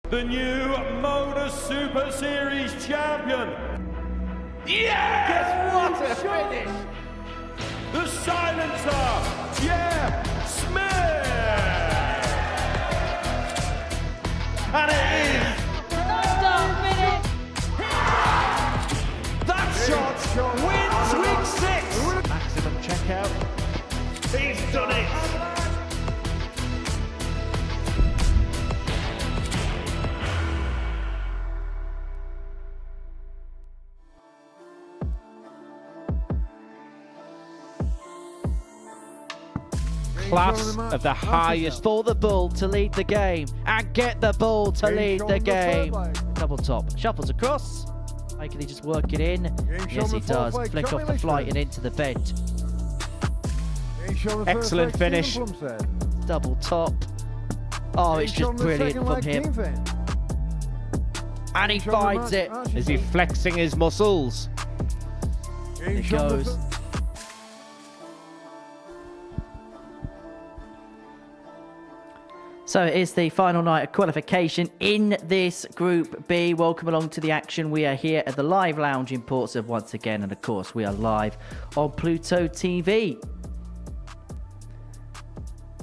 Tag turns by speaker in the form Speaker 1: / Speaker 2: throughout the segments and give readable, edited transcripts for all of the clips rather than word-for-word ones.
Speaker 1: The new Modus Super Series champion. Yes!
Speaker 2: What a finish!
Speaker 1: The silencer, Jeff Smith! And it is that shot wins week 6.
Speaker 2: Maximum checkout.
Speaker 1: He's done it.
Speaker 3: Class of the highest for the bull to lead the game and get the ball to lead the game. Double top, shuffles across. Can he just work it in? Yes, he does. Flick off the flight and into the bed.
Speaker 2: Excellent finish.
Speaker 3: Double top. Oh, it's just brilliant from him. And he finds it.
Speaker 2: Is he flexing his muscles?
Speaker 3: There he goes. So it is the final night of qualification in this Group B. Welcome along to the action. We are here at the Live Lounge in Portsmouth once again. And of course, we are live on Pluto TV.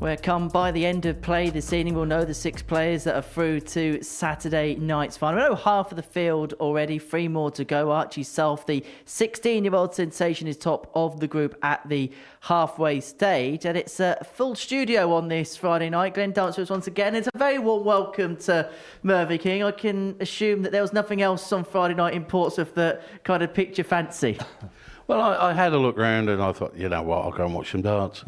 Speaker 3: Where come by the end of play this evening, we'll know the 6 players that are through to Saturday night's final. We know half of the field already, 3 more to go. Archie Self, the 16-year-old sensation, is top of the group at the halfway stage. And it's a full studio on this Friday night. Glenn Dancers once again. It's a very warm welcome to Mervyn King. I can assume that there was nothing else on Friday night in Portsmouth that kind of piqued your fancy.
Speaker 4: Well, I had a look round and I thought, you know what, I'll go and watch some darts.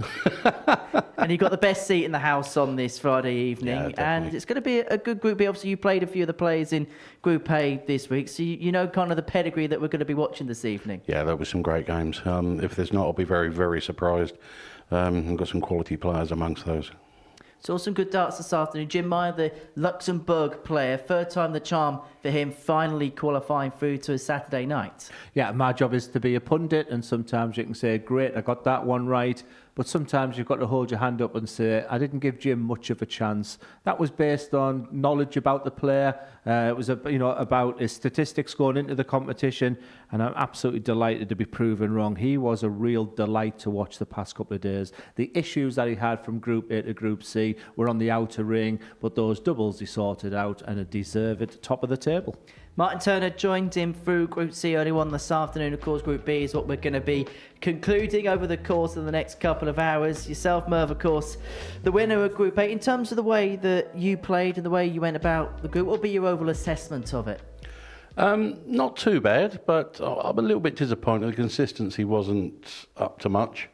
Speaker 3: And you got the best seat in the house on this Friday evening.
Speaker 4: Yeah,
Speaker 3: and it's going to be a good Group B. Obviously, you played a few of the players in Group A this week, so you know kind of the pedigree that we're going to be watching this evening. Yeah,
Speaker 4: there were some great games. If there's not, I'll be very, very surprised. We've got some quality players amongst those.
Speaker 3: Saw some good darts this afternoon. Jim Meyer, the Luxembourg player, 3rd time the charm for him, finally qualifying through to a Saturday night.
Speaker 5: Yeah, my job is to be a pundit, and sometimes you can say, great, I got that one right. But sometimes you've got to hold your hand up and say, I didn't give Jim much of a chance. That was based on knowledge about the player. It was about his statistics going into the competition, and I'm absolutely delighted to be proven wrong. He was a real delight to watch the past couple of days. The issues that he had from Group A to Group C were on the outer ring, but those doubles he sorted out and a deserved top of the table.
Speaker 3: Martin Turner joined him through Group C early on this afternoon. Of course, Group B is what we're going to be concluding over the course of the next couple of hours. Yourself, Merv, of course, the winner of Group A. In terms of the way that you played and the way you went about the group, what will be your overall assessment of it?
Speaker 4: Not too bad, but I'm a little bit disappointed. The consistency wasn't up to much.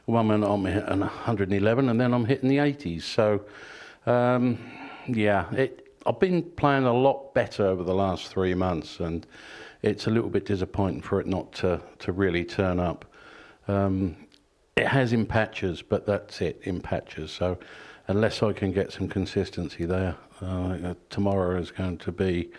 Speaker 4: One minute I'm hitting 111 and then I'm hitting the 80s. So, I've been playing a lot better over the last 3 months, and it's a little bit disappointing for it not to really turn up. It has in patches, but that's it, in patches. So unless I can get some consistency there, tomorrow is going to be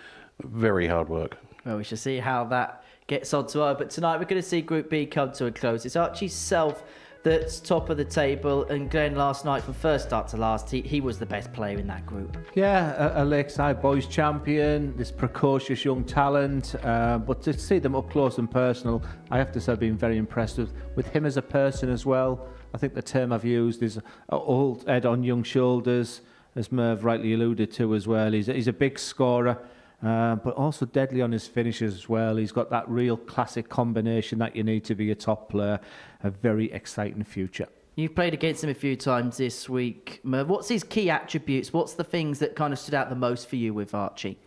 Speaker 4: very hard work.
Speaker 3: Well, we shall see how that gets on tomorrow. But tonight we're going to see Group B come to a close. It's Archie Self that's top of the table, and Glenn last night from first start to last he was the best player in that group.
Speaker 5: Yeah, a Lakeside boys champion, this precocious young talent, but to see them up close and personal, I have to say I've been very impressed with him as a person as well. I think the term I've used is old head on young shoulders, as Merv rightly alluded to as well. He's a big scorer, but also deadly on his finishes as well. He's got that real classic combination that you need to be a top player. A very exciting future.
Speaker 3: You've played against him a few times this week, Merv. What's his key attributes? What's the things that kind of stood out the most for you with Archie?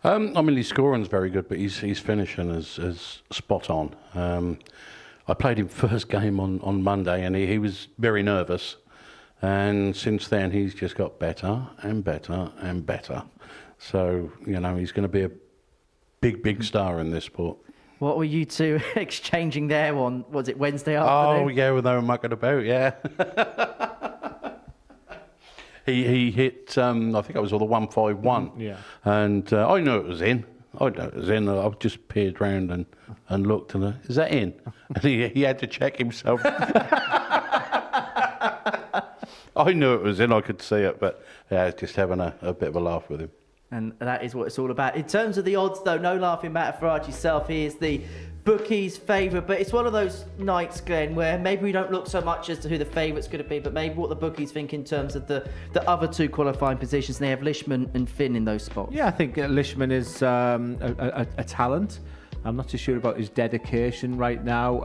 Speaker 4: I mean, his scoring's very good, but his finishing is spot on. I played him first game on Monday, and he was very nervous. And since then, he's just got better and better and better. So, you know, he's going to be a big star in this sport.
Speaker 3: What were you two exchanging there on, was it Wednesday afternoon?
Speaker 4: Oh, yeah, well, they were mucking about, yeah. he hit, I think it was all the 151.
Speaker 5: Yeah.
Speaker 4: And I knew it was in. I just peered round and looked, and is that in? And he had to check himself. I knew it was in, I could see it, but yeah, I was just having a bit of a laugh with him.
Speaker 3: And that is what it's all about. In terms of the odds, though, no laughing matter for Archie Self. He is the bookies' favourite, but it's one of those nights, Glenn, where maybe we don't look so much as to who the favourite's going to be, but maybe what the bookies think in terms of the other two qualifying positions. And they have Lisman and Finn in those spots.
Speaker 5: Yeah, I think Lisman is a talent. I'm not too sure about his dedication right now.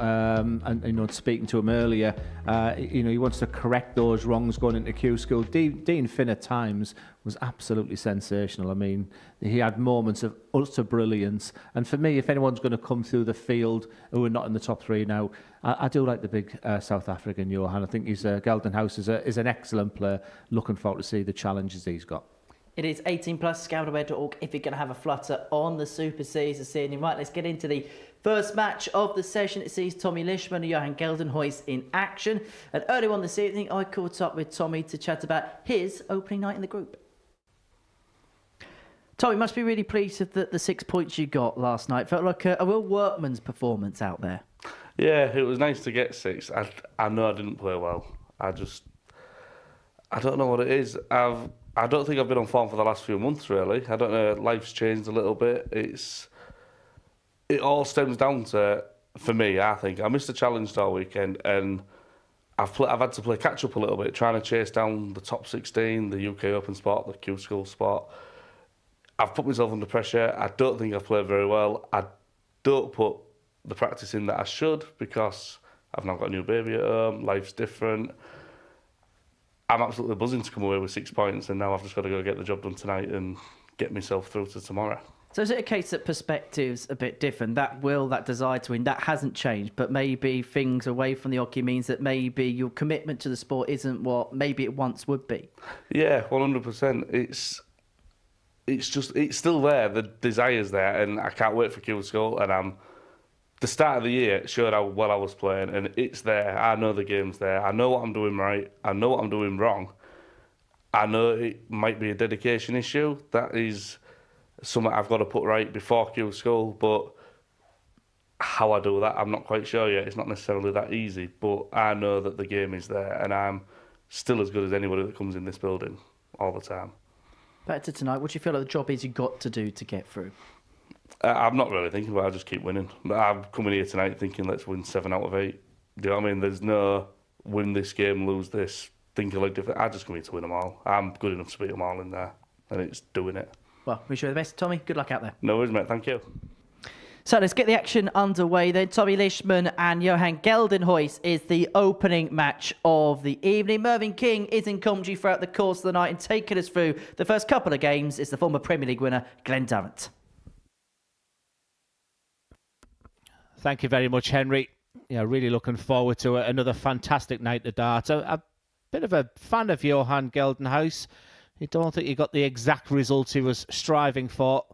Speaker 5: And speaking to him earlier, he wants to correct those wrongs going into Q School. Dean Finn at times was absolutely sensational. I mean, he had moments of utter brilliance. And for me, if anyone's going to come through the field who are not in the top three now, I do like the big South African Johan. I think Geldenhuis is an excellent player. Looking forward to see the challenges he's got.
Speaker 3: It is 18 plus, scoutaware.org if you're going to have a flutter on the Super Series this evening. Right, let's get into the first match of the session. It sees Tommy Lisman and Johan Geldenhuis in action. And earlier on this evening, I caught up with Tommy to chat about his opening night in the group. Tommy, must be really pleased with the 6 points you got last night. Felt like a real workman's performance out there.
Speaker 6: Yeah, it was nice to get 6. I know I didn't play well. I don't know what it is. I don't think I've been on form for the last few months, really. I don't know, life's changed a little bit. It all stems down to, for me, I think, I missed the challenge all weekend and I've had to play catch up a little bit, trying to chase down the top 16, the UK Open spot, the Q School spot. I've put myself under pressure. I don't think I've played very well. I don't put the practice in that I should because I've now got a new baby at home, life's different. I'm absolutely buzzing to come away with 6 points and now I've just got to go get the job done tonight and get myself through to tomorrow.
Speaker 3: So is it a case that perspective's a bit different? That desire to win, that hasn't changed, but maybe things away from the hockey means that maybe your commitment to the sport isn't what maybe it once would be?
Speaker 6: Yeah, 100%. It's still there, the desire's there, and I can't wait for Q School, and the start of the year showed how well I was playing, and it's there. I know the game's there. I know what I'm doing right. I know what I'm doing wrong. I know it might be a dedication issue. That is something I've got to put right before Q School, but how I do that, I'm not quite sure yet. It's not necessarily that easy, but I know that the game is there, and I'm still as good as anybody that comes in this building all the time.
Speaker 3: Back to tonight, what do you feel like the job is you've got to do to get through?
Speaker 6: I'm not really thinking about it, I just keep winning. But I'm coming here tonight thinking let's win 7 out of 8. Do you know what I mean? There's no win this game, lose this, think a lot different. I just come here to win them all. I'm good enough to beat them all in there, and it's doing it.
Speaker 3: Well, wish you the best, Tommy. Good luck out there.
Speaker 6: No worries, mate. Thank you.
Speaker 3: So let's get the action underway then. Tommy Lisman and Johan Geldenhuis is the opening match of the evening. Mervyn King is in commentary throughout the course of the night and taking us through the first couple of games is the former Premier League winner, Glenn Durrant.
Speaker 2: Thank you very much, Henry. Yeah, really looking forward to it. Another fantastic night of darts. A bit of a fan of Johan Geldenhuis. I don't think he got the exact results he was striving for.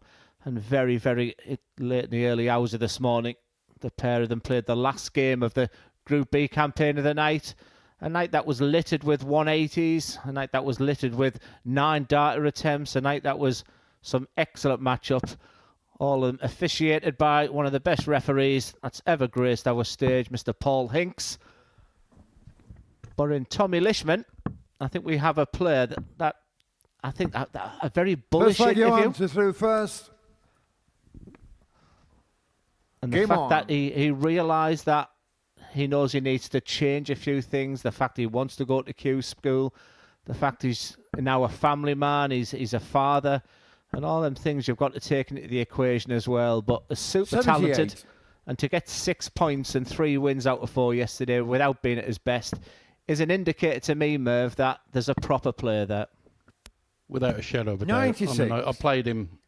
Speaker 2: And very, very late in the early hours of this morning, the pair of them played the last game of the Group B campaign of the night. A night that was littered with 180s. A night that was littered with 9 darter attempts. A night that was some excellent matchup. All of them officiated by one of the best referees that's ever graced our stage, Mr. Paul Hinks. But in Tommy Lisman, I think we have a player that I think a very bullish
Speaker 7: Looks like
Speaker 2: interview.
Speaker 7: Johan is through first.
Speaker 2: And the fact that he realised that he knows he needs to change a few things, the fact he wants to go to Q School, the fact he's now a family man, he's a father, and all them things you've got to take into the equation as well. But a super
Speaker 7: 78.
Speaker 2: talented, and to get 6 points and 3 wins out of 4 yesterday without being at his best is an indicator to me, Merv, that there's a proper player there.
Speaker 4: Without a shadow of a doubt.
Speaker 7: 96.
Speaker 4: I mean, I played him,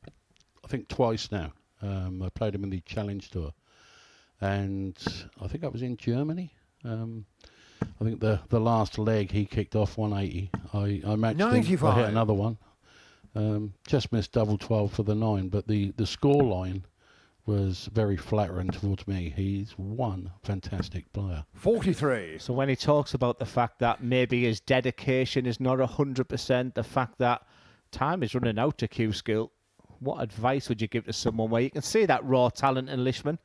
Speaker 4: I think, twice now. I played him in the Challenge Tour. And I think I was in Germany. I think the last leg he kicked off 180. I matched
Speaker 7: 95.
Speaker 4: him. I hit another one. Just missed double 12 for the 9. But the score line was very flattering towards me. He's one fantastic player.
Speaker 7: 43.
Speaker 2: So when he talks about the fact that maybe his dedication is not 100%, the fact that time is running out to Q School, what advice would you give to someone where you can see that raw talent in Lisman?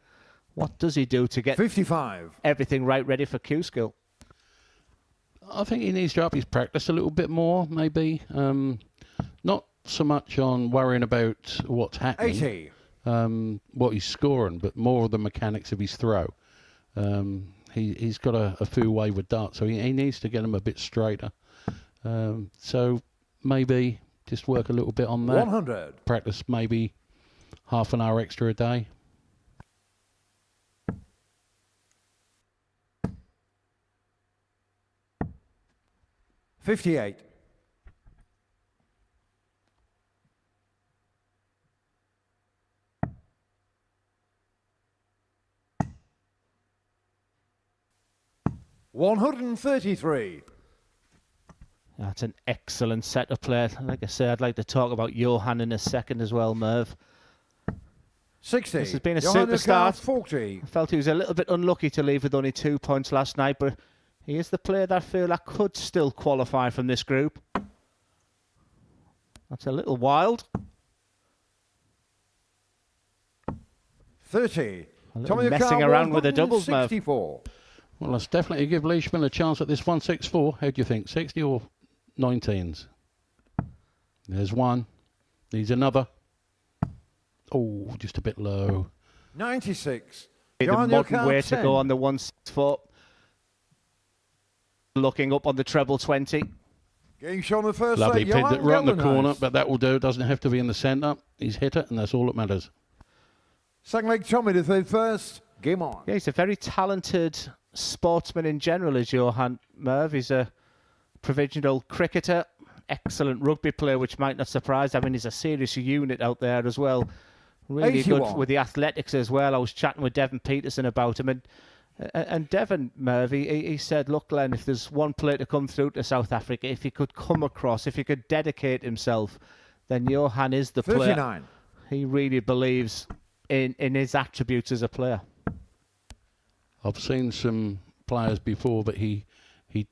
Speaker 2: What does he do to get
Speaker 7: 55.
Speaker 2: everything right ready for Q School?
Speaker 4: I think he needs to up his practice a little bit more, maybe. Not so much on worrying about what's happening,
Speaker 7: 80.
Speaker 4: what he's scoring, but more of the mechanics of his throw. He's got a few wayward darts, so he needs to get them a bit straighter. So maybe just work a little bit on that.
Speaker 7: 100.
Speaker 4: Practice maybe half an hour extra a day.
Speaker 7: $58. $133.
Speaker 2: That's an excellent set of play. Like I said, I'd like to talk about Johan in a second as well, Merv.
Speaker 7: 60.
Speaker 2: This has been a
Speaker 7: Johannes
Speaker 2: superstar.
Speaker 7: Karl 40.
Speaker 2: I felt he was a little bit unlucky to leave with only 2 points last night, but he is the player that I feel I could still qualify from this group. That's a little wild.
Speaker 7: 30.
Speaker 2: A little
Speaker 7: Tommy
Speaker 2: messing
Speaker 7: Carl,
Speaker 2: around with the doubles, Merv.
Speaker 7: 164.
Speaker 4: Well, let's definitely give Lisman a chance at this 164. How do you think? 60 or 19s? There's one. Needs another. Oh, just a bit low.
Speaker 7: 96.
Speaker 2: The
Speaker 7: Johannes
Speaker 2: modern
Speaker 7: Karl,
Speaker 2: way to
Speaker 7: 10.
Speaker 2: go on the 164. Looking up on the treble 20.
Speaker 7: Getting shown the first
Speaker 4: Lovely,
Speaker 7: set.
Speaker 4: pinned it
Speaker 7: Johan
Speaker 4: right in the
Speaker 7: Geldenhuis.
Speaker 4: corner, but that will do. It doesn't have to be in the centre. He's hit it, and that's all that matters.
Speaker 7: Second leg, Tommy to third first. Game on.
Speaker 2: Yeah, he's a very talented sportsman in general, is Johan Merv. He's a provincial cricketer, excellent rugby player, which might not surprise. I mean, he's a serious unit out there as well. Really
Speaker 7: 81.
Speaker 2: good with the athletics as well. I was chatting with Devon Peterson about him, and Devon, Merv, he said, look, Glenn, if there's one player to come through to South Africa, if he could come across, if he could dedicate himself, then Johan is the player.
Speaker 7: 39.
Speaker 2: He really believes in his attributes as a player.
Speaker 4: I've seen some players before, but he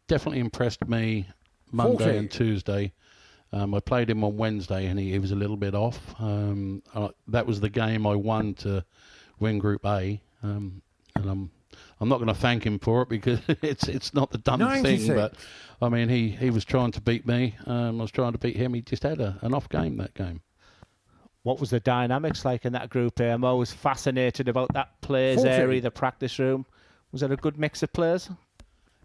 Speaker 4: definitely impressed me Monday
Speaker 7: 40.
Speaker 4: and Tuesday. I played him on Wednesday, and he was a little bit off. That was the game I won to win Group A, and I'm not going to thank him for it because it's not the done
Speaker 7: 96.
Speaker 4: thing. But I mean, he was trying to beat me. I was trying to beat him. He just had an off game that game.
Speaker 2: What was the dynamics like in that Group A? I'm always fascinated about that players
Speaker 7: 40.
Speaker 2: area, the practice room. Was it a good mix of players?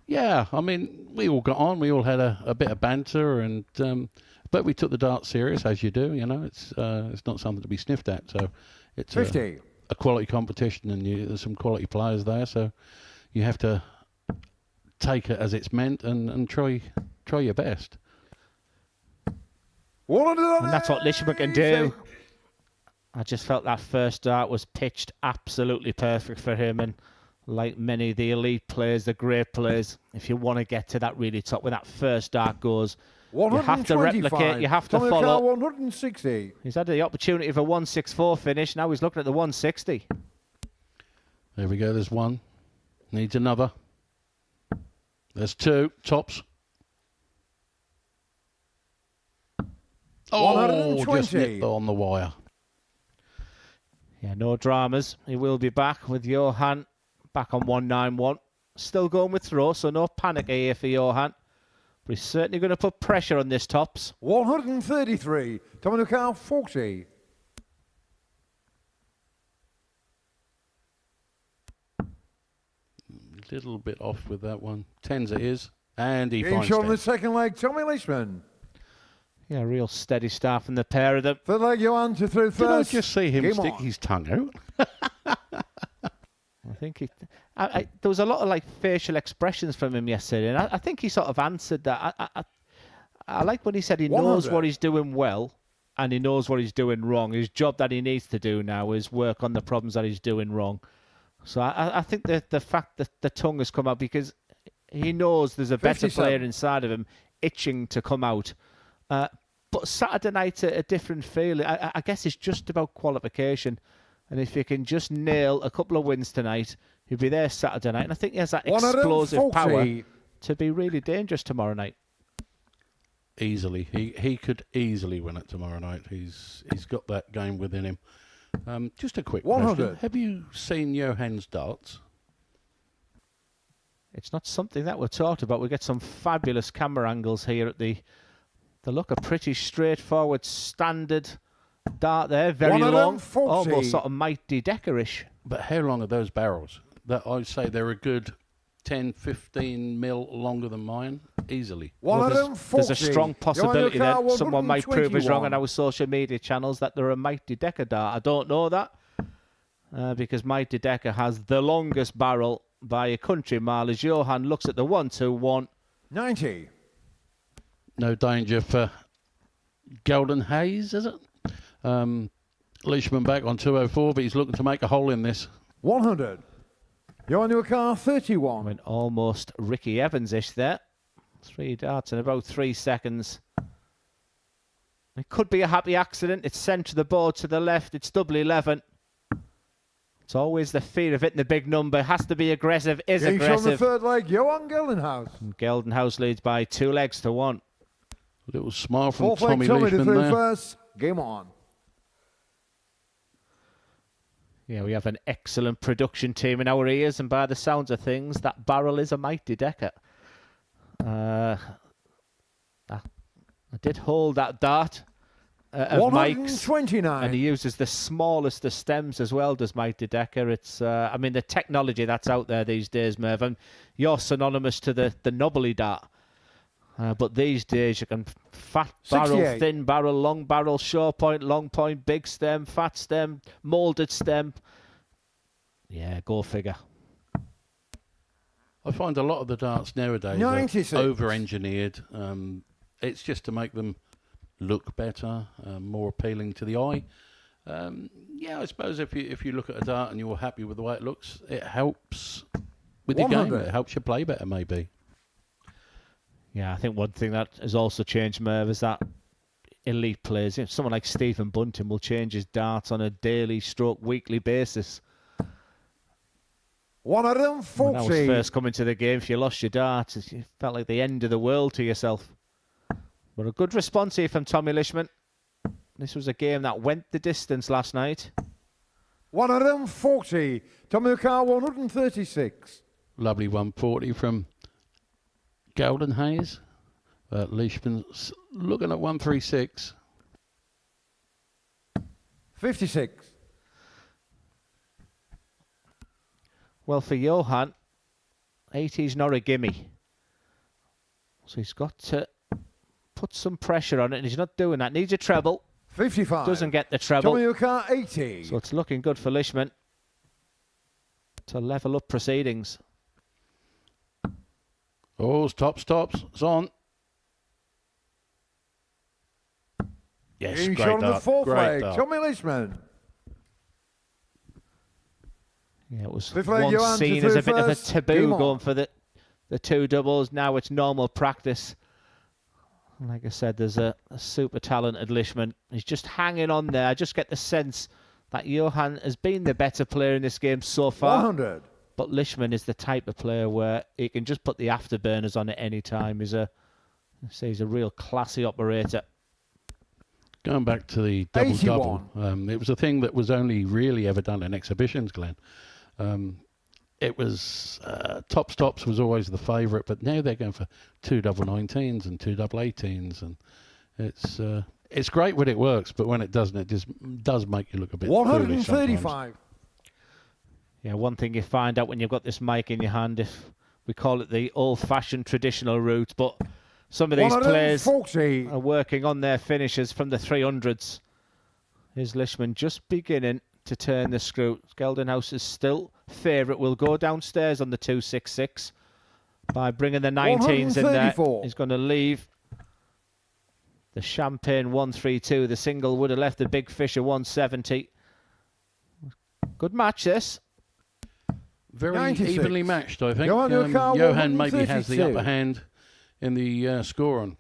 Speaker 4: Yeah, I mean, we all got on. We all had a bit of banter, and but we took the dart serious, as you do. You know, it's not something to be sniffed at. So it's
Speaker 7: 50.
Speaker 4: a quality competition, and there's some quality players there. So you have to take it as it's meant and try your best.
Speaker 7: 100.
Speaker 2: And that's what Lisman can do. I just felt that first dart was pitched absolutely perfect for him, and like many of the elite players, the great players, if you want to get to that really top, when that first dart goes, you have to replicate, you have to
Speaker 7: Tommy
Speaker 2: follow.
Speaker 7: Carl, 160.
Speaker 2: He's had the opportunity of a 164 finish, now he's looking at the 160.
Speaker 4: There we go. There's one. Needs another. There's two tops. Oh,
Speaker 7: 120.
Speaker 4: just nipped on the wire.
Speaker 2: Yeah, no dramas. He will be back with Johan back on 191. Still going with throw, so no panic here for Johan. But he's certainly going to put pressure on this tops.
Speaker 7: 133. Tommy Carl, 40.
Speaker 4: A little bit off with that one. Tens it is. And he
Speaker 7: Game
Speaker 4: finds
Speaker 7: shot on the
Speaker 4: ten.
Speaker 7: second leg, Tommy Lisman.
Speaker 2: Yeah, real steady start from the pair of them.
Speaker 7: Third leg, Johan to through
Speaker 4: Did I
Speaker 7: first.
Speaker 4: just see him
Speaker 7: Game
Speaker 4: stick
Speaker 7: on.
Speaker 4: his tongue out?
Speaker 2: I think there was a lot of like facial expressions from him yesterday, and I think he sort of answered that. I like when he said he knows
Speaker 7: 100.
Speaker 2: what he's doing well and he knows what he's doing wrong. His job that he needs to do now is work on the problems that he's doing wrong. So I think that the fact that the tongue has come out because he knows there's a better
Speaker 7: 57.
Speaker 2: player inside of him itching to come out. But Saturday night's a different feeling. I guess it's just about qualification. And if you can just nail a couple of wins tonight, he'll be there Saturday night. And I think he has that explosive power
Speaker 7: 140.
Speaker 2: to be really dangerous tomorrow night.
Speaker 4: Easily. He could easily win it tomorrow night. He's got that game within him. Just a quick
Speaker 7: 100.
Speaker 4: question. Have you seen Johan's darts?
Speaker 2: It's not something that we're talked about. We get some fabulous camera angles here at the They look a pretty straightforward standard dart there. Very long.
Speaker 7: 140.
Speaker 2: Almost sort of Mighty Decker-ish.
Speaker 4: But how long are those barrels? That I'd say they're a good 10, 15 mil longer than mine, easily.
Speaker 2: Well,
Speaker 7: 140.
Speaker 2: there's a strong possibility
Speaker 7: Johan
Speaker 2: that someone might prove us wrong on
Speaker 7: 121.
Speaker 2: our social media channels that they're a Mighty Decker dart. I don't know that because Mighty Decker has the longest barrel by a country mile as Johan looks at the 1-2-1.
Speaker 7: 90.
Speaker 4: No danger for Golden Haze, is it? Lisman back on 204, but he's looking to make a hole in this.
Speaker 7: 100. You're your car, 31.
Speaker 2: Went almost Ricky Evans-ish there. 3 darts in about 3 seconds. It could be a happy accident. It's sent to the board to the left. It's double 11. It's always the fear of hitting the big number. Has to be aggressive. Is
Speaker 7: He's on the
Speaker 2: aggressive.
Speaker 7: third leg, Johan Gelenho.
Speaker 2: And Geldenhouse leads by 2 legs to 1.
Speaker 4: Little smile from
Speaker 7: Fourth
Speaker 4: Tommy
Speaker 7: leg, Tommy to
Speaker 4: Lisman
Speaker 7: through
Speaker 4: there.
Speaker 7: first. Game on.
Speaker 2: Yeah, we have an excellent production team in our ears, and by the sounds of things, that barrel is a Mighty Decker. I did hold that dart of Mike's,
Speaker 7: 129.
Speaker 2: and he uses the smallest of stems as well, does Mighty Decker. It's, I mean, the technology that's out there these days, Merv, and you're synonymous to the knobbly dart. But these days you can fat barrel,
Speaker 7: 68.
Speaker 2: thin barrel, long barrel, short point, long point, big stem, fat stem, moulded stem. Yeah, go figure.
Speaker 4: I find a lot of the darts nowadays
Speaker 7: 96.
Speaker 4: are over-engineered. It's just to make them look better, more appealing to the eye. Yeah, I suppose if you look at a dart and you're happy with the way it looks, it helps with your game.
Speaker 7: 100.
Speaker 4: It helps you play better, maybe.
Speaker 2: Yeah, I think one thing that has also changed, Merv, is that elite players, you know, someone like Stephen Bunting will change his darts on a daily stroke weekly basis.
Speaker 7: 140.
Speaker 2: When I was first coming to the game, if you lost your darts, it felt like the end of the world to yourself. But a good response here from Tommy Lisman. This was a game that went the distance last night.
Speaker 7: 140. Tommy Car 136.
Speaker 4: Lovely 140 from Golden Haze. Leishman's looking at 136.
Speaker 7: 56.
Speaker 2: Well, for Johan, 80's not a gimme. So he's got to put some pressure on it, and he's not doing that. Needs a treble.
Speaker 7: 55.
Speaker 2: Doesn't get the treble.
Speaker 7: Tommy Car 80.
Speaker 2: So it's looking good for Lisman to level up proceedings.
Speaker 4: Oh, stops. It's on. Yes,
Speaker 7: He's
Speaker 4: great
Speaker 7: on the
Speaker 4: dart.
Speaker 7: fourth
Speaker 4: Great
Speaker 7: leg.
Speaker 4: dart.
Speaker 7: Tommy Lisman.
Speaker 2: Yeah, it was
Speaker 7: Fifth leg,
Speaker 2: once
Speaker 7: Johan to
Speaker 2: seen as a
Speaker 7: through
Speaker 2: bit of a
Speaker 7: first.
Speaker 2: taboo
Speaker 7: Game on.
Speaker 2: going for the 2 doubles. Now it's normal practice. Like I said, there's a super talented Lisman. He's just hanging on there. I just get the sense that Johan has been the better player in this game so far.
Speaker 7: 100.
Speaker 2: But Lisman is the type of player where he can just put the afterburners on at any time. He's a real classy operator.
Speaker 4: Going back to the double-double, it was a thing that was only really ever done in exhibitions, Glenn. It was top stops was always the favourite, but now they're going for 2 double 19s and 2 double 18s, and it's great when it works, but when it doesn't, it just does make you look a bit foolish sometimes.
Speaker 7: 135.
Speaker 2: Yeah, one thing you find out when you've got this mic in your hand, if we call it the old-fashioned traditional route, but some of these players
Speaker 7: 140.
Speaker 2: are working on their finishes from the 300s. Here's Lisman just beginning to turn the screw. Geldenhouse is still favourite. Will go downstairs on the 266 by bringing the 19s in there.
Speaker 7: 134.
Speaker 2: He's going to leave the Champagne 132. The single would have left the Big Fisher 170. Good match, this.
Speaker 4: Very
Speaker 7: 96.
Speaker 4: evenly matched, I think.
Speaker 7: Johan Car
Speaker 4: Johan maybe has the
Speaker 7: 132.
Speaker 4: upper hand in the scoring.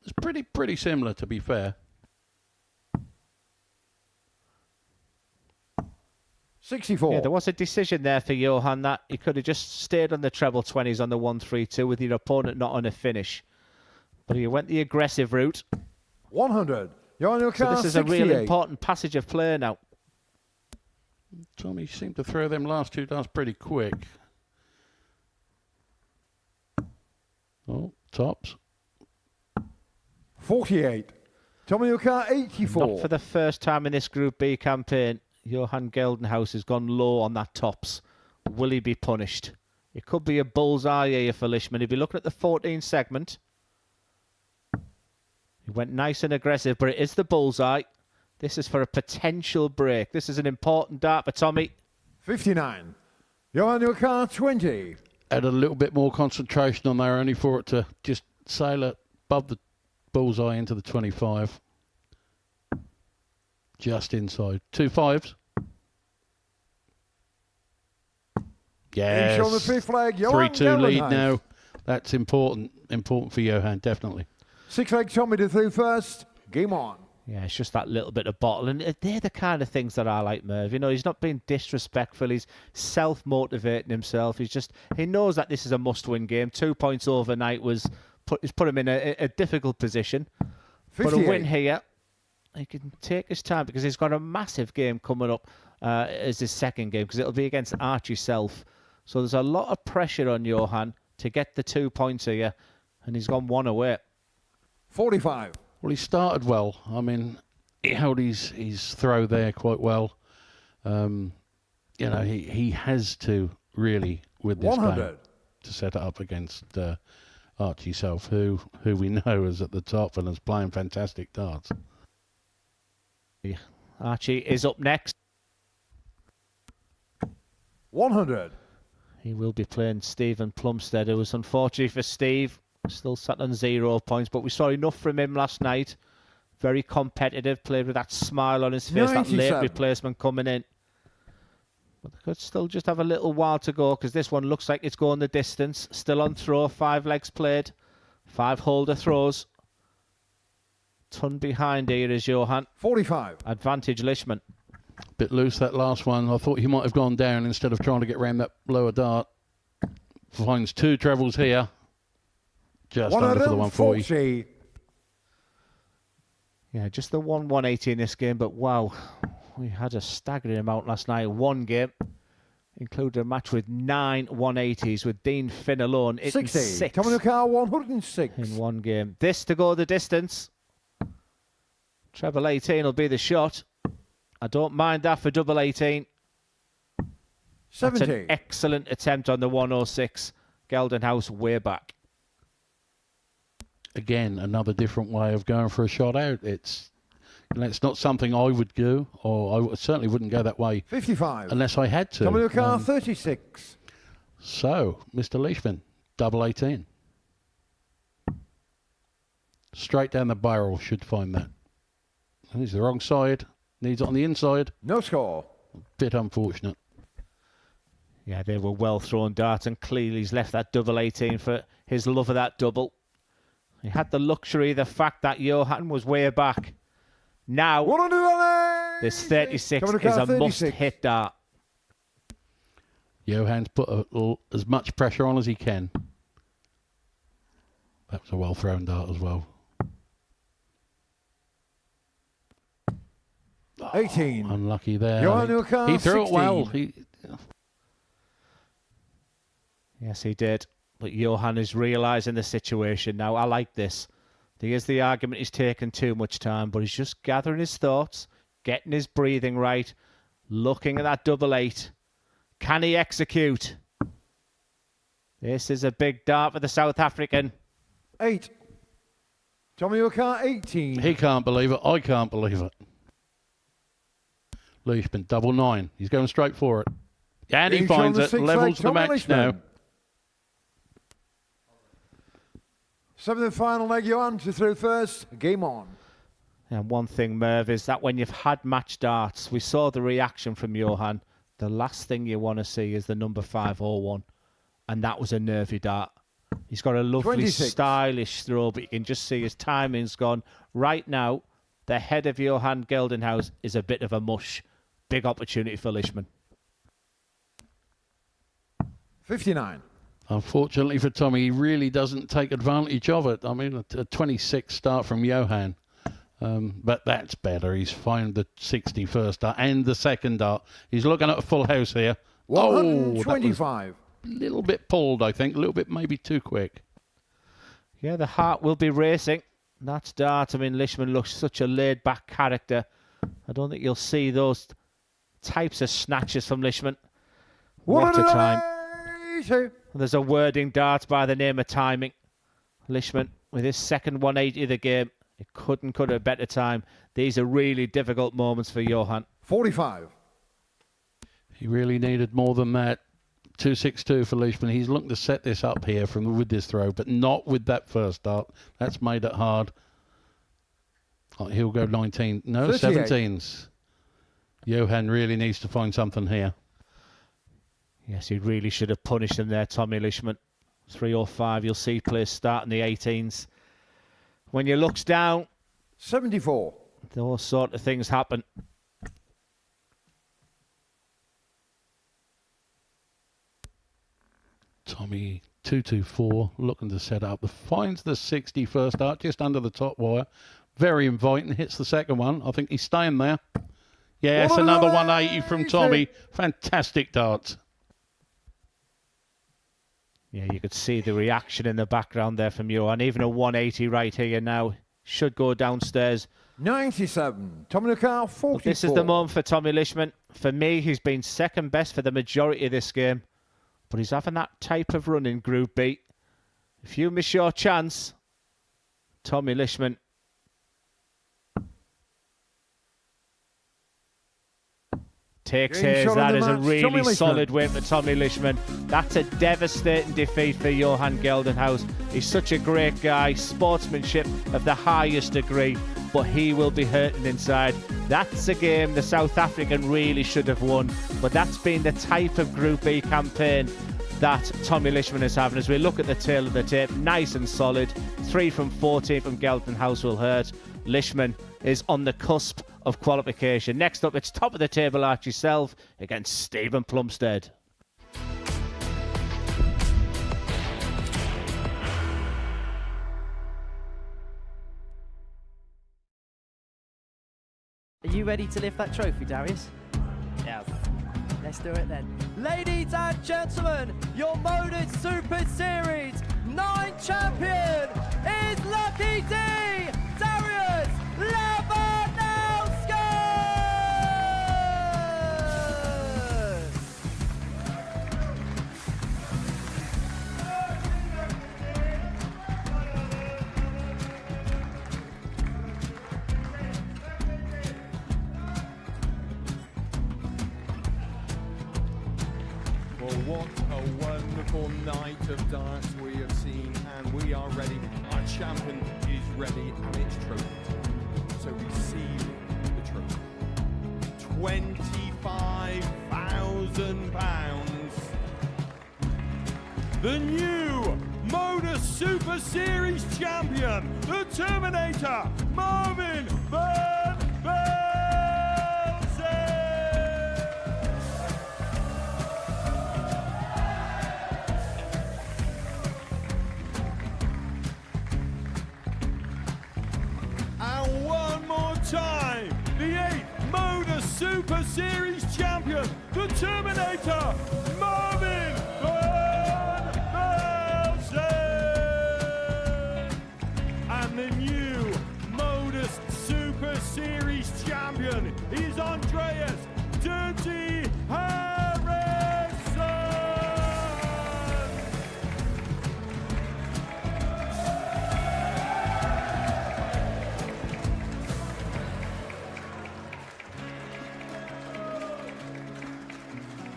Speaker 4: It's pretty similar, to be fair.
Speaker 7: 64.
Speaker 2: Yeah, there was a decision there for Johan that he could have just stayed on the treble 20s on the 132 with your opponent not on a finish. But he went the aggressive route.
Speaker 7: 100. Johan
Speaker 2: So
Speaker 7: Car
Speaker 2: this is a
Speaker 7: 68.
Speaker 2: real important passage of play now.
Speaker 4: Tommy seemed to throw them last 2 darts pretty quick. Oh, tops.
Speaker 7: 48. Tommy, your car 84.
Speaker 2: Not for the first time in this Group B campaign. Johan Geldenhuis has gone low on that tops. Will he be punished? It could be a bullseye here for Lisman. He'll be looking at the 14 segment. He went nice and aggressive, but it is the bullseye. This is for a potential break. This is an important dart for Tommy.
Speaker 7: 59. Johan, your car 20.
Speaker 4: Add a little bit more concentration on there, only for it to just sail above the bullseye into the 25. Just inside. 2 5s. Yes.
Speaker 7: Each on the fifth flag. Johan
Speaker 4: 3-2 lead
Speaker 7: Geldenhuis.
Speaker 4: now. That's important. Important for Johan, definitely.
Speaker 7: 6 leg Tommy to through first. Game on.
Speaker 2: Yeah, it's just that little bit of bottle. And they're the kind of things that I like, Merv. You know, he's not being disrespectful. He's self-motivating himself. He knows that this is a must-win game. 2 points overnight has put him in a difficult position.
Speaker 7: 58.
Speaker 2: But a win here, he can take his time because he's got a massive game coming up as his second game because it'll be against Archie self. So there's a lot of pressure on Johan to get the 2 points here, and he's gone one away.
Speaker 7: 45.
Speaker 4: Well, he started well. I mean, he held his throw there quite well. You know, he has to really, with this
Speaker 7: 100.
Speaker 4: game, to set it up against Archie Self, who we know is at the top and is playing fantastic darts.
Speaker 2: Yeah. Archie is up next.
Speaker 7: 100.
Speaker 2: He will be playing Stephen Plumstead, who was unfortunately for Steve, still sat on 0 points, but we saw enough from him last night. Very competitive, played with that smile on his face,
Speaker 7: 97.
Speaker 2: that late replacement coming in. But they could still just have a little while to go because this one looks like it's going the distance. Still on throw, 5 legs played, 5 holder throws. Ton behind here is Johan.
Speaker 7: 45.
Speaker 2: Advantage Lisman.
Speaker 4: Bit loose that last one. I thought he might have gone down instead of trying to get round that lower dart. Finds 2 trebles here. Just under for the 140.
Speaker 7: 140.
Speaker 2: Yeah, just the 180 in this game, but wow, we had a staggering amount last night. One game included a match with 9 180s with Dean Finn alone hitting
Speaker 7: 60.
Speaker 2: 6
Speaker 7: Tommy car 106.
Speaker 2: in one game. This to go the distance. Treble 18 will be the shot. I don't mind that for double 18.
Speaker 7: 70.
Speaker 2: That's an excellent attempt on the 106. Geldenhuis way back.
Speaker 4: Again, another different way of going for a shot out. It's not something I would do, or I certainly wouldn't go that way
Speaker 7: 55.
Speaker 4: unless I had to.
Speaker 7: Tommy car 36.
Speaker 4: So, Mr. Leishman, double 18. Straight down the barrel, should find that. And he's the wrong side. Needs it on the inside.
Speaker 7: No score.
Speaker 4: Bit unfortunate.
Speaker 2: Yeah, they were well thrown darts, and clearly he's left that double 18 for his love of that double. He had the luxury, the fact that Johan was way back. Now,
Speaker 7: 100.
Speaker 2: this 36
Speaker 7: Tommy
Speaker 2: is
Speaker 7: car
Speaker 2: a
Speaker 7: 36.
Speaker 2: must-hit dart.
Speaker 4: Johan's put as much pressure on as he can. That was a well-thrown dart as well.
Speaker 7: 18.
Speaker 4: Unlucky there.
Speaker 7: Johan Newcar,
Speaker 4: He threw
Speaker 7: 16.
Speaker 4: it well.
Speaker 2: Yes, he did. But Johan is realising the situation now. I like this. There's the argument he's taken too much time, but he's just gathering his thoughts, getting his breathing right, looking at that double 8. Can he execute? This is a big dart for the South African.
Speaker 7: 8. Tommy Newcar 18.
Speaker 4: He can't believe it. I can't believe it. Leishman, double 9. He's going straight for it. And he
Speaker 7: Each on
Speaker 4: finds
Speaker 7: the
Speaker 4: it.
Speaker 7: 6
Speaker 4: Levels
Speaker 7: leg,
Speaker 4: the
Speaker 7: Tommy
Speaker 4: match
Speaker 7: Leishman.
Speaker 4: now.
Speaker 7: 7th and final leg, Johan to through first. Game on.
Speaker 2: And one thing, Merv, is that when you've had match darts, we saw the reaction from Johan. The last thing you want to see is the number 501. And that was a nervy dart. He's got a lovely,
Speaker 7: 26.
Speaker 2: stylish throw, but you can just see his timing's gone. Right now, the head of Johan Geldenhuis is a bit of a mush. Big opportunity for Lisman.
Speaker 7: 59.
Speaker 4: Unfortunately for Tommy, he really doesn't take advantage of it. I mean, a 26 start from Johan. But that's better. He's found the 61st dart and the second dart. He's looking at a full house here. Oh, that was
Speaker 7: 125.
Speaker 4: a little bit pulled, I think. A little bit maybe too quick.
Speaker 2: Yeah, the heart will be racing. That's dart. I mean, Lisman looks such a laid-back character. I don't think you'll see those types of snatches from Lisman. What a time. There's a wording dart by the name of timing. Lisman, with his second 180 of the game, he couldn't cut a better time. These are really difficult moments for Johan.
Speaker 7: 45.
Speaker 4: He really needed more than that. 262 for Lisman. He's looking to set this up here with this throw, but not with that first dart. That's made it hard. Oh, he'll go 19. No,
Speaker 7: 38.
Speaker 4: 17s. Johan really needs to find something here.
Speaker 2: Yes, he really should have punished him there, Tommy Lisman. 305, you'll see players starting the 18s. When you looks down,
Speaker 7: 74.
Speaker 2: those sort of things happen.
Speaker 4: Tommy 224 looking to set up. Finds the 60 first dart just under the top wire. Very inviting. Hits the second one. I think he's staying there. Yes, another 180 from Tommy. Fantastic darts.
Speaker 2: Yeah, you could see the reaction in the background there from Johan. Even a 180 right here now. Should go downstairs.
Speaker 7: 97. Tommy Lucar, 44.
Speaker 2: But this is the moment for Tommy Lisman. For me, he's been second best for the majority of this game. But he's having that type of run in Group B. If you miss your chance, Tommy Lisman. Takes his. That is a really solid win for Tommy Lisman. That's a devastating defeat for Johan Geldenhuis. He's such a great guy, sportsmanship of the highest degree, but he will be hurting inside. That's a game the South African really should have won, but that's been the type of Group B campaign that Tommy Lisman is having. As we look at the tail of the tape, nice and solid. 3 from 14 from Geldenhuis will hurt. Lisman is on the cusp of qualification. Next up, it's top of the table Archie Self against Stephen Plumstead.
Speaker 3: Are you ready to lift that trophy, Darius?
Speaker 8: Yes.
Speaker 3: Let's do it then. Ladies and gentlemen, your Modus Super Series 9 champion is Lucky D, Darius Lewandowski!
Speaker 1: Well, what a wonderful night of darts we have seen, and we are ready. Our champion is ready, and it's trophy time. So receive the trophy. £25,000. The new Modus Super Series champion, the Terminator, Marvin Van Velzen. And one more time, the 8th Modus Super Series champion, the Terminator, Marvin Van Velzen. And the new Modus Super Series champion is Andreas Dirty Harrison.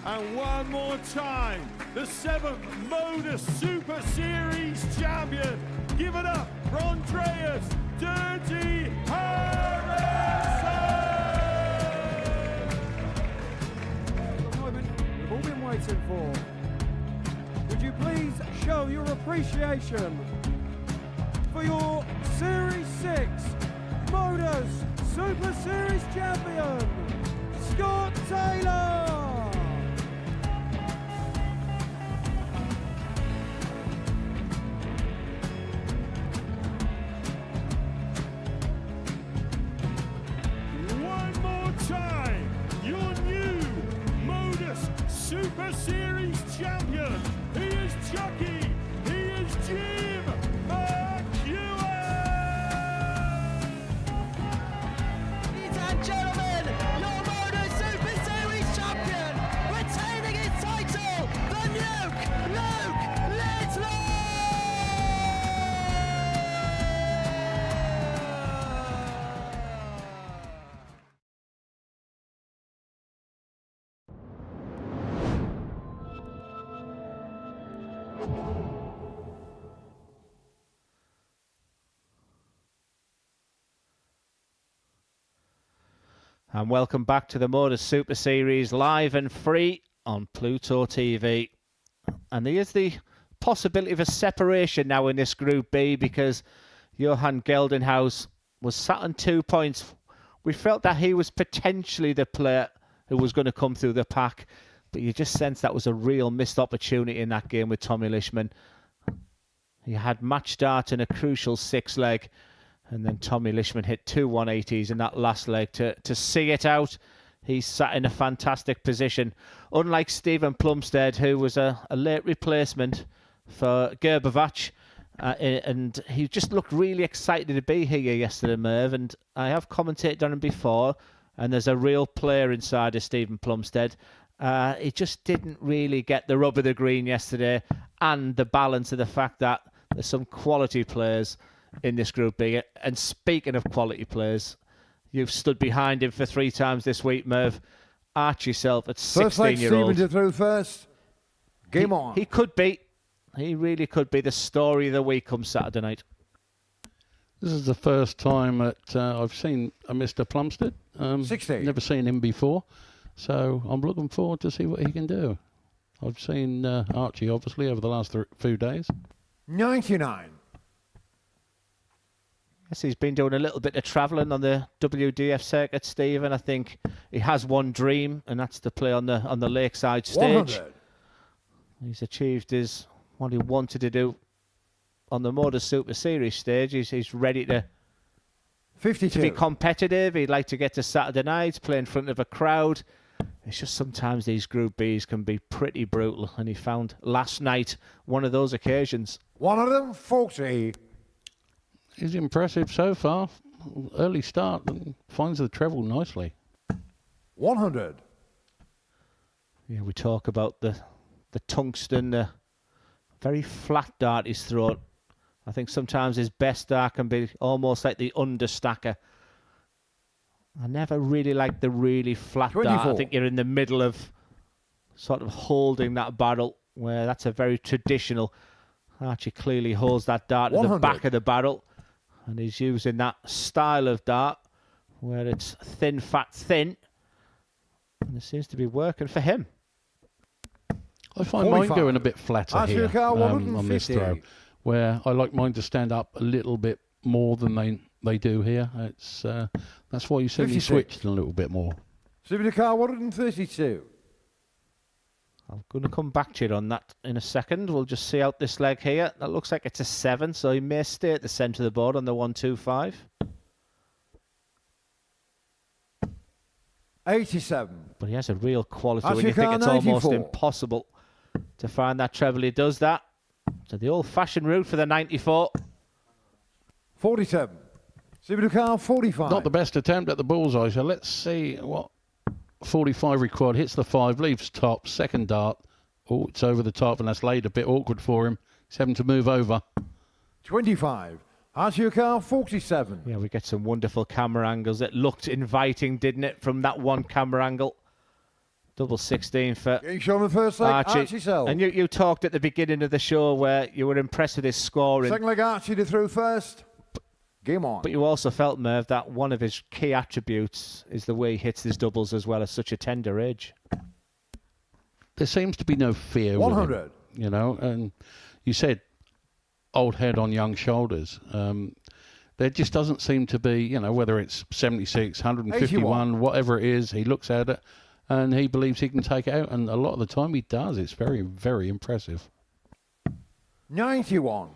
Speaker 1: And one more time, the 7th Modus Super Series champion. Give it up for Andreas Dirty Harrison.
Speaker 9: The moment we've all been waiting for. Would you please show your appreciation for your Series 6 Modus Super Series champion, Scott Taylor?
Speaker 1: One more time, your new Modus Super Series champion. He is Chucky. He is Jim McEwen.
Speaker 2: And welcome back to the Modus Super Series, live and free on Pluto TV. And there's the possibility of a separation now in this Group B, because Johan Geldenhuis was sat on 2 points. We felt that he was potentially the player who was going to come through the pack, but you just sensed that was a real missed opportunity in that game with Tommy Lisman. He had match start in a crucial 6 leg, and then Tommy Lisman hit 2 180s in that last leg to see it out. He sat in a fantastic position. Unlike Stephen Plumstead, who was a late replacement for Gerbavac, and he just looked really excited to be here yesterday, Merv. And I have commentated on him before, and there's a real player inside of Stephen Plumstead. He just didn't really get the rub of the green yesterday, and the balance of the fact that there's some quality players in this Group B. And speaking of quality players, you've stood behind him for 3 times this week, Merv. Archie yourself at 16-year-old.
Speaker 7: Stephen to throw first. Game on.
Speaker 2: He could be. He really could be the story of the week come Saturday night.
Speaker 4: This is the first time that I've seen a Mr. Plumstead.
Speaker 7: 16.
Speaker 4: Never seen him before, so I'm looking forward to see what he can do. I've seen Archie, obviously, over the last few days.
Speaker 7: 99.
Speaker 2: Yes, he's been doing a little bit of travelling on the WDF circuit, Stephen. I think he has one dream, and that's to play on the lakeside stage.
Speaker 7: 100.
Speaker 2: He's achieved what he wanted to do on the Modus Super Series stage. He's ready to
Speaker 7: 52.
Speaker 2: be competitive. He'd like to get to Saturday night, play in front of a crowd. It's just sometimes these Group Bs can be pretty brutal, and he found last night one of those occasions.
Speaker 7: 140.
Speaker 4: He's impressive so far. Early start and finds the treble nicely.
Speaker 7: 100.
Speaker 2: Yeah, we talk about the tungsten, the very flat dart he's thrown. I think sometimes his best dart can be almost like the understacker. I never really liked the really flat
Speaker 7: 24.
Speaker 2: dart. I think you're in the middle of sort of holding that barrel, where that's a very traditional. Archie clearly holds that dart at the
Speaker 7: 100.
Speaker 2: back of the barrel, and he's using that style of dart where it's thin, fat, thin, and it seems to be working for him.
Speaker 4: I find
Speaker 7: 45.
Speaker 4: mine going a bit flatter here on this
Speaker 7: 150.
Speaker 4: throw, where I like mine to stand up a little bit more than they do here. It's that's why you see me
Speaker 7: 56.
Speaker 4: switched a little bit more.
Speaker 7: Stephen Car 132.
Speaker 2: I'm going to come back to you on that in a second. We'll just see out this leg here. That looks like it's a 7, so he may stay at the centre of the board on the 125.
Speaker 7: 87.
Speaker 2: But he has a real quality
Speaker 7: Archie
Speaker 2: when you think
Speaker 7: Car
Speaker 2: it's almost
Speaker 7: 94.
Speaker 2: impossible to find that treble. He does that. So the old-fashioned route for the 94.
Speaker 7: 47. Stephen Car 45.
Speaker 4: Not the best attempt at the bullseye, so let's see what 45 required. Hits the 5, leaves top, second dart. Oh, it's over the top, and that's laid a bit awkward for him. He's having to move over.
Speaker 7: 25. Archie Car 47.
Speaker 2: Yeah, we get some wonderful camera angles. It looked inviting, didn't it, from that one camera angle? Double 16 for
Speaker 7: Getting shown the first leg, Archie Self.
Speaker 2: And you talked at the beginning of the show where you were impressed with his scoring.
Speaker 7: Second leg, Archie to through first. Game on.
Speaker 2: But you also felt, Merv, that one of his key attributes is the way he hits his doubles as well at such a tender age.
Speaker 4: There seems to be no fear
Speaker 7: 100.
Speaker 4: with him, you know. And you said old head on young shoulders. There just doesn't seem to be, you know, whether it's 76, 151,
Speaker 7: 81.
Speaker 4: whatever it is, he looks at it and he believes he can take it out. And a lot of the time he does. It's very, very impressive.
Speaker 7: 91.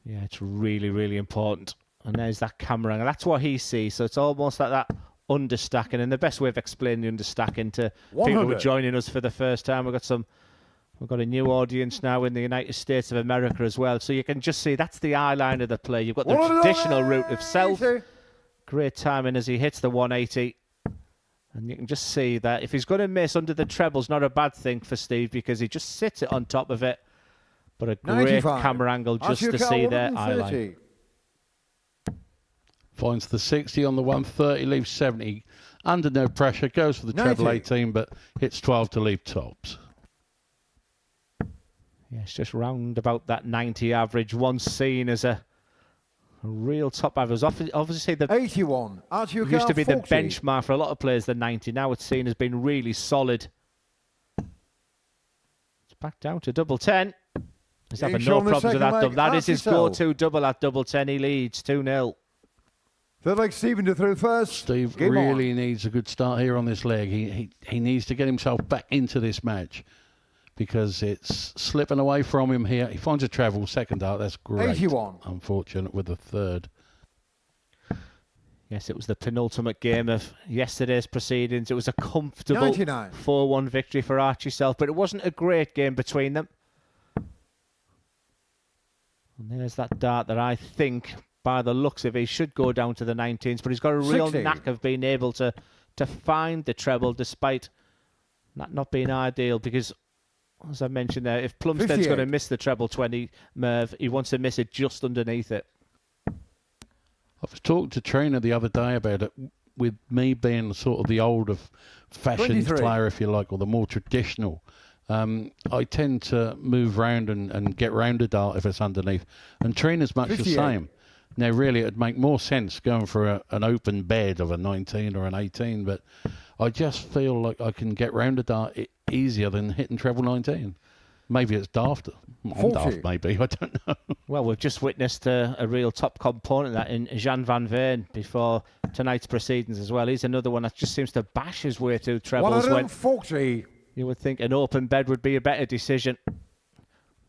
Speaker 2: Yeah, it's really, really important. And there's that camera angle. That's what he sees. So it's almost like that understacking. And the best way of explaining the understacking to
Speaker 7: 100.
Speaker 2: people who are joining us for the first time, we've got a new audience now in the United States of America as well. So you can just see that's the eye line of the play. You've got the traditional route of self. Great timing as he hits the 180. And you can just see that if he's going to miss under the treble's not a bad thing for Steve, because he just sits it on top of it. But a great
Speaker 7: 95.
Speaker 2: camera angle just
Speaker 7: Archie
Speaker 2: to
Speaker 7: Car
Speaker 2: see their eye
Speaker 7: 130.
Speaker 2: line.
Speaker 4: Finds the 60 on the 130, leaves 70. Under no pressure, goes for the treble
Speaker 7: 90.
Speaker 4: 18, but hits 12 to leave tops.
Speaker 2: Yeah, it's just round about that 90 average, once seen as a real top average. Obviously, the
Speaker 7: 81. Archie
Speaker 2: used to be
Speaker 7: 40.
Speaker 2: the benchmark for a lot of players, the 90. Now it's seen as being really solid. It's back down to double 10. He's having no problems with that double. That is his go-to double at double 10. He leads 2-0.
Speaker 7: Third leg, Stephen to through first.
Speaker 4: Steve
Speaker 7: Game
Speaker 4: really
Speaker 7: on.
Speaker 4: needs a good start here on this leg. He needs to get himself back into this match because it's slipping away from him here. He finds a treble, second dart. That's great.
Speaker 7: 81.
Speaker 4: Unfortunate with the third.
Speaker 2: Yes, it was the penultimate game of yesterday's proceedings. It was a comfortable
Speaker 7: 99.
Speaker 2: 4-1 victory for Archie Self, but it wasn't a great game between them. And there's that dart that I think, by the looks of it, he should go down to the 19s, but he's got a real
Speaker 7: 60.
Speaker 2: knack of being able to find the treble despite that not being ideal, because, as I mentioned there, if Plumstead's
Speaker 7: 58.
Speaker 2: going to miss the treble 20, Merv, he wants to miss it just underneath it.
Speaker 4: I was talking to Trainer the other day about it, with me being sort of the older-fashioned
Speaker 7: 23.
Speaker 4: player, if you like, or the more traditional. I tend to move round and get round a dart if it's underneath. And Trina's much
Speaker 7: 58.
Speaker 4: the same. Now, really, it'd make more sense going for an open bed of a 19 or an 18, but I just feel like I can get round a dart easier than hitting treble 19. Maybe it's daft. I'm
Speaker 7: 40.
Speaker 4: daft, maybe. I don't know.
Speaker 2: Well, we've just witnessed a real top component of that in Jan van Veen before tonight's proceedings as well. He's another one that just seems to bash his way through trebles when
Speaker 7: 140.
Speaker 2: you would think an open bed would be a better decision.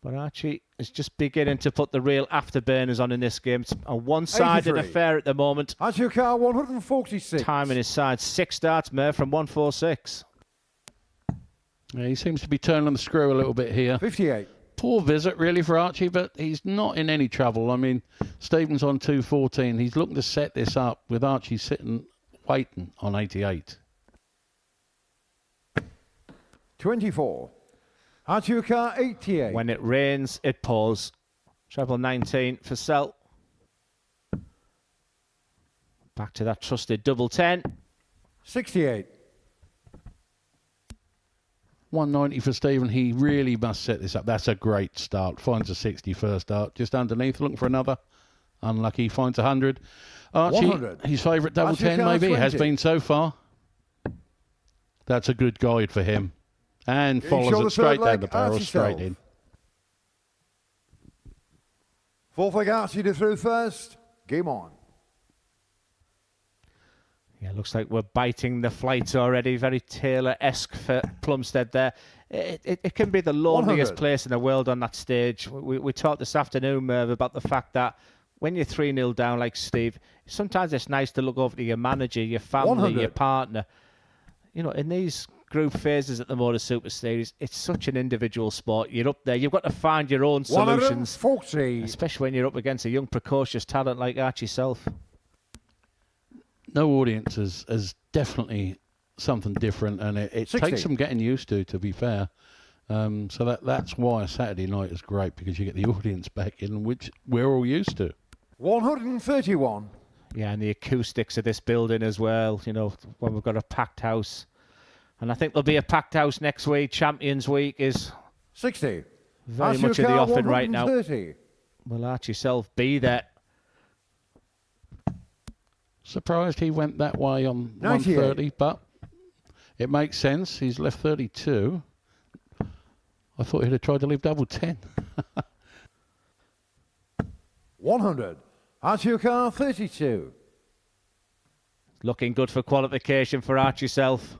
Speaker 2: But Archie is just beginning to put the real afterburners on in this game. It's a one-sided
Speaker 7: 83.
Speaker 2: affair at the moment.
Speaker 7: Archie 146.
Speaker 2: Time in his side. 6 darts, Merv, from 146.
Speaker 4: Yeah, he seems to be turning the screw a little bit here.
Speaker 7: 58.
Speaker 4: Poor visit, really, for Archie, but he's not in any trouble. I mean, Stephen's on 214. He's looking to set this up with Archie sitting, waiting on 88.
Speaker 7: 24. Archie 88.
Speaker 2: When it rains, it pours. Treble 19 for Sel. Back to that trusted double 10.
Speaker 7: 68.
Speaker 4: 190 for Stephen. He really must set this up. That's a great start. Finds a 60 first dart. Just underneath, looking for another. Unlucky. Finds 100. Archie,
Speaker 7: 100.
Speaker 4: his favourite double
Speaker 7: Archie
Speaker 4: 10 maybe.
Speaker 7: 20.
Speaker 4: Has been so far. That's a good guide for him. And
Speaker 7: Getting
Speaker 4: follows
Speaker 7: shoulder
Speaker 4: it straight
Speaker 7: third
Speaker 4: down
Speaker 7: leg,
Speaker 4: the barrel,
Speaker 7: Archie
Speaker 4: straight
Speaker 7: self.
Speaker 4: in.
Speaker 7: Fourth leg, Archie to through first. Game on.
Speaker 2: Yeah, looks like we're biting the flight already. Very Taylor-esque for Plumstead there. It can be the loneliest
Speaker 7: 100.
Speaker 2: place in the world on that stage. We talked this afternoon, Merv, about the fact that when you're 3-0 down like Steve, sometimes it's nice to look over to your manager, your family,
Speaker 7: 100.
Speaker 2: your partner. You know, in these group phases at the Modus Super Series, it's such an individual sport. You're up there. You've got to find your own solutions,
Speaker 7: 140.
Speaker 2: especially when you're up against a young, precocious talent like Archie Self.
Speaker 4: No audience is definitely something different, and it
Speaker 7: 60.
Speaker 4: takes some getting used to be fair. So that's why a Saturday night is great, because you get the audience back in, which we're all used to.
Speaker 7: 131.
Speaker 2: Yeah, and the acoustics of this building as well, you know, when we've got a packed house. And I think there'll be a packed house next week. Champions Week is
Speaker 7: 60.
Speaker 2: very
Speaker 7: Archie
Speaker 2: much in the offing right now.
Speaker 7: 130.
Speaker 2: Will Archie Self be there?
Speaker 4: Surprised he went that way on
Speaker 7: 98.
Speaker 4: 130, but it makes sense. He's left 32. I thought he'd have tried to leave double 10.
Speaker 7: 100. Archie 32.
Speaker 2: Looking good for qualification for Archie Self.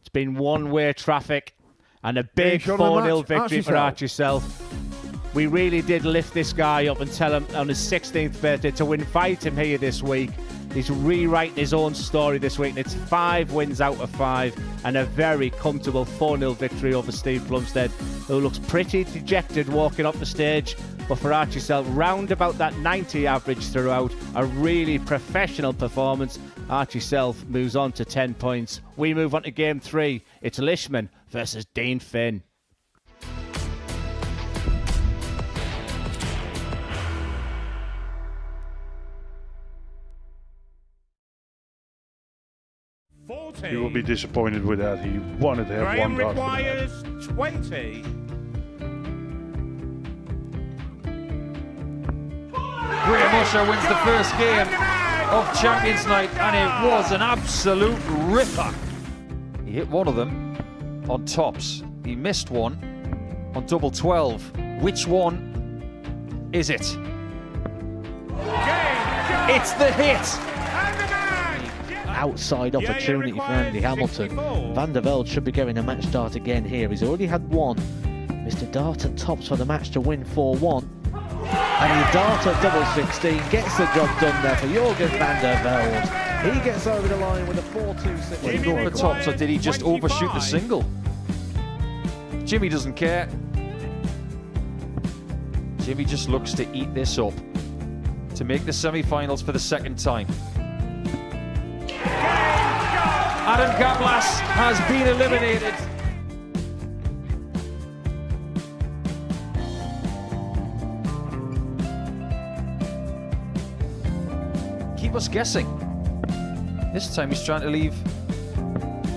Speaker 2: It's been one-way traffic and a big
Speaker 7: shot on the
Speaker 2: 4-0
Speaker 7: match,
Speaker 2: victory
Speaker 7: Archie
Speaker 2: for
Speaker 7: Self.
Speaker 2: Archie Self. We really did lift this guy up and tell him on his 16th birthday to invite him here this week. He's rewriting his own story this week, and it's 5 wins out of 5 and a very comfortable 4-0 victory over Steve Plumstead, who looks pretty dejected walking up the stage. But for Archie Self, round about that 90 average throughout, a really professional performance. Archie Self moves on to 10 points. We move on to game 3. It's Lisman versus Dean Finn.
Speaker 8: You will be disappointed with that. He wanted to have
Speaker 1: Graham
Speaker 8: one dart.
Speaker 1: requires 20.
Speaker 10: Lancashire wins the first game of Champions Night, and it was an absolute ripper. He hit one of them on tops. He missed one on double 12. Which one is it? It's the hit!
Speaker 2: Outside opportunity for Andy Hamilton. Van der Velde should be getting a match start again here. He's already had one. Mr. Dart at tops for the match to win 4-1. And he Dart at double 16 gets the job done there for Jurgen van der Velde. He gets over the line with a 4-2-6.
Speaker 10: Did he go for tops, or did he just overshoot the single? Jimmy doesn't care. Jimmy just looks to eat this up to make the semi-finals for the second time. Adam Gablas has been eliminated. Keep us guessing. This time he's trying to leave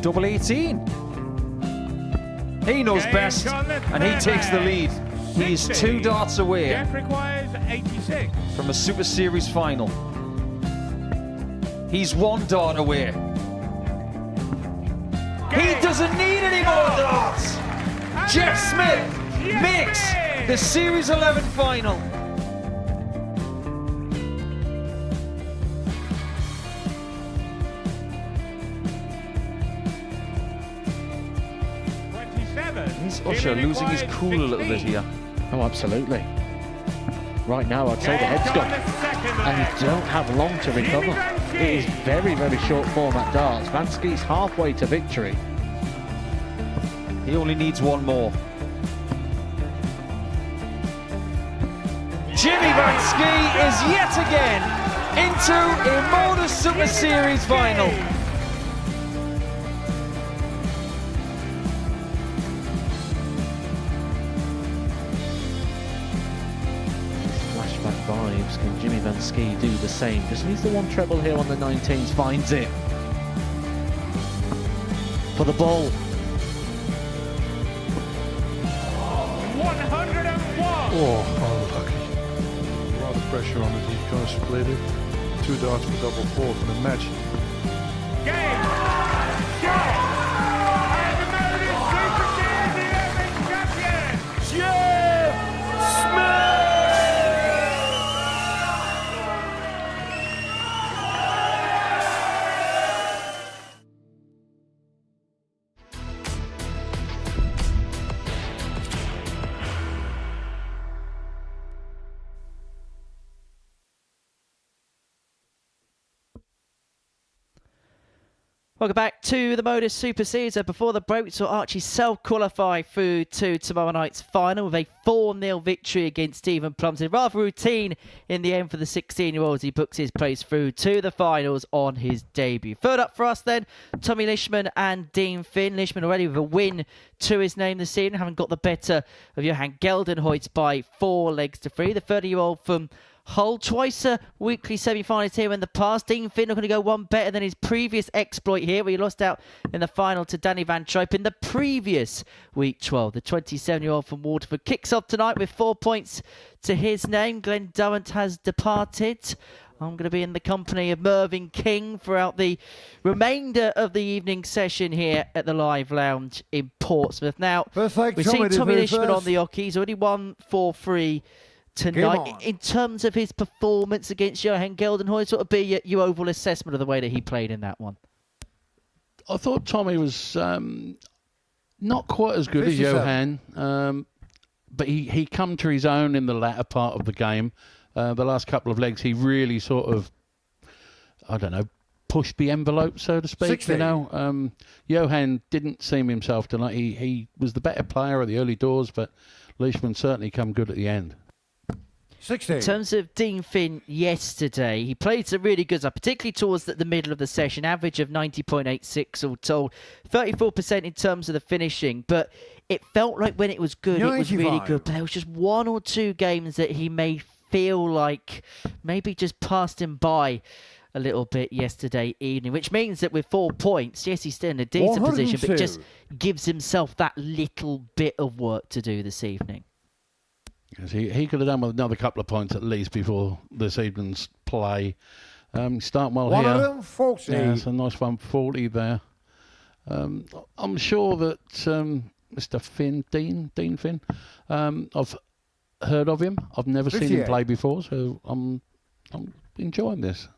Speaker 10: double 18. He knows best, and he takes the lead. He's 2 darts away from a Super Series final. He's 1 dart away. He doesn't need any more darts. Jeff Smith makes the Series 11 final. Is Usher losing his cool a little bit here?
Speaker 2: Oh, absolutely. Right now, I'd say the head's gone. And you don't have long to recover. It is very, very short format darts. Vansky's halfway to victory.
Speaker 10: He only needs one more. Jimmy Vansky is yet again into a Modus Super Series final.
Speaker 2: Flashback vibes. Can Jimmy Vansky do the same? Just needs the one treble here on the 19s. Finds it. For the ball.
Speaker 1: 101!
Speaker 11: Oh, unlucky. A lot of pressure on it. He's going to split it. 2 darts for double 4 for the match.
Speaker 1: Game! Shot! And the Modus Super Series 11 champion, Jeff Smith!
Speaker 3: Welcome back to the Modus Super Series. Before the break, we saw Archie self-qualify through to tomorrow night's final with a 4-0 victory against Stephen Plumstead. Rather routine in the end for the 16-year-old. He books his place through to the finals on his debut. Third up for us then, Tommy Lisman and Dean Finn. Lisman already with a win to his name this evening, having got the better of Johan Geldenhuys by 4 legs to 3. The 30-year-old from Hull, twice a weekly semi-finalist here in the past. Dean Finn not going to go one better than his previous exploit here, where he lost out in the final to Danny Van Troep in the previous week 12. The 27-year-old from Waterford kicks off tonight with 4 points to his name. Glenn Durrant has departed. I'm going to be in the company of Mervyn King throughout the remainder of the evening session here at the Live Lounge in Portsmouth. Now, we've seen Tommy Lisman on the hockey. He's already won 4-3 tonight. In terms of his performance against Johan Geldenhuys, what would be your overall assessment of the way that he played in that one?
Speaker 4: I thought Tommy was not quite as good as Johan, but he come to his own in the latter part of the game. The last couple of legs, he really sort of, I don't know, pushed the envelope, so to speak.
Speaker 7: 16.
Speaker 4: You know, Johan didn't seem himself tonight. He was the better player at the early doors, but Leishman certainly come good at the end.
Speaker 7: 16.
Speaker 3: In terms of Dean Finn yesterday, he played some really good stuff, particularly towards the middle of the session. Average of 90.86 all told. 34% in terms of the finishing, but it felt like when it was good, 95. It was really good. But there was just 1 or 2 games that he may feel like maybe just passed him by a little bit yesterday evening, which means that with 4 points, yes, he's still in a decent position, but just gives himself that little bit of work to do this evening.
Speaker 4: Yes, he could have done with another couple of points at least before this evening's play. Starting well here.
Speaker 7: 140.
Speaker 4: Yeah, it's a nice 140 there. I'm sure that Mr. Finn, Dean Finn, I've heard of him. I've never seen him play before, so I'm enjoying this.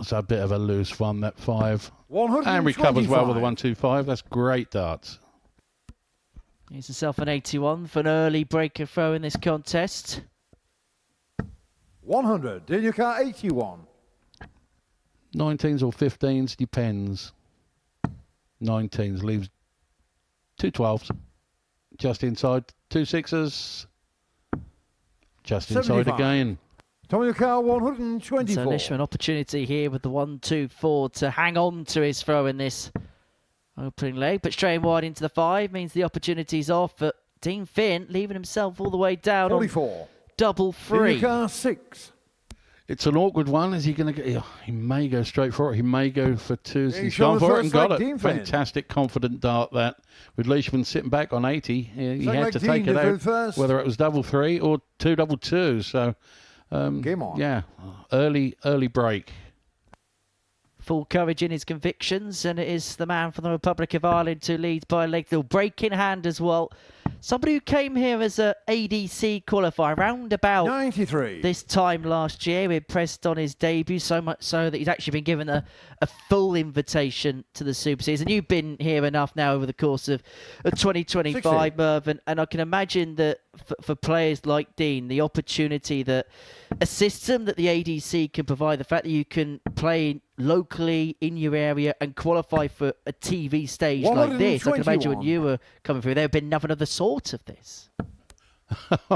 Speaker 4: It's a bit of a loose one, that 5. And recovers well with the 125. That's great darts.
Speaker 3: He's himself an 81 for an early breaker throw in this contest.
Speaker 7: 100. Daniel Carr 81.
Speaker 4: 19s or 15s, depends. 19s leaves 2 12s. Just inside 2 6s. Just inside
Speaker 7: 75.
Speaker 4: again.
Speaker 7: Tommy Carr 124.
Speaker 3: So Lisman, opportunity here with the 1-2-4 to hang on to his throw in this opening leg, but straight wide into the 5 means the opportunity's off. But Dean Finn leaving himself all the way down
Speaker 7: 44.
Speaker 3: on double 3.
Speaker 7: Tommy Carr 6.
Speaker 4: It's an awkward one. Is he going to go? He may go straight for it. He may go for 2s.
Speaker 7: Yeah,
Speaker 4: He's gone for it and got it.
Speaker 7: Dean Finn.
Speaker 4: Fantastic, confident dart that. With Leishman sitting back on 80, he had
Speaker 7: like
Speaker 4: to
Speaker 7: Dean
Speaker 4: take it out,
Speaker 7: first.
Speaker 4: whether it was double 3 or 2 double 2s. So,
Speaker 7: game on.
Speaker 4: Yeah, early break.
Speaker 3: Full courage in his convictions, and it is the man from the Republic of Ireland who leads by a leg. They'll break in hand as well. Somebody who came here as a ADC qualifier round about
Speaker 7: 93.
Speaker 3: this time last year. We impressed on his debut, so much so that he's actually been given a full invitation to the Super Series. And you've been here enough now over the course of 2025, Merv, and I can imagine that for players like Dean, the opportunity that a system that the ADC can provide, the fact that you can play locally in your area and qualify for a TV stage like this, I can imagine when you were coming through, there have been nothing of the sort of this.
Speaker 4: There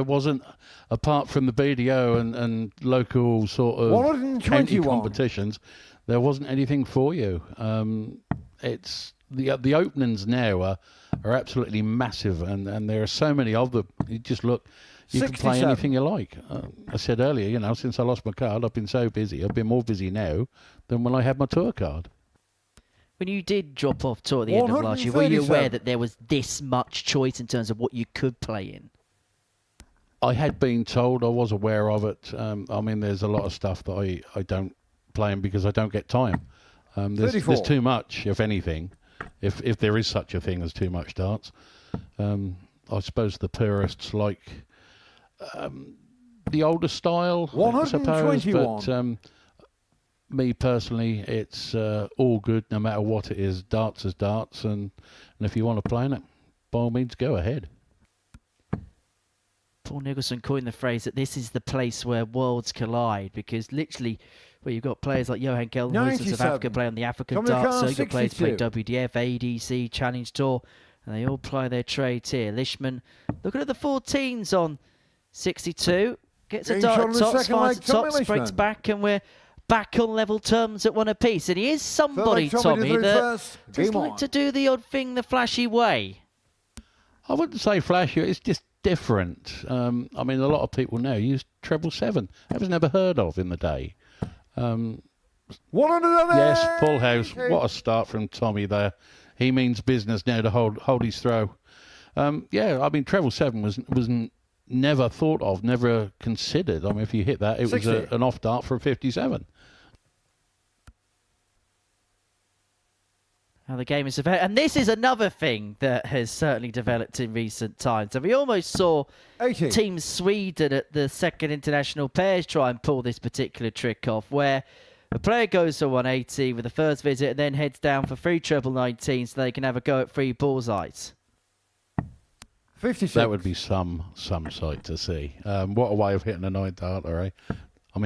Speaker 4: wasn't, apart from the BDO and local sort of county competitions, there wasn't anything for you. It's the openings now are absolutely massive, and there are so many of them. You just look. You 67. Can play anything you like. I said earlier, since I lost my card, I've been so busy. I've been more busy now than when I had my tour card.
Speaker 3: When you did drop off tour at the end of last year, were you aware that there was this much choice in terms of what you could play in?
Speaker 4: I had been told. I was aware of it. There's a lot of stuff that I don't play in because I don't get time. There's too much, if anything, if there is such a thing as too much darts. I suppose the purists like the older style, I suppose, but me personally, it's all good no matter what it is. Darts is darts, and if you want to play in it, by all means, go ahead.
Speaker 3: Paul Nicholson coined the phrase that this is the place where worlds collide, because literally, you've got players like Johan Gelenho, who's from South Africa, play on the African darts, so you've got players play WDF, ADC, Challenge Tour, and they all ply their trades here. Lisman, looking at the 14s on 62, gets a dart tops, finds the tops, breaks back, and we're back on level terms at 1 apiece. And he is somebody, Tommy, that does like to do the odd thing the flashy way.
Speaker 4: I wouldn't say flashy, it's just different. A lot of people now use treble 7. I was never heard of in the day.
Speaker 7: 100.
Speaker 4: Yes, full house. What a start from Tommy there. He means business now to hold his throw. Treble 7 was never thought of, never considered. If you hit that, it 60. Was an off dart for a 57.
Speaker 3: Now the game is developed, and this is another thing that has certainly developed in recent times. And we almost saw
Speaker 7: 80.
Speaker 3: Team Sweden at the second international pairs try and pull this particular trick off, where the player goes for 180 with the first visit and then heads down for 3 treble 19 so they can have a go at 3 bullseyes.
Speaker 7: 56.
Speaker 4: That would be some sight to see. What a way of hitting a 9 darter, eh?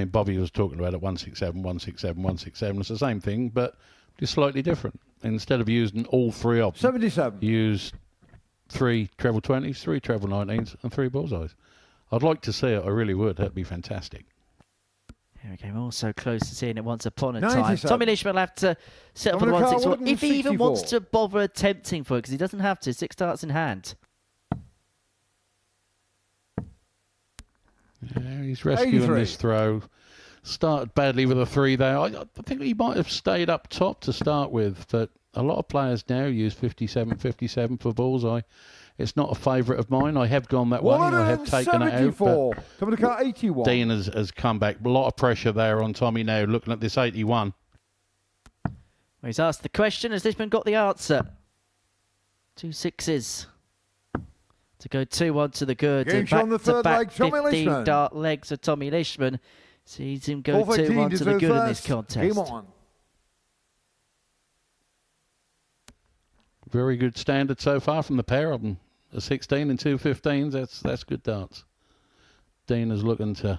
Speaker 4: Bobby was talking about it, 167, 167, 167. It's the same thing, but just slightly different. Instead of using all 3 of them,
Speaker 7: 77.
Speaker 4: Use 3 treble 20s, 3 treble 19s, and 3 bullseyes. I'd like to see it. I really would. That'd be fantastic.
Speaker 3: Here we go. Also close to seeing it once upon a
Speaker 7: 97.
Speaker 3: time. Tommy Lisman will have to settle for the 164 if he even wants to bother attempting for it, because he doesn't have to. 6 darts in hand.
Speaker 4: Yeah, he's rescuing
Speaker 7: 83.
Speaker 4: this throw. started badly with a 3 there. I think he might have stayed up top to start with, but a lot of players now use 57 for bullseye. It's not a favourite of mine. I have gone that way. I have taken it out.
Speaker 7: Coming to car 81.
Speaker 4: Dean has come back. A lot of pressure there on Tommy now, looking at this 81.
Speaker 3: Well, he's asked the question. Has Lisman got the answer? 2 6s. To go 2-1 to the good.
Speaker 7: Gauge on the third leg, Tommy
Speaker 3: 15
Speaker 7: Lisman.
Speaker 3: dart legs of Tommy Lisman. Sees him go
Speaker 7: 4:15
Speaker 3: 2-1 to the good in this contest.
Speaker 7: Game on.
Speaker 4: Very good standard so far from the pair of them. A 16 and 2 15s, that's good darts. Dean is looking to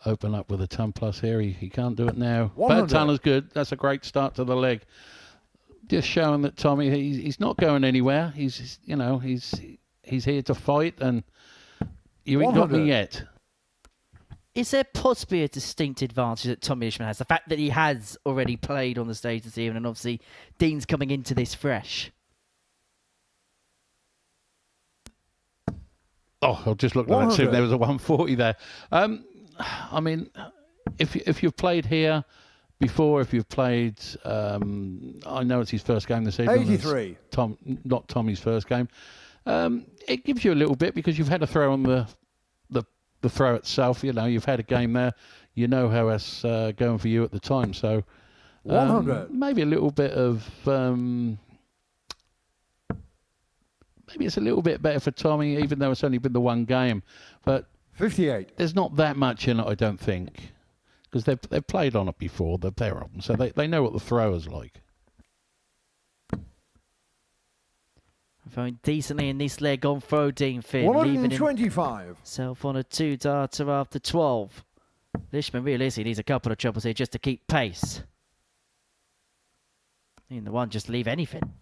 Speaker 4: open up with a ton plus here. He can't do it now.
Speaker 7: 100.
Speaker 4: Bad ton is good. That's a great start to the leg. Just showing that Tommy, he's not going anywhere. He's here to fight, and you ain't got me yet.
Speaker 3: Is there possibly a distinct advantage that Tommy Lisman has? The fact that he has already played on the stage this evening, and obviously Dean's coming into this fresh.
Speaker 4: Oh, I just looked at that too. There was a 140 there. I mean, if you've played here before, if you've played, I know it's his first game this evening.
Speaker 7: 83.
Speaker 4: Not Tommy's first game. It gives you a little bit because you've had a throw on the throw itself. You know, you've had a game there. You know how it's going for you at the time. So
Speaker 7: 100.
Speaker 4: Maybe a little bit of. Maybe it's a little bit better for Tommy, even though it's only been the one game. But
Speaker 7: 58.
Speaker 4: There's not that much in it, I don't think, because they've played on it before. They're there of them, so they know what the thrower's like.
Speaker 3: Throwing decently in this leg on throw, Dean Finn.
Speaker 7: 125.
Speaker 3: Self on a 2-darter after 12. Lisman realistically needs a couple of troubles here just to keep pace. In the one, just leave anything.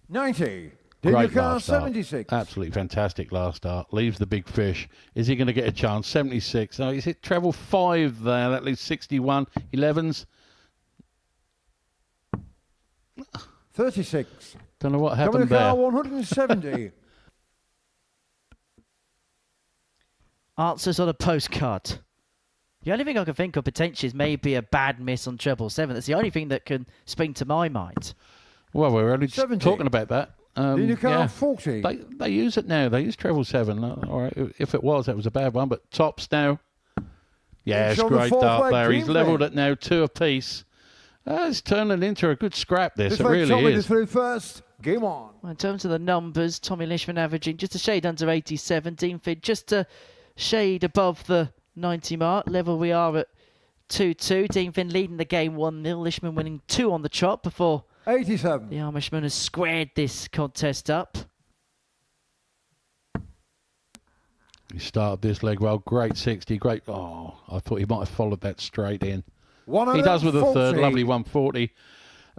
Speaker 7: 90.
Speaker 4: Great last start.
Speaker 7: 76.
Speaker 4: Absolutely fantastic last start. Leaves the big fish. Is he going to get a chance? 76. No, he's hit treble 5 there. That leaves 61. 11s.
Speaker 7: 36.
Speaker 4: Don't know what happened there.
Speaker 7: 170.
Speaker 3: Answers on a postcard. The only thing I can think of potentially is maybe a bad miss on treble 7. That's the only thing that can spring to my mind.
Speaker 4: Well, we're only talking about that.
Speaker 7: Yeah. 40.
Speaker 4: They use it now. They use treble 7. All right, if it was, that was a bad one. But tops now. Yeah, it's great dart there. He's levelled it now 2 apiece. It's turning into a good scrap. This it really is.
Speaker 7: Through first. Game on.
Speaker 3: Well, in terms of the numbers, Tommy Lisman averaging just a shade under 87. Dean Finn just a shade above the 90 mark. Level we are at 2-2. Dean Finn leading the game 1-0. Lisman winning 2 on the trot before
Speaker 7: 87.
Speaker 3: the Irishman has squared this contest up.
Speaker 4: He started this leg well. Great 60. Great. Oh, I thought he might have followed that straight in. He does with a third. Lovely 140.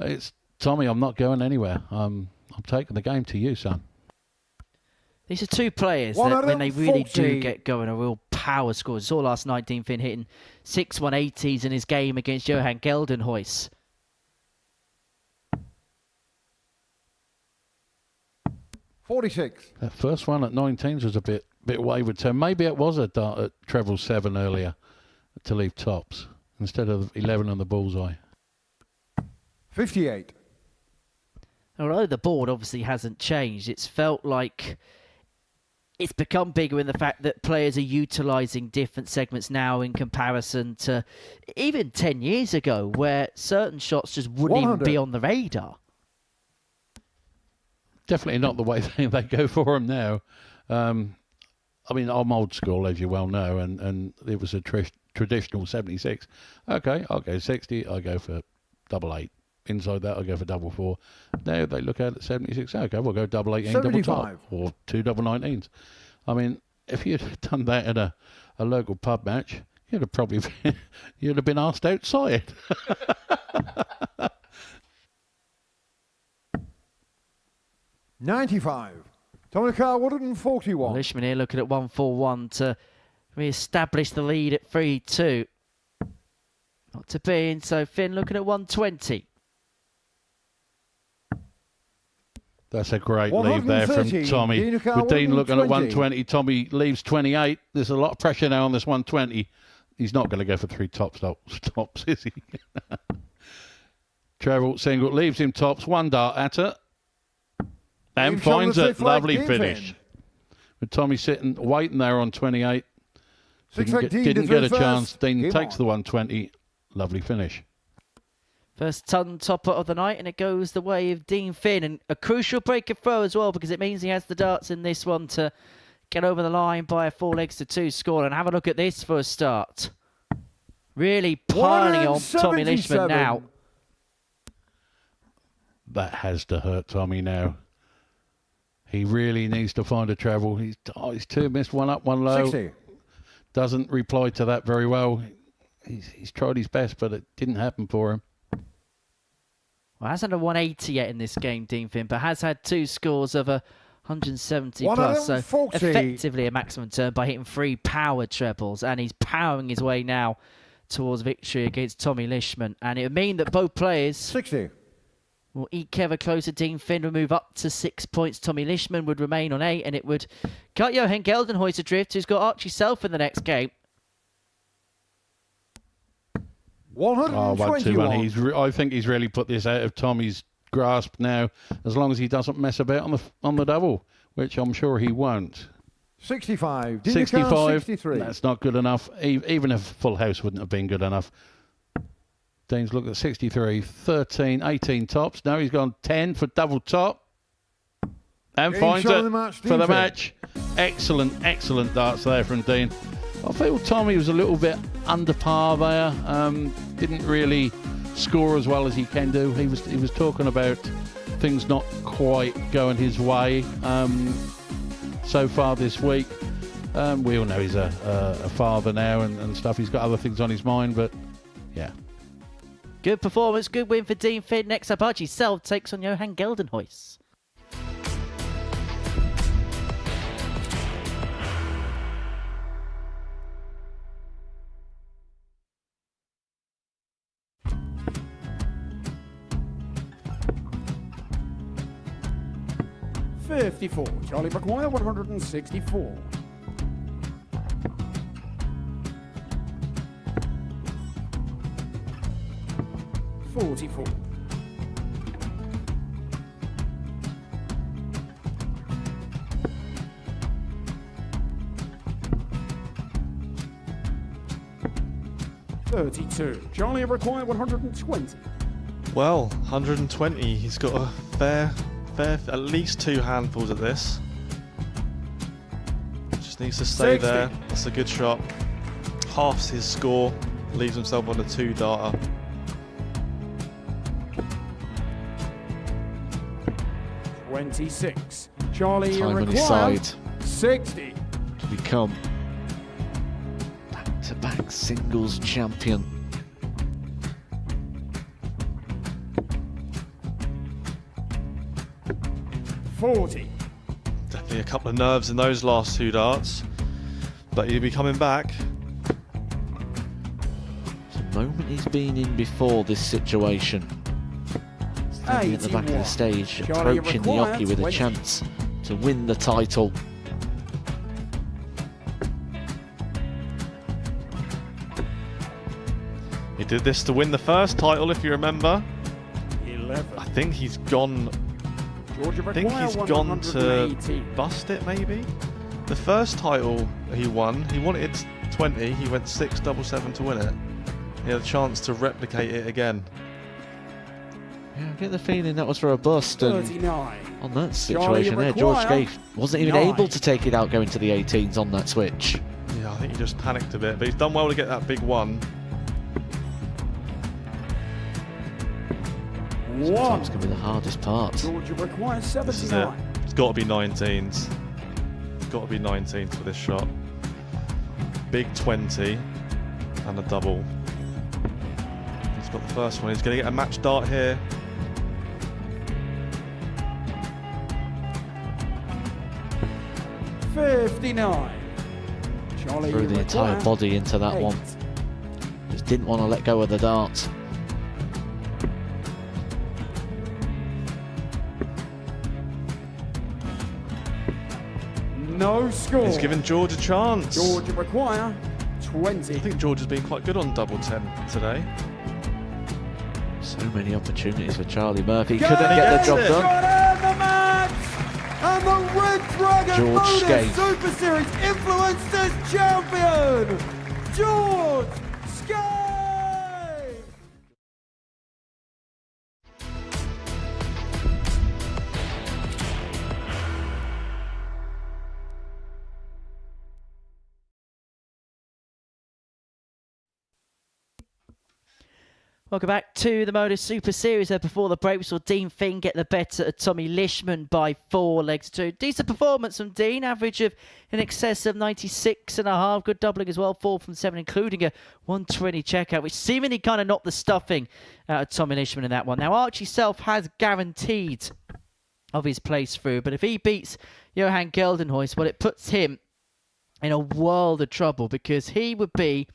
Speaker 4: It's Tommy, I'm not going anywhere. I'm taking the game to you, son.
Speaker 3: These are two players that, when they really do get going, are real power scores. Saw last night Dean Finn hitting 6 180s in his game against Johan Geldenhuys.
Speaker 7: $46.
Speaker 4: That first one at 19s was a bit wayward. So maybe it was a dart at treble 7 earlier to leave tops instead of 11 on the bullseye.
Speaker 7: 58.
Speaker 3: Although the board obviously hasn't changed, it's felt like it's become bigger in the fact that players are utilising different segments now in comparison to even 10 years ago, where certain shots just wouldn't even be on the radar.
Speaker 4: Definitely not the way they go for them now. I mean, I'm old school, as you well know, and it was a traditional 76. Okay, I'll go 60. I'll go for double 8. Inside that, I'll go for double 4. Now they look at it 76. Okay, we'll go double 18, double top, or 2 double 19s. I mean, if you'd done that in a local pub match, you'd have probably you'd have been asked outside.
Speaker 7: $95. Tommy Carr, 141.
Speaker 3: Lisman here looking at 141 to re-establish the lead at 3-2. Not to be in, so Finn looking at 120.
Speaker 4: That's a great lead there from Tommy. With Dean looking at 120, Tommy leaves 28. There's a lot of pressure now on this 120. He's not going to go for 3 stops, is he? Treble single leaves him tops. 1 dart at her. And finds a lovely finish. With Tommy sitting, waiting there on 28. Didn't get a chance. Dean takes the 120. Lovely finish.
Speaker 3: First ton topper of the night, and it goes the way of Dean Finn. And a crucial break of throw as well, because it means he has the darts in this one to get over the line by a 4-2 score. And have a look at this for a start. Really piling on Tommy Lisman now.
Speaker 4: That has to hurt Tommy now. He really needs to find a treble. He's 2 missed, 1 up, 1 low.
Speaker 7: 60.
Speaker 4: Doesn't reply to that very well. He's tried his best, but it didn't happen for him.
Speaker 3: Well, hasn't had a 180 yet in this game, Dean Finn, but has had 2 scores of 170 plus. So effectively a maximum turn by hitting 3 power trebles, and he's powering his way now towards victory against Tommy Lisman. And it would mean that both players
Speaker 7: 60.
Speaker 3: will eke ever closer. Dean Finn will move up to 6 points. Tommy Lisman would remain on 8, and it would cut Johan Geldenhuys adrift, who's got Archie self in the next game.
Speaker 7: 121.
Speaker 4: I think he's really put this out of Tommy's grasp now, as long as he doesn't mess about on the double, which I'm sure he won't.
Speaker 7: 65.
Speaker 4: 65.
Speaker 7: 63.
Speaker 4: That's not good enough. Even a full house wouldn't have been good enough. Dean's looked at 63, 13, 18 tops. Now he's gone 10 for double top. And finds it for the match. Excellent, excellent darts there from Dean. I feel Tommy was a little bit under par there. Didn't really score as well as he can do. He was talking about things not quite going his way so far this week. We all know he's a father now and stuff. He's got other things on his mind, but yeah.
Speaker 3: Good performance, good win for Dean Finn. Next up, Archie Self takes on Johan Geldenhuys.
Speaker 9: $54. Charlie McGuire, 164. $44. $32. Charlie required 120.
Speaker 12: Well, 120. He's got a fair, at least 2 handfuls at this. Just needs to stay
Speaker 9: 60.
Speaker 12: there. That's a good shot. Halves his score, leaves himself on a 2-darter.
Speaker 9: $26. Charlie
Speaker 10: Time on his
Speaker 9: required
Speaker 10: side
Speaker 9: 60.
Speaker 10: to become back-to-back singles champion.
Speaker 9: $40.
Speaker 12: Definitely a couple of nerves in those last 2 darts, but he'll be coming back.
Speaker 10: It's a moment he's been in before this situation. Standing at the back of the stage,
Speaker 9: Charlie
Speaker 10: approaching the
Speaker 9: required
Speaker 10: hockey with
Speaker 9: 20.
Speaker 10: a chance to win the title.
Speaker 12: He did this to win the first title, if you remember.
Speaker 9: 11.
Speaker 12: I think he's gone.
Speaker 9: Georgia
Speaker 12: I think he's gone to bust it, maybe. The first title he won, he wanted 20. He went 6-7-7 to win it. He had a chance to replicate it again.
Speaker 10: Yeah, I get the feeling that was for a bust, and
Speaker 9: 39.
Speaker 10: on that situation there, George Scaife wasn't even able to take it out going to the 18s on that switch.
Speaker 12: Yeah, I think he just panicked a bit, but he's done well to get that big one.
Speaker 10: Sometimes can be the hardest part.
Speaker 9: Georgia requires
Speaker 12: This is it.
Speaker 9: 79.
Speaker 12: It's got to be 19s. It's got to be 19s for this shot. Big 20 and a double. He's got the first one. He's going to get a match dart here.
Speaker 9: $59. Charlie
Speaker 10: Threw the entire body into that one. Just didn't want to let go of the dart.
Speaker 9: No score.
Speaker 12: He's given George a chance.
Speaker 9: Georgia require 120.
Speaker 12: I think George has been quite good on double 10 today.
Speaker 2: So many opportunities for Charlie Murphy. Couldn't get the job done.
Speaker 7: And the match! And the Red Dragon
Speaker 2: George
Speaker 7: Modus
Speaker 2: Skate.
Speaker 7: Super Series Influencers Champion, George Skate!
Speaker 3: Welcome back to the Modus Super Series. Before the break, we saw Dean Finn get the better of Tommy Lisman by 4 legs to 2. Decent performance from Dean, average of in excess of 96.5. Good doubling as well, 4 from 7, including a 120 checkout, which seemingly kind of knocked the stuffing out of Tommy Lisman in that one. Now, Archie Self has guaranteed of his place through, but if he beats Johan Geldenhuys, well, it puts him in a world of trouble because he would be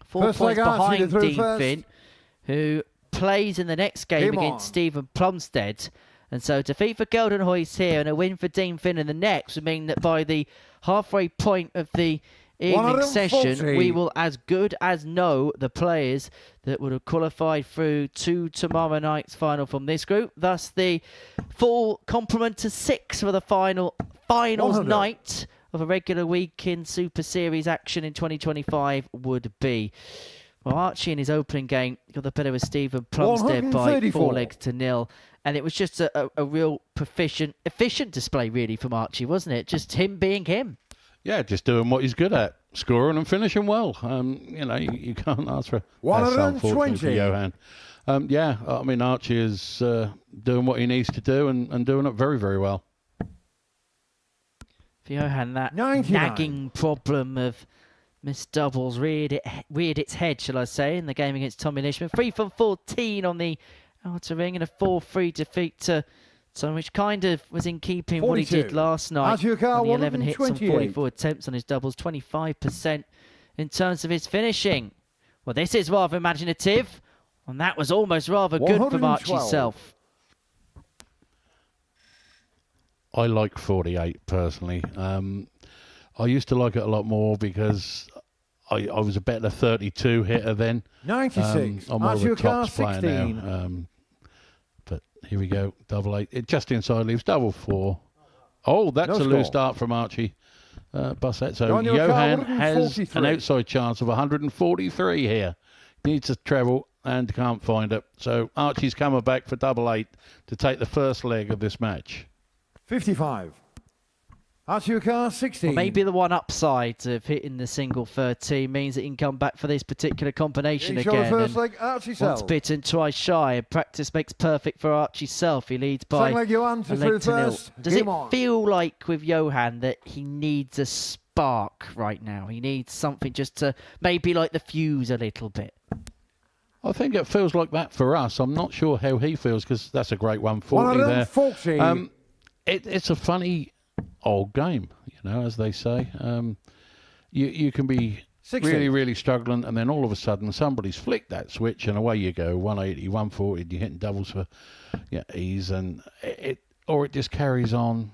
Speaker 3: 4 points behind Dean Finn, who plays in the next game against Stephen Plumstead. And so defeat for Geldenhuys here and a win for Dean Finn in the next would mean that by the halfway point of the evening session, we will as good as know the players that would have qualified through to tomorrow night's final from this group. Thus, the full complement of 6 for the finals night of a regular week in Super Series action in 2025 would be. Well, Archie in his opening game got the better of Stephen Plumstead by 4 legs to 0. And it was just a real efficient display, really, from Archie, wasn't it? Just him being him.
Speaker 4: Yeah, just doing what he's good at, scoring and finishing well. You know, you can't ask for less, unfortunately, for Johan. Yeah, I mean, Archie is doing what he needs to do and doing it very, very well.
Speaker 3: For Johan, that nagging problem of missed doubles reared its head, shall I say, in the game against Tommy Lisman. 3 from 14 on the outer ring and a 4-3 defeat to Tom, which kind of was in keeping with what he did last night. On the 11 hits on 44 attempts on his doubles, 25% in terms of his finishing. Well, this is rather imaginative, and that was almost rather good from Archie Self.
Speaker 4: I like 48 personally. I used to like it a lot more because I was a better 32 hitter then.
Speaker 7: 96.
Speaker 4: I'm more of a tops player now. But here we go, double 8. It just inside leaves double 4. Oh, that's a loose start from Archie. Bust that. So Johan has an outside chance of 143 here. Needs a treble and can't find it. So Archie's coming back for double 8 to take the first leg of this match.
Speaker 7: 55. Archie 16.
Speaker 3: Well, maybe the one upside of hitting the single 13 means that he can come back for this particular combination again. Once bitten, twice shy. And practice makes perfect for Archie Self. He leads by a leg to 0. Does it feel like with Johan that he needs a spark right now? He needs something just to maybe light the fuse a little bit.
Speaker 4: I think it feels like that for us. I'm not sure how he feels because that's a great 140 there. It's a funny old game, you know, as they say. You can be really, really struggling, and then all of a sudden somebody's flicked that switch, and away you go, 180, 140, you're hitting doubles for ease, and it just carries on,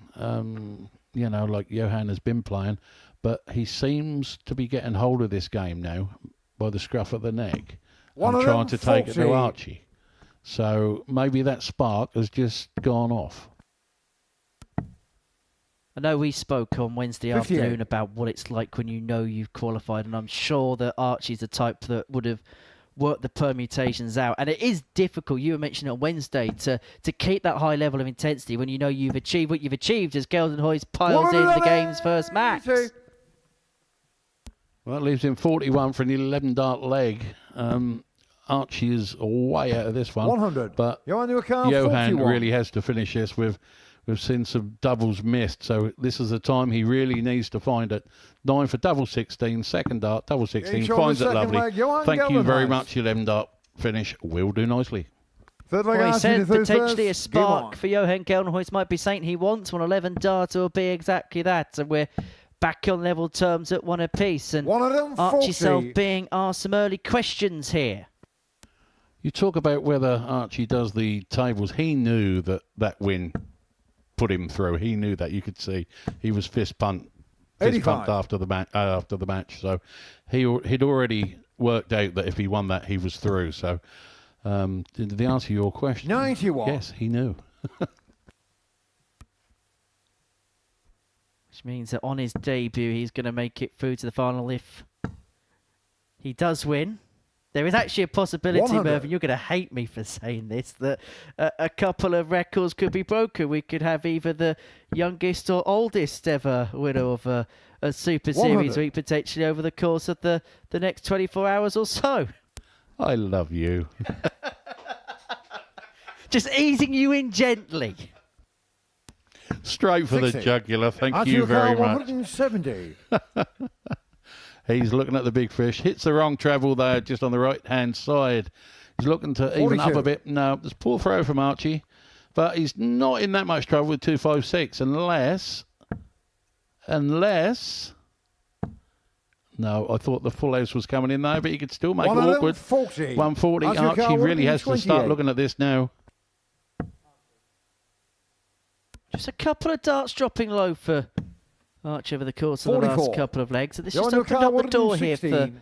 Speaker 4: you know, like Johan has been playing, but he seems to be getting hold of this game now by the scruff of the neck and trying to take it to Archie. So maybe that spark has just gone off.
Speaker 3: I know we spoke on Wednesday afternoon about what it's like when you know you've qualified, and I'm sure that Archie's the type that would have worked the permutations out. And it is difficult, you were mentioning on Wednesday, to keep that high level of intensity when you know you've achieved what you've achieved as Geldenhuys piles in the game's first max.
Speaker 4: Well, that leaves him 41 for an 11-dart leg. Archie is way out of this one.
Speaker 7: 100.
Speaker 4: But Johan really has to finish this with... We've seen some doubles missed, so this is the time he really needs to find it. 9 for double 16, second dart, double 16, finds it lovely. Thank you very much, 11-dart finish. Will do nicely.
Speaker 3: Well, he said potentially a spark for Johan Geldenhuys might be something he wants. 111 dart will be exactly that, and we're back on level terms at 1 apiece. And Archie Self being asked some early questions here.
Speaker 4: You talk about whether Archie does the tables. He knew that win put him through. He knew that. You could see he was fist pumped
Speaker 7: 85.
Speaker 4: fist pumped after the match. So he'd already worked out that if he won that, he was through. So the answer to your question,
Speaker 7: 91.
Speaker 4: yes, he knew.
Speaker 3: Which means that on his debut, he's going to make it through to the final if he does win. There is actually a possibility,
Speaker 7: 100.
Speaker 3: Mervyn, you're going to hate me for saying this, that a couple of records could be broken. We could have either the youngest or oldest ever winner of a Super Series
Speaker 7: 100.
Speaker 3: week, potentially over the course of the next 24 hours or so.
Speaker 4: I love you.
Speaker 3: Just easing you in gently.
Speaker 4: Straight for
Speaker 7: 60.
Speaker 4: the jugular. Thank
Speaker 7: Archie
Speaker 4: you very
Speaker 7: O'Carroll,
Speaker 4: much.
Speaker 7: 170.
Speaker 4: He's looking at the big fish. Hits the wrong treble there, just on the right-hand side. He's looking to even up
Speaker 7: 42.
Speaker 4: a bit. No, there's poor throw from Archie. But he's not in that much trouble with 256 unless... No, I thought the full house was coming in there, but he could still make it awkward.
Speaker 7: 140.
Speaker 4: 140.
Speaker 7: Archie
Speaker 4: Archie
Speaker 7: O'Carroll,
Speaker 4: really has to start
Speaker 7: 128.
Speaker 4: looking at this now.
Speaker 3: Just a couple of darts dropping low for Archie over the course of the
Speaker 7: 44.
Speaker 3: last couple of legs. And this
Speaker 7: Johan
Speaker 3: just opened up the
Speaker 7: O'Carroll,
Speaker 3: door here for
Speaker 7: 116.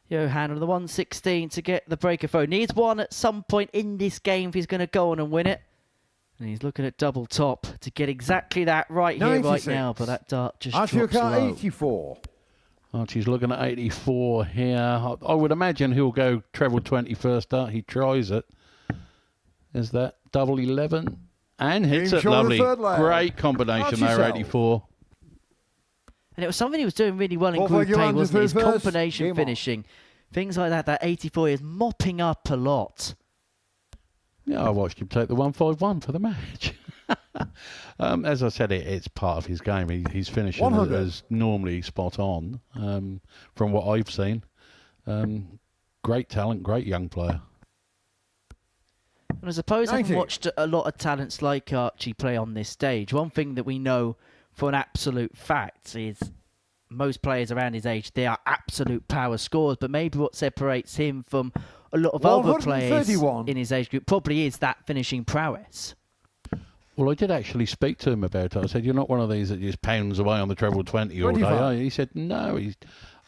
Speaker 3: Johan with the 116 to get the breaker throw. Needs one at some point in this game if he's going to go on and win it. And he's looking at double top to get exactly that right here, right
Speaker 7: 96.
Speaker 3: now. But that dart just
Speaker 7: Archie
Speaker 3: drops
Speaker 7: O'Carroll,
Speaker 3: low.
Speaker 7: 84.
Speaker 4: Archie's looking at 84 here. I would imagine he'll go treble 20 first dart. He tries it. Is that double 11? And hits
Speaker 7: Game
Speaker 4: it
Speaker 7: shot on the
Speaker 4: lovely.
Speaker 7: third leg.
Speaker 4: Great combination
Speaker 7: Archie
Speaker 4: there,
Speaker 7: self.
Speaker 4: 84.
Speaker 3: And it was something he was doing really well in
Speaker 7: Ball
Speaker 3: Group
Speaker 7: for
Speaker 3: A,
Speaker 7: Johan
Speaker 3: wasn't it? His
Speaker 7: to first.
Speaker 3: combination
Speaker 7: Game on.
Speaker 3: finishing. Things like that. That 84 is mopping up a lot.
Speaker 4: Yeah, I watched him take the 151 for the match. As I said, it's part of his game. He's finishing
Speaker 7: 100.
Speaker 4: as normally spot on from what I've seen. Great talent, great young player.
Speaker 3: And I suppose
Speaker 7: 90.
Speaker 3: I've watched a lot of talents like Archie play on this stage. One thing that we know for an absolute fact is most players around his age, they are absolute power scorers, but maybe what separates him from a lot of other players
Speaker 7: 131.
Speaker 3: in his age group probably is that finishing prowess.
Speaker 4: Well, I did actually speak to him about it. I said, you're not one of these that just pounds away on the treble 20 all day.
Speaker 7: 25.
Speaker 4: Are you? He said, no.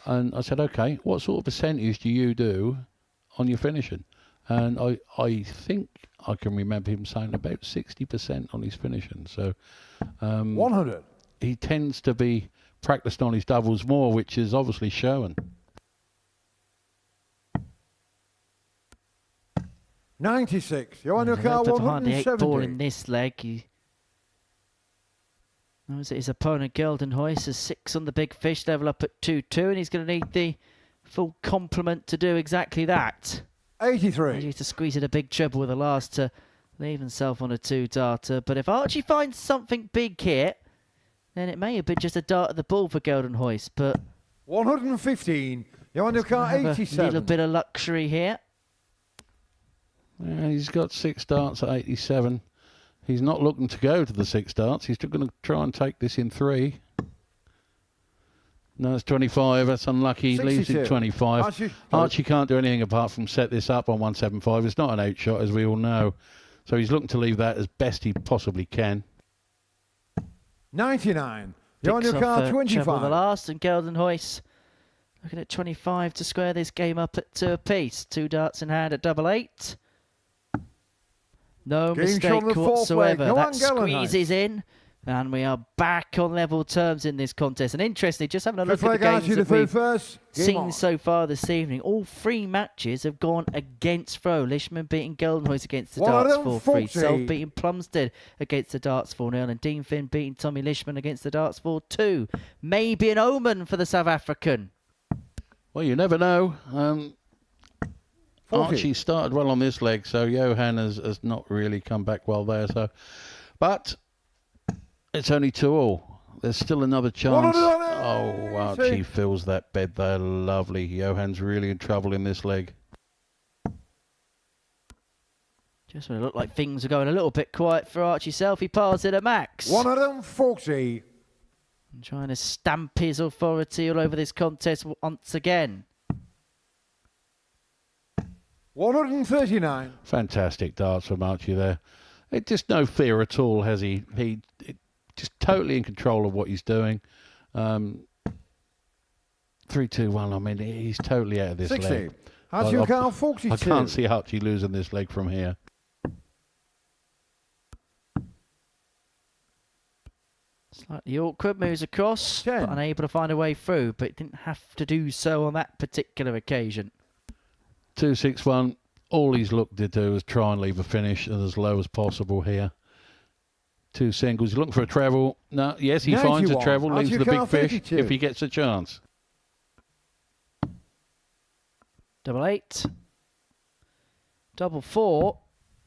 Speaker 4: And I said, okay, what sort of percentage do you do on your finishing? And I think I can remember him saying about 60% on his finishing. So
Speaker 7: 100.
Speaker 4: he tends to be practiced on his doubles more, which is obviously showing.
Speaker 7: 96. Johan
Speaker 3: He's
Speaker 7: O'Carroll,
Speaker 3: left behind the 8 ball
Speaker 7: 170.
Speaker 3: in this leg. He knows that his opponent, Geldenhuis, is 6 on the big fish, level up at 2-2, and he's going to need the full complement to do exactly that.
Speaker 7: 83.
Speaker 3: He needs to squeeze in a big treble with the last to leave himself on a 2-darter. But if Archie finds something big here, then it may have been just a dart at the ball for Geldenhuis. But
Speaker 7: 115. Johan
Speaker 3: have
Speaker 7: O'Carroll,
Speaker 3: a
Speaker 7: 87.
Speaker 3: little bit of luxury here.
Speaker 4: Yeah, he's got 6 darts at 87. He's not looking to go to the 6 darts. He's still going to try and take this in 3. No, it's 25. That's unlucky. He leaves
Speaker 7: 62.
Speaker 4: it 25. Archie can't do anything apart from set this up on 175. It's not an outshot, as we all know. So he's looking to leave that as best he possibly can.
Speaker 7: 99. Johan
Speaker 3: Picks off
Speaker 7: O'Carroll,
Speaker 3: treble the
Speaker 7: 25.
Speaker 3: last, and Geldenhuis looking at 25 to square this game up at 2 apiece. 2 darts in hand at double 8. No
Speaker 7: Game
Speaker 3: mistake
Speaker 7: shot on the fourth leg.
Speaker 3: whatsoever.
Speaker 7: Johan
Speaker 3: That
Speaker 7: Gellenhuis.
Speaker 3: squeezes in. And we are back on level terms in this contest. And interestingly, just having a look
Speaker 7: Fifth
Speaker 3: at the
Speaker 7: leg,
Speaker 3: games
Speaker 7: Archie,
Speaker 3: that
Speaker 7: the
Speaker 3: we've
Speaker 7: first. Game
Speaker 3: seen
Speaker 7: on.
Speaker 3: so far this evening, all 3 matches have gone against Fro. Lisman beating Geldenhuis against the darts 4-3.
Speaker 7: 140.
Speaker 3: Self beating Plumstead against the darts 4-0. And Dean Finn beating Tommy Lisman against the darts 4-2. Maybe an omen for the South African.
Speaker 4: Well, you never know.
Speaker 7: 40.
Speaker 4: Archie started well on this leg, so Johan has not really come back well there. So, but it's only 2-all. There's still another chance. Oh, Archie fills that bed there. Lovely. Johan's really in trouble in this leg.
Speaker 3: Just when it looked like things were going a little bit quiet for Archie Self, he passed it at max.
Speaker 7: 140.
Speaker 3: And trying to stamp his authority all over this contest once again.
Speaker 7: 139.
Speaker 4: Fantastic darts from Archie there. Just no fear at all, has he? He just totally in control of what he's doing. 3-2-1. I mean, he's totally out of this
Speaker 7: 60.
Speaker 4: leg.
Speaker 7: Archie O'Connell, 42.
Speaker 4: I can't see Archie losing this leg from here.
Speaker 3: Slightly awkward, moves across, but unable to find a way through, but didn't have to do so on that particular occasion.
Speaker 4: 2-6-1. All he's looked to do is try and leave a finish as low as possible here. 2 singles. He's looking for a treble. No, yes, he finds a treble, leaves the big fish
Speaker 7: 52.
Speaker 4: if he gets a chance.
Speaker 3: 8. 4.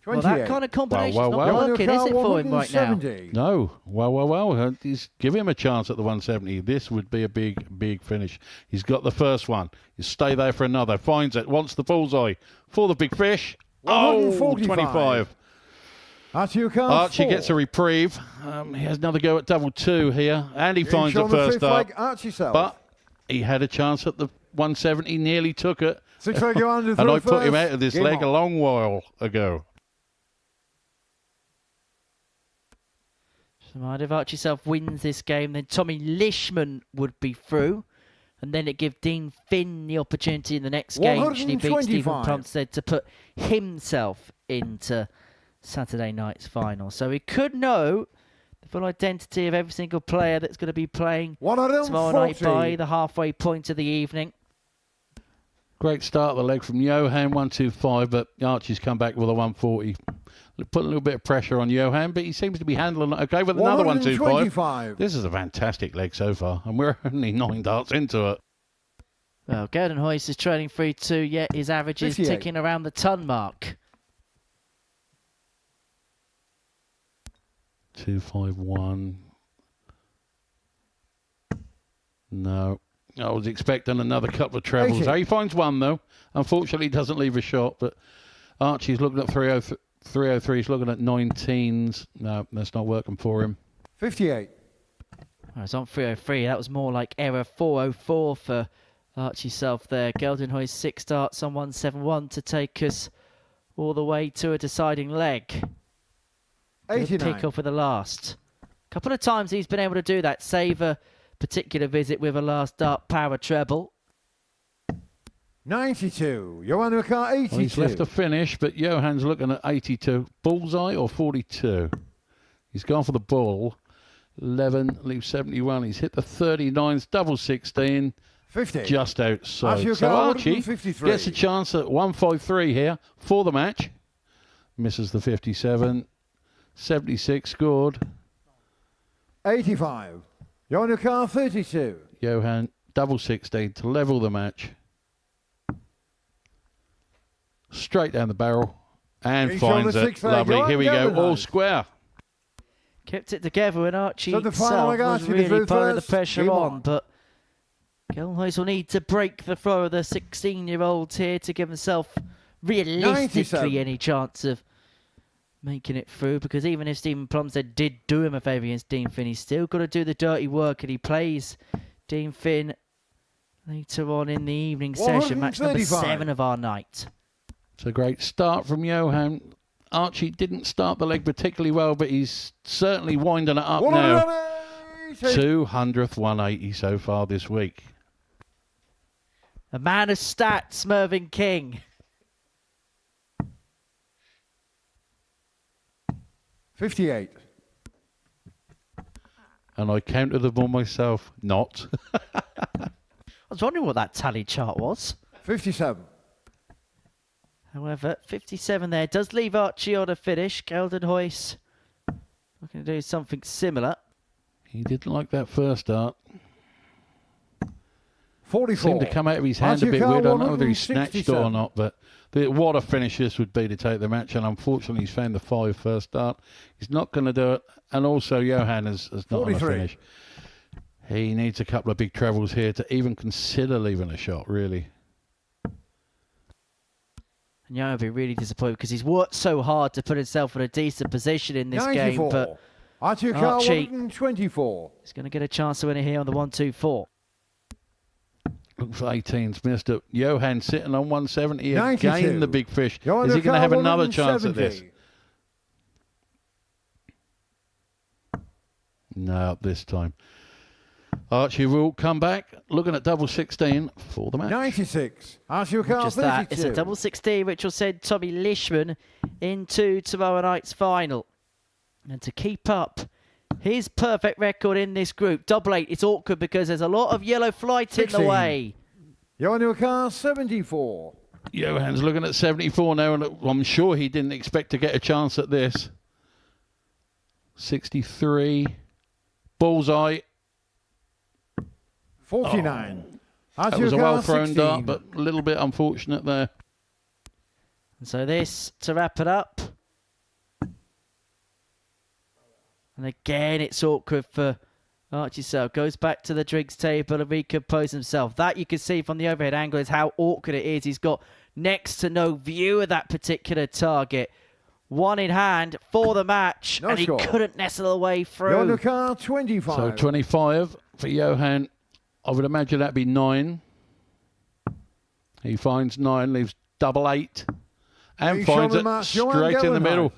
Speaker 3: Well, that kind of combination's not working, is it, for him right now?
Speaker 4: No. Well. He's give him a chance at the 170. This would be a big finish. He's got the first one. You stay there for another. Finds it. Wants the bullseye for the big fish. Oh, 25. Archie gets a reprieve. He has another go at double 2 here. And he finds the first up. But he had a chance at the 170. Nearly took it. And I put him out of this leg a long while ago.
Speaker 3: So if Archie Self wins this game, then Tommy Lisman would be through. And then it give Dean Finn the opportunity in the next game, should he beat Stephen Plumstead, to put himself into Saturday night's final. So we could know the full identity of every single player that's going to be playing tomorrow night by the halfway point of the evening.
Speaker 4: Great start of the leg from Johan, 125, but Archie's come back with a 140. Put a little bit of pressure on Johan, but he seems to be handling it okay with another 125. This is a fantastic leg so far, and we're only 9 darts into it.
Speaker 3: Well, Gelenho is trailing 3-2, yet his average is ticking around the ton mark.
Speaker 4: 251. No. I was expecting another couple of trebles. He finds one, though. Unfortunately, he doesn't leave a shot, but Archie's looking at 303. He's looking at 19s. No, that's not working for him.
Speaker 7: 58.
Speaker 3: Oh, it's on 303. That was more like error 404 for Archie Self there. Gelenho's 6 darts on 171 to take us all the way to a deciding leg.
Speaker 7: 89.
Speaker 3: Pick off with the last. Couple of times he's been able to do that. Save a particular visit with a last dart power treble.
Speaker 7: 92. Johan Ricard, 82.
Speaker 4: Well, he's left a finish, but Johan's looking at 82. Bullseye or 42? He's gone for the bull. 11, leaves 71. He's hit the 39s, double 16.
Speaker 7: 50.
Speaker 4: Just outside. So Archie gets a chance at 153 here for the match. Misses the 57. 76 scored.
Speaker 7: 85. Johan Ricard, 32.
Speaker 4: Johan, double 16 to level the match. Straight down the barrel and finds it. Lovely. Here we go. All square.
Speaker 3: Kept it together when Archie himself was really putting the pressure on, but Gelenho will need to break the throw of the 16-year-olds here to give himself realistically any chance of making it through, because even if Stephen Plumstead did do him a favour against Dean Finn, he's still got to do the dirty work, and he plays Dean Finn later on in the evening session, match number 7 of our night.
Speaker 4: It's a great start from Johan. Archie didn't start the leg particularly well, but he's certainly winding it up now. 200th 180 so far this week.
Speaker 3: A man of stats, Mervyn King.
Speaker 7: 58.
Speaker 4: And I counted them all myself. Not.
Speaker 3: I was wondering what that tally chart was.
Speaker 7: 57.
Speaker 3: However, 57 there does leave Archie on a finish. Gelenho looking to do something similar.
Speaker 4: He didn't like that first dart.
Speaker 7: 44.
Speaker 4: Seemed to come out of his hand a bit weird. I don't know whether he snatched it or not, but what a finish this would be to take the match. And unfortunately, he's found the 5 first dart. He's not going to do it. And also, Johan is not on a finish. He needs a couple of big trebles here to even consider leaving a shot, really.
Speaker 3: And Johan will be really disappointed because he's worked so hard to put himself in a decent position in this
Speaker 7: 94.
Speaker 3: game. But
Speaker 7: Archie 124.
Speaker 3: He's going to get a chance to win it here on the 1-2-4.
Speaker 4: Looking for 18s, missed it. Johan sitting on 170
Speaker 7: 92.
Speaker 4: again, the big fish. Is he going to have another chance at this? No, this time. Archie will come back, looking at double 16 for the match.
Speaker 7: 96. Archie will come
Speaker 3: Just that.
Speaker 7: 32.
Speaker 3: It's a double 16, which will send Tommy Lisman into tomorrow night's final. And to keep up his perfect record in this group, double 8, it's awkward because there's a lot of yellow flight
Speaker 7: 16.
Speaker 3: in the way.
Speaker 7: Johan will come 74.
Speaker 4: Johan's looking at 74 now, and I'm sure he didn't expect to get a chance at this. 63. Bullseye.
Speaker 7: 49.
Speaker 4: That was a well-thrown dart, but a little bit unfortunate there.
Speaker 3: And so this, to wrap it up. And again, it's awkward for Archie Self. Goes back to the drinks table and recomposes himself. That you can see from the overhead angle is how awkward it is. He's got next to no view of that particular target. One in hand for the match, and
Speaker 7: score.
Speaker 3: he couldn't nestle away through.
Speaker 7: Johan will come 25.
Speaker 4: So 25 for Johan. I would imagine that'd be 9. He finds 9, leaves double 8, and finds it straight in the middle.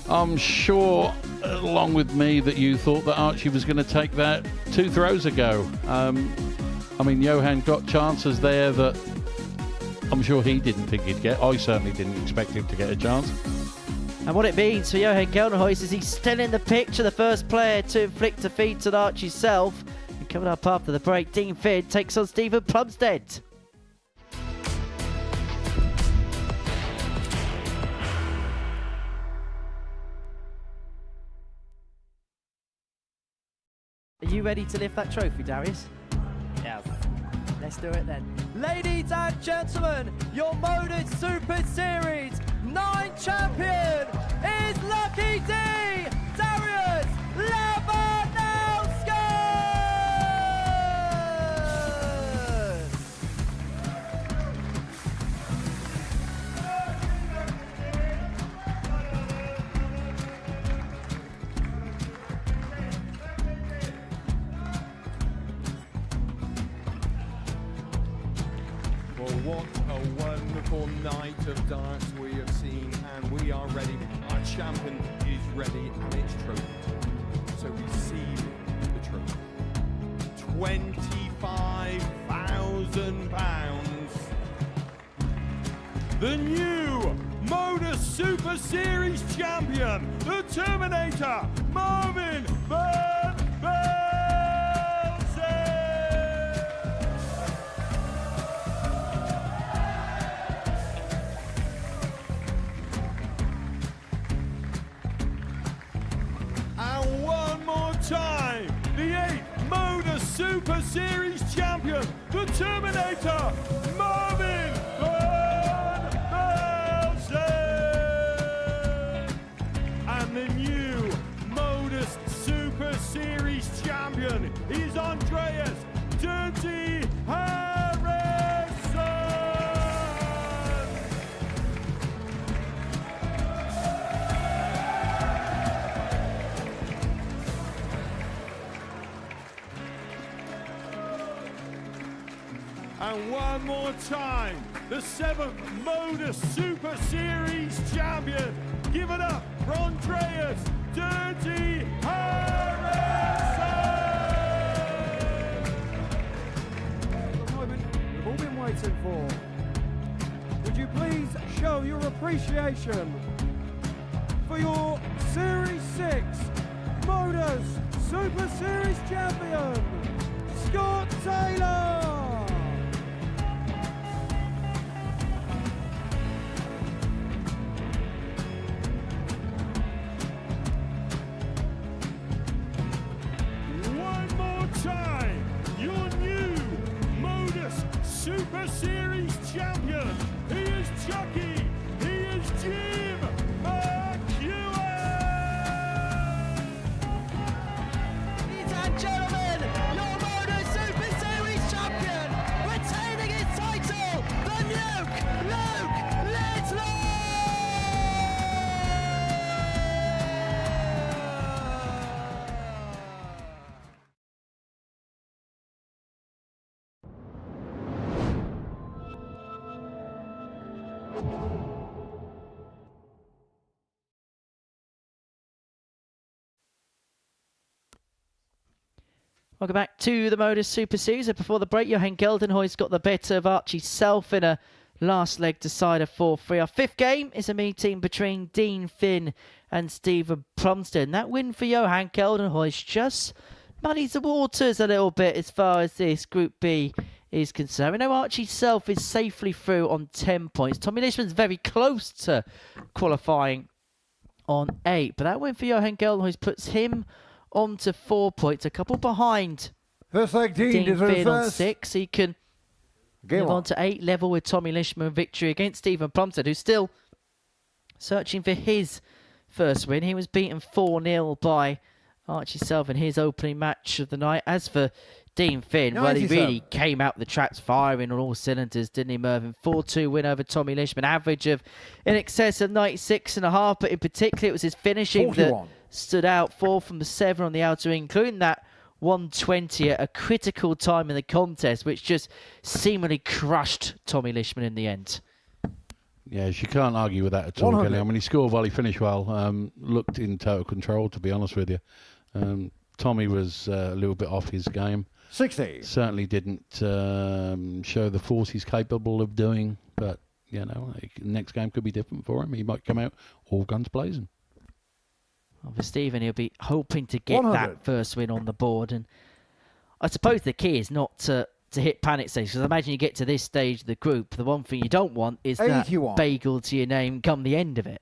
Speaker 4: I'm sure, along with me, that you thought that Archie was going to take that 2 throws ago. I mean, Johan got chances there that I'm sure he didn't think he'd get. I certainly didn't expect him to get a chance.
Speaker 3: And what it means for Johan Gelenho is he's still in the picture, the first player to inflict defeat on Archie Self. And coming up after the break, Dean Finn takes on Stephen Plumstead. Are you ready to lift that trophy, Darius? Yes. Let's do it then. Ladies and gentlemen, your Modus Super Series 9 champion is Lucky D, Darius Lewandowski!
Speaker 1: Well, what a wonderful night of darts we have seen, and we are ready. Our champion is ready, and it's trophy time. So receive the trophy. £25,000. The new Modus Super Series champion, the Terminator, Marvin Van Velzen. And one more time, the 8th Modus Super Series champion, the Terminator, Marvin Van Velzen. And the new Modus Super Series champion is Andreas Dirty Harrison. And one more time, the 7th Modus Super Series champion. Give it up for Andreas Dirty Harrison.
Speaker 9: The moment we've all been waiting for. Would you please show your appreciation for your Series 6 Modus Super Series champion, Scott Taylor?
Speaker 1: One more time, your new Modus Super Series champion. He is Chucky. He is Jim McEwen.
Speaker 3: Ladies and gentlemen, your Modus Super Series champion, retaining his title, the Nuke, Luke Littler! Welcome back to the Modus Super Series. Before the break, Johan Geldenhuys got the better of Archie Self in a last leg decider 4-3. Our fifth game is a meeting between Dean Finn and Stephen Plumstead. And that win for Johan Geldenhuys just muddies the waters a little bit as far as this Group B is concerned. We know Archie Self is safely through on 10 points. Tommy Lisman's very close to qualifying on 8. But that win for Johan Geldenhuys puts him on to 4 points, a couple behind
Speaker 7: First leg,
Speaker 3: Dean
Speaker 7: Dean
Speaker 3: Finn on 6. He can move
Speaker 7: on
Speaker 3: on to 8, level with Tommy Lisman, victory against Stephen Plumstead, who's still searching for his first win. He was beaten 4-0 by Archie Self in his opening match of the night. As for Dean Finn, well, he really came out the tracks firing on all cylinders, didn't he, Mervyn? 4-2 win over Tommy Lisman, average of in excess of 96.5, but in particular it was his finishing
Speaker 7: 41.
Speaker 3: that stood out. 4 from the 7 on the outer ring, including that 120 at a critical time in the contest, which just seemingly crushed Tommy Lisman in the end.
Speaker 4: Yes, you can't argue with that at all, Gelenho. I mean, he scored well, he finished well, looked in total control, to be honest with you. Tommy was a little bit off his game.
Speaker 7: 60.
Speaker 4: Certainly didn't show the force he's capable of doing, but, you know, next game could be different for him. He might come out all guns blazing.
Speaker 3: Well, for Stephen, he'll be hoping to get
Speaker 7: 100.
Speaker 3: that first win on the board. And I suppose the key is not to hit panic stage, because I imagine you get to this stage of the group, the one thing you don't want is
Speaker 7: 81.
Speaker 3: that bagel to your name come the end of it.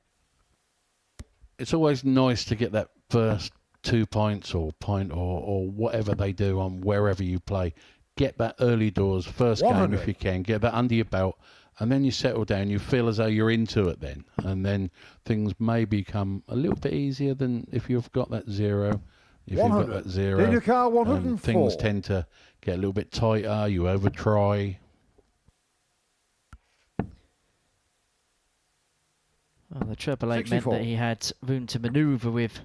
Speaker 4: It's always nice to get that first 2 points or point or whatever they do on wherever you play. Get that early doors, first
Speaker 7: 100.
Speaker 4: game if you can. Get that under your belt. And then you settle down. You feel as though you're into it then. And then things may become a little bit easier than if you've got that 0. If you've got that 0, things tend to get a little bit tighter. You over-try.
Speaker 3: Well, the treble 8 meant
Speaker 7: 64.
Speaker 3: that he had room to manoeuvre with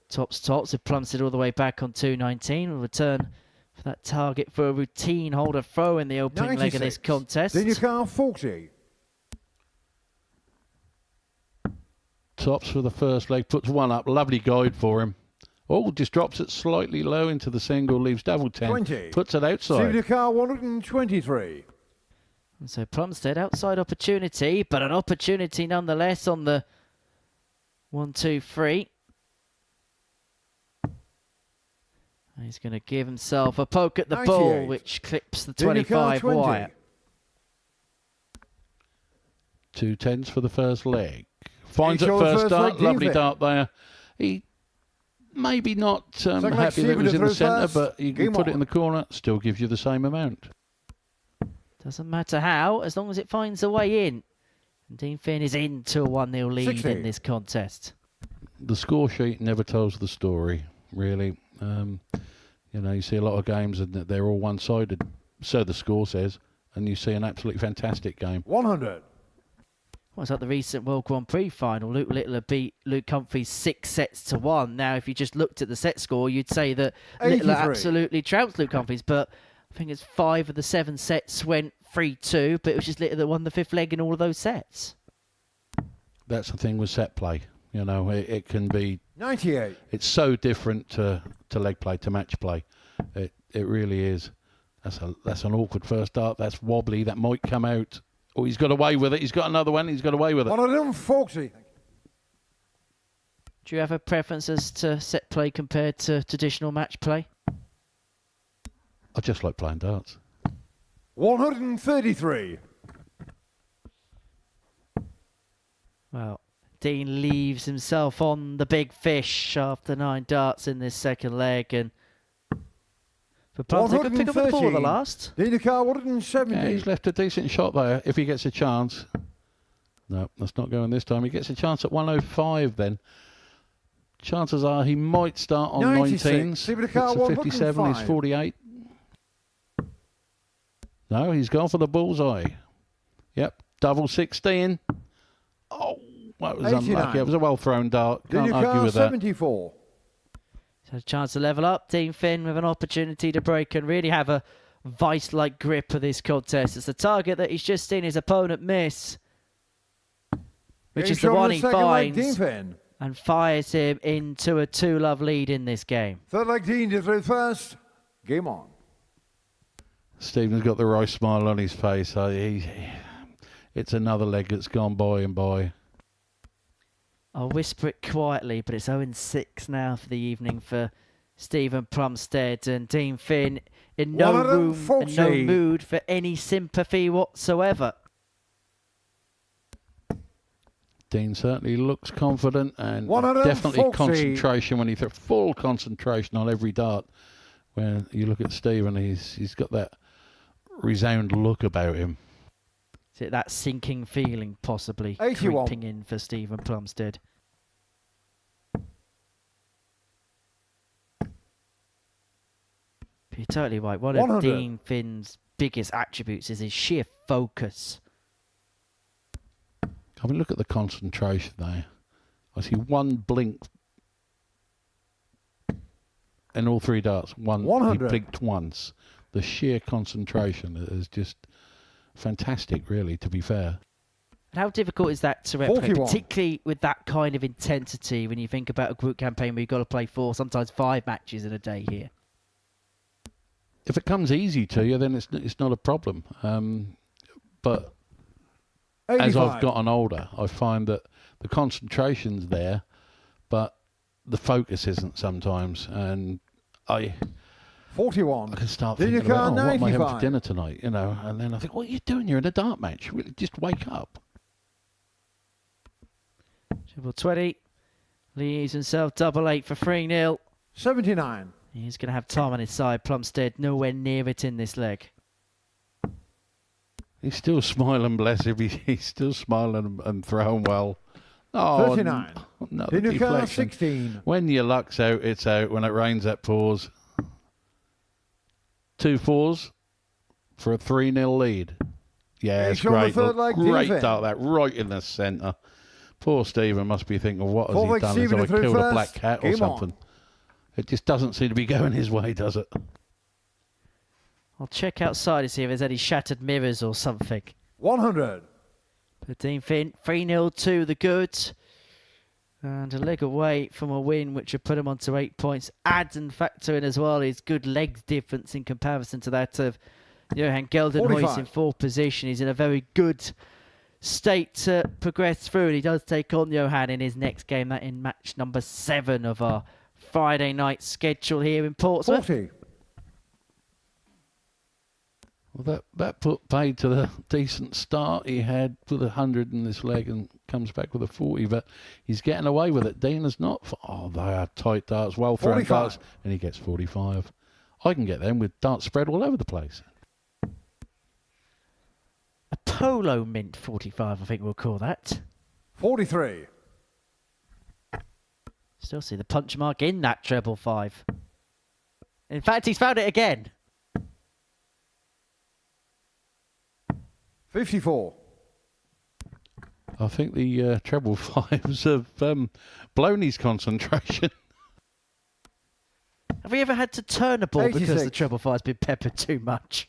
Speaker 3: tops. If Plumstead all the way back on 219, will return for that target for a routine holder throw in the opening leg of this contest.
Speaker 7: Then you can't 40.
Speaker 4: Tops for the first leg, puts one up, lovely guide for him. Oh, just drops it slightly low into the single, leaves double 10,
Speaker 7: 20.
Speaker 4: puts it outside.
Speaker 7: Stephen car 123.
Speaker 3: And so Plumstead, outside opportunity, but an opportunity nonetheless on the 1-2-3. He's going to give himself a poke at the
Speaker 7: 98.
Speaker 3: ball, which clips the 25 wire.
Speaker 4: 2 10s for the first leg. Finds it
Speaker 7: Each other
Speaker 4: first dart,
Speaker 7: leg,
Speaker 4: lovely
Speaker 7: Dean
Speaker 4: dart there. He maybe not
Speaker 7: leg,
Speaker 4: happy that it was in the centre,
Speaker 7: first.
Speaker 4: but you can
Speaker 7: Game
Speaker 4: put it
Speaker 7: on.
Speaker 4: in the corner, still gives you the same amount.
Speaker 3: Doesn't matter how, as long as it finds a way in. And Dean Finn is into a 1-0 lead
Speaker 7: 60.
Speaker 3: in this contest.
Speaker 4: The score sheet never tells the story, really. You know, you see a lot of games and they're all one-sided, so the score says, and you see an absolutely fantastic game.
Speaker 7: 100.
Speaker 3: Well, it's like the recent World Grand Prix final. Luke Littler beat Luke Humphries 6-1. Now, if you just looked at the set score, you'd say that Littler
Speaker 7: 83.
Speaker 3: absolutely trounced Luke Humphries, but I think it's 5 of the 7 sets went 3-2, but it was just Littler that won the 5th leg in all of those sets.
Speaker 4: That's the thing with set play. You know, it can be...
Speaker 7: 98.
Speaker 4: It's so different to leg play, to match play. It really is. That's an awkward first dart. That's wobbly. That might come out. Oh, he's got away with it. He's got another one. He's got away with it.
Speaker 7: 140.
Speaker 3: Do you have a preference as to set play compared to traditional match play?
Speaker 4: I just like playing darts.
Speaker 7: 133.
Speaker 3: Well, Dean leaves himself on the big fish after 9 darts in this second leg, and for Plumstead could pick up the ball at the last.
Speaker 7: Dean car 170.
Speaker 4: Yeah, he's left a decent shot there if he gets a chance. No, that's not going this time. He gets a chance at 105 then. Chances are he might start on 19s.
Speaker 7: Stephen
Speaker 4: It's
Speaker 7: car
Speaker 4: a 57,
Speaker 7: 105.
Speaker 4: he's 48. No, he's gone for the bullseye. Yep, double 16. Oh, that was
Speaker 7: 89.
Speaker 4: unlucky. It was a well-thrown dart. Can't
Speaker 7: Dean
Speaker 4: argue
Speaker 7: car
Speaker 4: with that.
Speaker 7: 74.
Speaker 3: He's had a chance to level up. Dean Finn with an opportunity to break and really have a vice-like grip of this contest. It's the target that he's just seen his opponent miss, which is the one he finds and fires him into a 2-love lead in this game.
Speaker 7: Third leg Dean to through first. Game on.
Speaker 4: Stephen's got the right smile on his face. It's another leg that's gone by and by.
Speaker 3: I'll whisper it quietly, but it's 0-6 now for the evening for Stephen Plumstead, and Dean Finn in no room and no mood for any sympathy whatsoever.
Speaker 4: Dean certainly looks confident and
Speaker 7: 140.
Speaker 4: definitely concentration when he threw full concentration on every dart. When you look at Stephen, he's got that resound look about him.
Speaker 3: Is it that sinking feeling possibly
Speaker 7: 81.
Speaker 3: creeping in for Stephen Plumstead? But you're totally right. One
Speaker 7: 100.
Speaker 3: of Dean Finn's biggest attributes is his sheer focus.
Speaker 4: I mean, look at the concentration there. I see one blink in all three darts. He
Speaker 7: 100.
Speaker 4: blinked once. The sheer concentration is just fantastic, really, to be fair.
Speaker 3: And how difficult is that to replicate,
Speaker 7: 41.
Speaker 3: particularly with that kind of intensity when you think about a group campaign where you've got to play 4, sometimes 5 matches in a day here?
Speaker 4: If it comes easy to you, then it's not a problem. But
Speaker 7: 85.
Speaker 4: as I've gotten older, I find that the concentration's there, but the focus isn't sometimes. And I
Speaker 7: 41.
Speaker 4: can start
Speaker 7: Then
Speaker 4: thinking
Speaker 7: you
Speaker 4: about,
Speaker 7: can't
Speaker 4: what am I having for
Speaker 7: 95.
Speaker 4: dinner tonight? You know, and then I think, what are you doing? You're in a dart match. Really, just wake up.
Speaker 3: Triple 20. Leaves himself double 8 for 3-0.
Speaker 7: 79.
Speaker 3: He's going to have time on his side. Plumstead nowhere near it in this leg.
Speaker 4: He's still smiling, bless him. He's still smiling and throwing well. Oh,
Speaker 7: 39.
Speaker 4: No,
Speaker 7: Then you can't
Speaker 4: deflection.
Speaker 7: 16.
Speaker 4: When your luck's out, it's out. When it rains, that pours. 2 4s for a 3-0 lead. Yeah, it's
Speaker 7: He's on the
Speaker 4: great.
Speaker 7: third
Speaker 4: Look,
Speaker 7: leg,
Speaker 4: great
Speaker 7: Stephen.
Speaker 4: dart, that right in the centre. Poor Stephen must be thinking, what has
Speaker 7: Fourth
Speaker 4: he
Speaker 7: leg,
Speaker 4: done? Has
Speaker 7: Stephen
Speaker 4: I
Speaker 7: through
Speaker 4: killed a
Speaker 7: first.
Speaker 4: black cat or
Speaker 7: Game on.
Speaker 4: something? It just doesn't seem to be going his way, does it?
Speaker 3: I'll check outside to see if there's any shattered mirrors or something.
Speaker 7: 100.
Speaker 3: But Dean Finn, 3-0 to the goods. And a leg away from a win, which would put him on to 8 points. Add and factor in as well his good leg difference in comparison to that of Johan Geldenhuys
Speaker 7: 45.
Speaker 3: in 4th position. He's in a very good state to progress through. And he does take on Johan in his next game, that in match number 7 of our Friday night schedule here in Portsmouth.
Speaker 7: 40.
Speaker 4: Well, that put paid to the decent start he had with 100 in this leg and comes back with a 40, but he's getting away with it. Dean is not. Oh, they are tight darts, well thrown
Speaker 7: 45.
Speaker 4: darts, and he gets 45. I can get them with darts spread all over the place.
Speaker 3: A polo mint 45, I think we'll call that.
Speaker 7: 43.
Speaker 3: Still see the punch mark in that treble 5. In fact, he's found it again.
Speaker 7: 54.
Speaker 4: I think the treble 5s have blown his concentration.
Speaker 3: Have we ever had to turn a ball because the
Speaker 7: 86.
Speaker 3: treble 5's been peppered too much?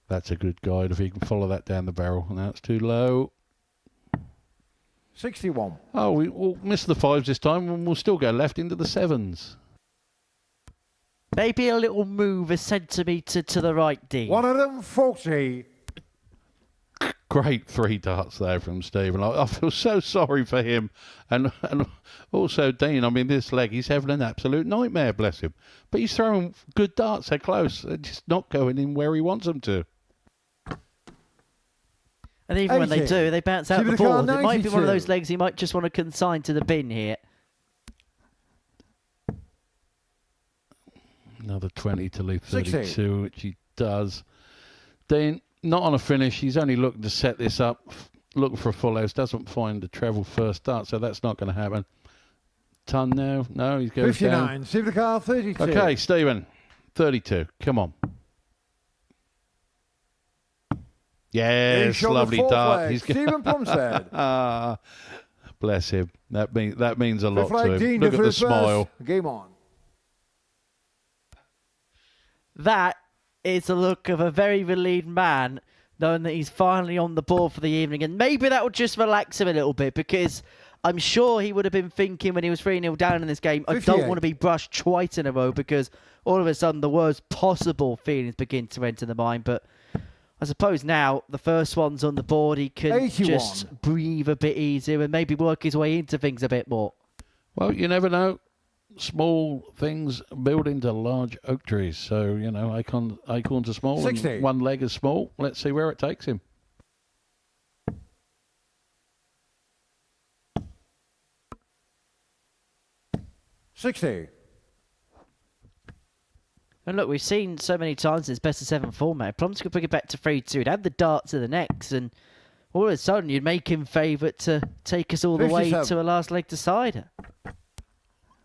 Speaker 4: That's a good guide if he can follow that down the barrel. Now it's too low.
Speaker 7: 61.
Speaker 4: Oh, we'll miss the 5s this time and we'll still go left into the 7s.
Speaker 3: Maybe a little move a centimetre to the right, D.
Speaker 7: 140.
Speaker 4: Great 3 darts there from Stephen. I feel so sorry for him. And also Dean, I mean, this leg, he's having an absolute nightmare, bless him. But he's throwing good darts. They're close. They're just not going in where he wants them to.
Speaker 3: And even when they
Speaker 7: 80.
Speaker 3: do, they bounce out the
Speaker 7: Super car
Speaker 3: ball. It might be one of
Speaker 7: 92.
Speaker 3: those legs he might just want to consign to the bin here.
Speaker 4: Another 20 to leave
Speaker 7: 60.
Speaker 4: 32, which he does. Dean, not on a finish. He's only looking to set this up, looking for a full house. Doesn't find the treble first dart, so that's not going to happen. Ton now. No, he goes
Speaker 7: 59.
Speaker 4: down.
Speaker 7: Super car 32.
Speaker 4: Okay, Stephen, 32. Come on. Yes,
Speaker 7: He's on the
Speaker 4: lovely
Speaker 7: fourth
Speaker 4: dart.
Speaker 7: leg.
Speaker 4: He's
Speaker 7: Stephen Plumstead.
Speaker 4: Bless him. That means a lot
Speaker 7: Fifth leg,
Speaker 4: to him.
Speaker 7: Dean
Speaker 4: Look at
Speaker 7: through
Speaker 4: the
Speaker 7: first.
Speaker 4: smile.
Speaker 7: Game on.
Speaker 3: That is the look of a very relieved man, knowing that he's finally on the board for the evening. And maybe that will just relax him a little bit, because I'm sure he would have been thinking when he was 3-0 down in this game, I don't want to be brushed twice in a row, because all of a sudden the worst possible feelings begin to enter the mind. But I suppose now the first one's on the board, he can
Speaker 7: 81.
Speaker 3: just breathe a bit easier and maybe work his way into things a bit more.
Speaker 4: Well, you never know. Small things build into large oak trees. So, you know, acorns are small
Speaker 7: 60.
Speaker 4: and one leg is small. Let's see where it takes him.
Speaker 7: $60.
Speaker 3: And look, we've seen so many times this best of 7 format. Plumstead could bring it back to 3-2. He'd have the dart to the next, and all of a sudden you'd make him favourite to take us all the way to a last leg decider.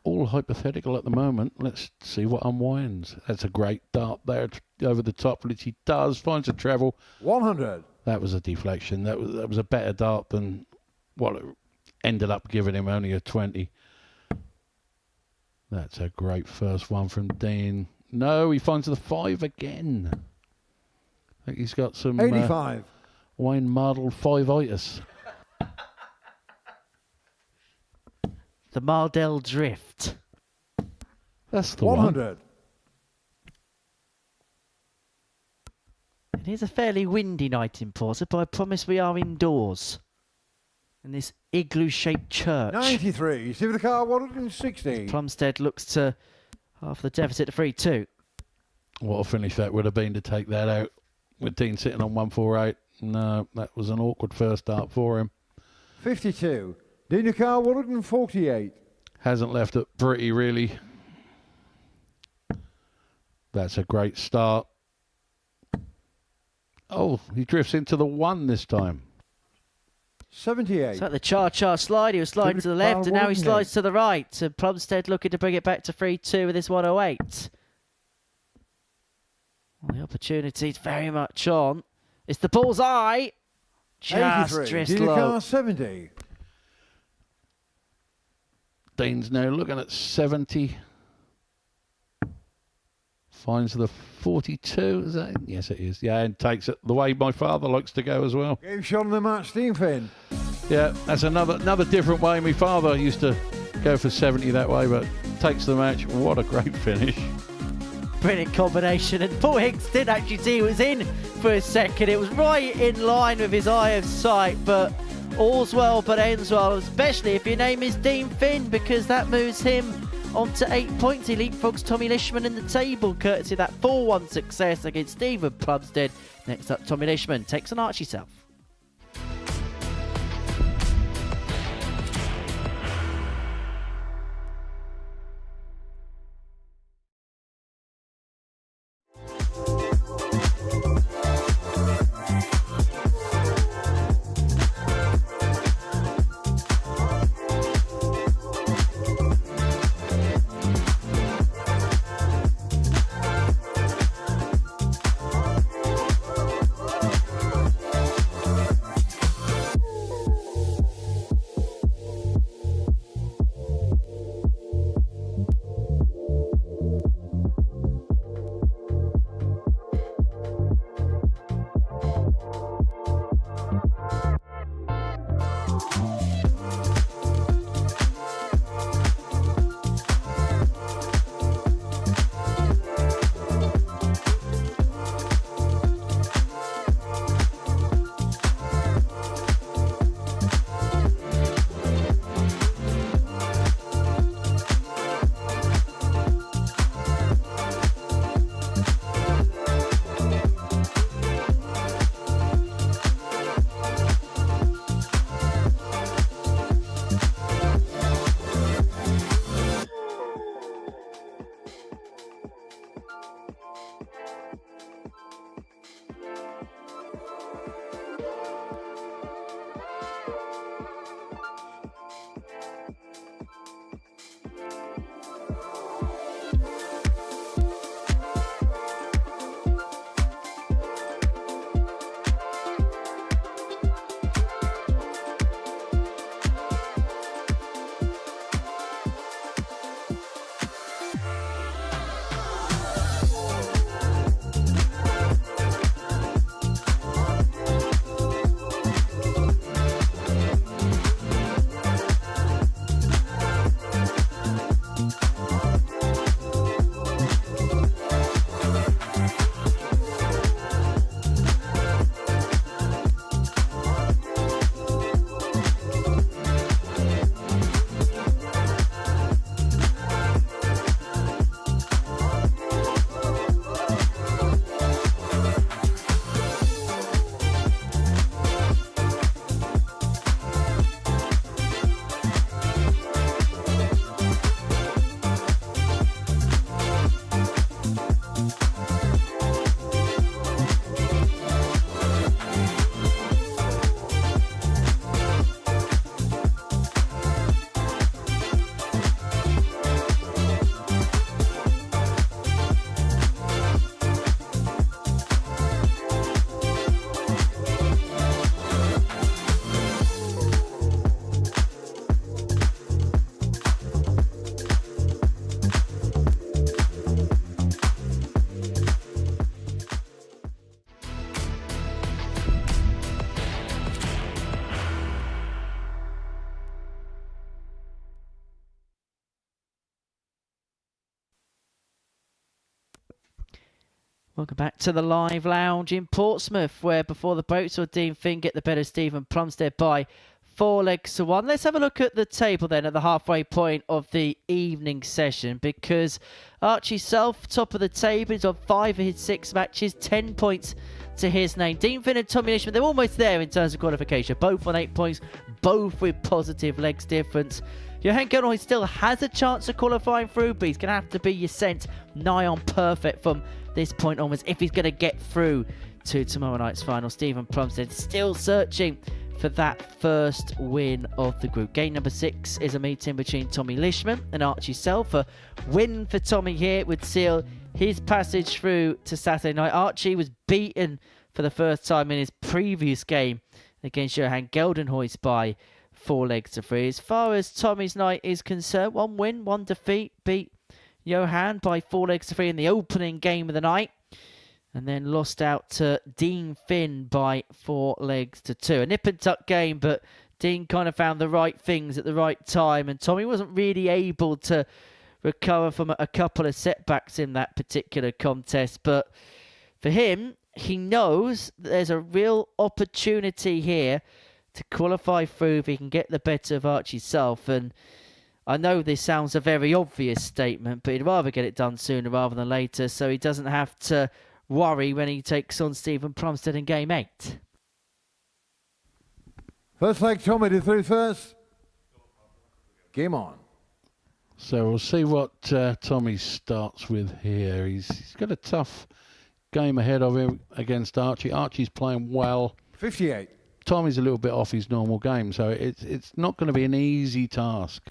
Speaker 4: All hypothetical at the moment. Let's see what unwinds. That's a great dart there over the top, which he does. Finds a treble.
Speaker 7: 100.
Speaker 4: That was a deflection. That was a better dart than what it ended up giving him, only a 20. That's a great first one from Dean. No, he finds the 5 again. I think he's got some
Speaker 7: 85.
Speaker 4: wine marbled 5-itis.
Speaker 3: The Mardell Drift.
Speaker 4: That's the
Speaker 7: 100.
Speaker 3: It is a fairly windy night in Portsmouth, but I promise we are indoors in this igloo-shaped church.
Speaker 7: 93. See the car 160.
Speaker 3: Plumstead looks to half the deficit to 3-2.
Speaker 4: What a finish that would have been to take that out with Dean sitting on 148. No, that was an awkward first start for him.
Speaker 7: 52. Dina car 148.
Speaker 4: Hasn't left it pretty, really. That's a great start. Oh, he drifts into the 1 this time.
Speaker 7: 78.
Speaker 3: It's like the cha-cha slide. He was sliding to the left, and now he slides to the right. And Plumstead looking to bring it back to 3-2 with this 108. Well, the opportunity's very much on. It's the bullseye. Just
Speaker 7: 83.
Speaker 3: drifts
Speaker 7: Dina
Speaker 3: low.
Speaker 7: car 70.
Speaker 4: Dean's now looking at 70. Finds the 42. Is that? Yes, it is. Yeah, and takes it the way my father likes to go as well.
Speaker 7: Game shot on the match, Dean Finn.
Speaker 4: Yeah, that's another different way. My father used to go for 70 that way, but takes the match. What a great finish.
Speaker 3: Brilliant combination, and Paul Higgs did actually see he was in for a second. It was right in line with his eye of sight, but all's well but ends well, especially if your name is Dean Finn, because that moves him on to 8 points. He leapfrogs Tommy Lisman in the table, courtesy of that 4-1 success against Stephen Plumstead. Next up, Tommy Lisman takes an Archie self. Welcome back to the live lounge in Portsmouth, where before the break saw Dean Finn get the better Stephen Plumstead by 4 legs to 1. Let's have a look at the table then at the halfway point of the evening session, because Archie Self, top of the table, he's on 5 of his 6 matches, 10 points to his name. Dean Finn and Tommy Lisman, they're almost there in terms of qualification, both on 8 points, both with positive legs difference. Johan Gelenho still has a chance of qualifying through, but he's going to have to be your scent nigh on perfect from this point onwards if he's going to get through to tomorrow night's final. Stephen Plumstead still searching for that first win of the group. Game number 6 is a meeting between Tommy Lisman and Archie Self. A win for Tommy here would seal his passage through to Saturday night. Archie was beaten for the first time in his previous game against Johan Geldenhuys by 4 legs to 3. As far as Tommy's night is concerned, 1 win, 1 defeat, beat Johan by 4 legs to 3 in the opening game of the night, and then lost out to Dean Finn by 4 legs to 2. A nip and tuck game, but Dean kind of found the right things at the right time, and Tommy wasn't really able to recover from a couple of setbacks in that particular contest. But for him, he knows that there's a real opportunity here to qualify through if he can get the better of Archie Self. And I know this sounds a very obvious statement, but he'd rather get it done sooner rather than later, so he doesn't have to worry when he takes on Stephen Plumstead in Game 8.
Speaker 7: First leg, Tommy to through first. Game on.
Speaker 4: So we'll see what Tommy starts with here. He's got a tough game ahead of him against Archie. Archie's playing well.
Speaker 7: 58.
Speaker 4: Tommy's a little bit off his normal game, so it's not going to be an easy task.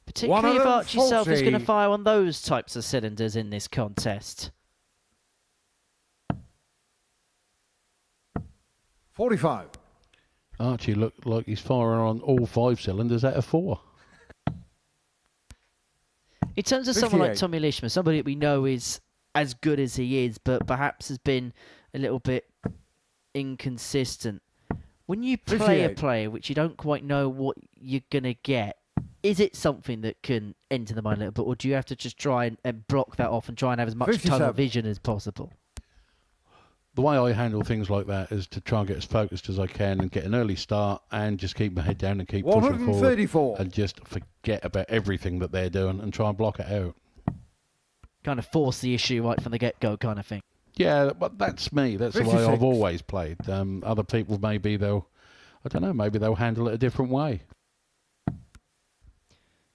Speaker 3: Particularly if Archie Self is going to fire on those types of cylinders in this contest.
Speaker 7: 45.
Speaker 4: Archie looked like he's firing on all 5 cylinders out of 4.
Speaker 3: In terms of someone like Tommy Lisman, somebody that we know is as good as he is, but perhaps has been a little bit inconsistent. When you play a player which you don't quite know what you're going to get, is it something that can enter the mind a little bit, or do you have to just try and block that off and try and have as much tunnel vision as possible?
Speaker 4: The way I handle things like that is to try and get as focused as I can and get an early start and just keep my head down and keep pushing forward and just forget about everything that they're doing and try and block it out.
Speaker 3: Kind of force the issue right from the get-go kind of thing.
Speaker 4: Yeah, but that's me. That's 56. The way I've always played. Other people, maybe they'll handle it a different way.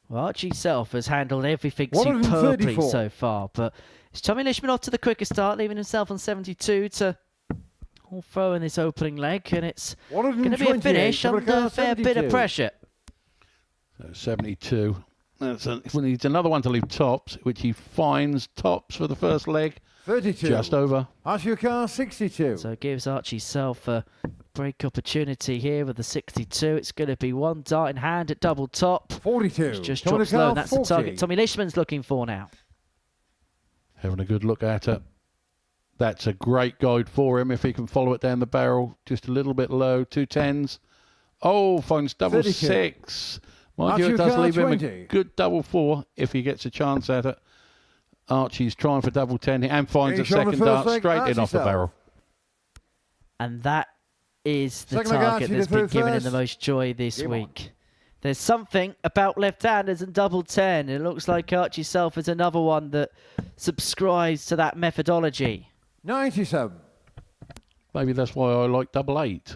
Speaker 3: Well, Archie Self has handled everything superbly so far, but it's Tommy Lisman off to the quicker start, leaving himself on 72 to all throw in this opening leg, and it's going to be a finish under a fair bit of pressure.
Speaker 4: So 72. He needs another one to leave tops, which he finds tops for the first leg.
Speaker 7: 32.
Speaker 4: Just over.
Speaker 7: Archie car 62.
Speaker 3: So it gives Archie Self a break opportunity here with the 62. It's going to be 1 dart in hand at double top.
Speaker 7: 42.
Speaker 3: It's just drops low, and that's 40. The target Tommy Lisman's looking for now.
Speaker 4: Having a good look at it. That's a great guide for him if he can follow it down the barrel. Just a little bit low. 2 10s. Oh, finds double 32. 6. Mind you, it does leave him a good double 4 if he gets a chance at it. Archie's trying for double 10 and finds a second dart straight in off the barrel.
Speaker 3: And that is the target that's been giving him the most joy this week. There's something about left-handers and double 10. It looks like Archie Self is another one that subscribes to that methodology.
Speaker 7: 97.
Speaker 4: Maybe that's why I like double 8.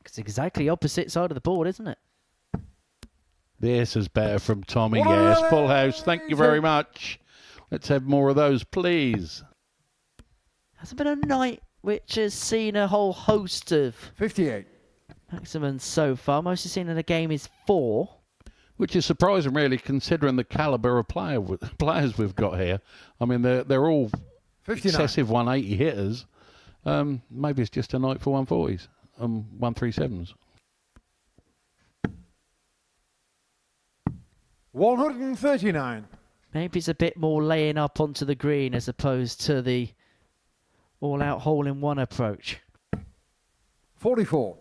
Speaker 3: It's exactly opposite side of the board, isn't it?
Speaker 4: This is better from Tommy, yes. Full house, thank you very much. Let's have more of those, please.
Speaker 3: Hasn't been a night which has seen a whole host of
Speaker 7: 58
Speaker 3: maximums so far. Most you've seen in a game is 4.
Speaker 4: Which is surprising, really, considering the calibre of players we've got here. I mean, they're all 59. Excessive 180 hitters. Maybe it's just a night for 140s and 137s.
Speaker 7: 139.
Speaker 3: Maybe it's a bit more laying up onto the green as opposed to the all-out hole-in-one approach.
Speaker 7: 44.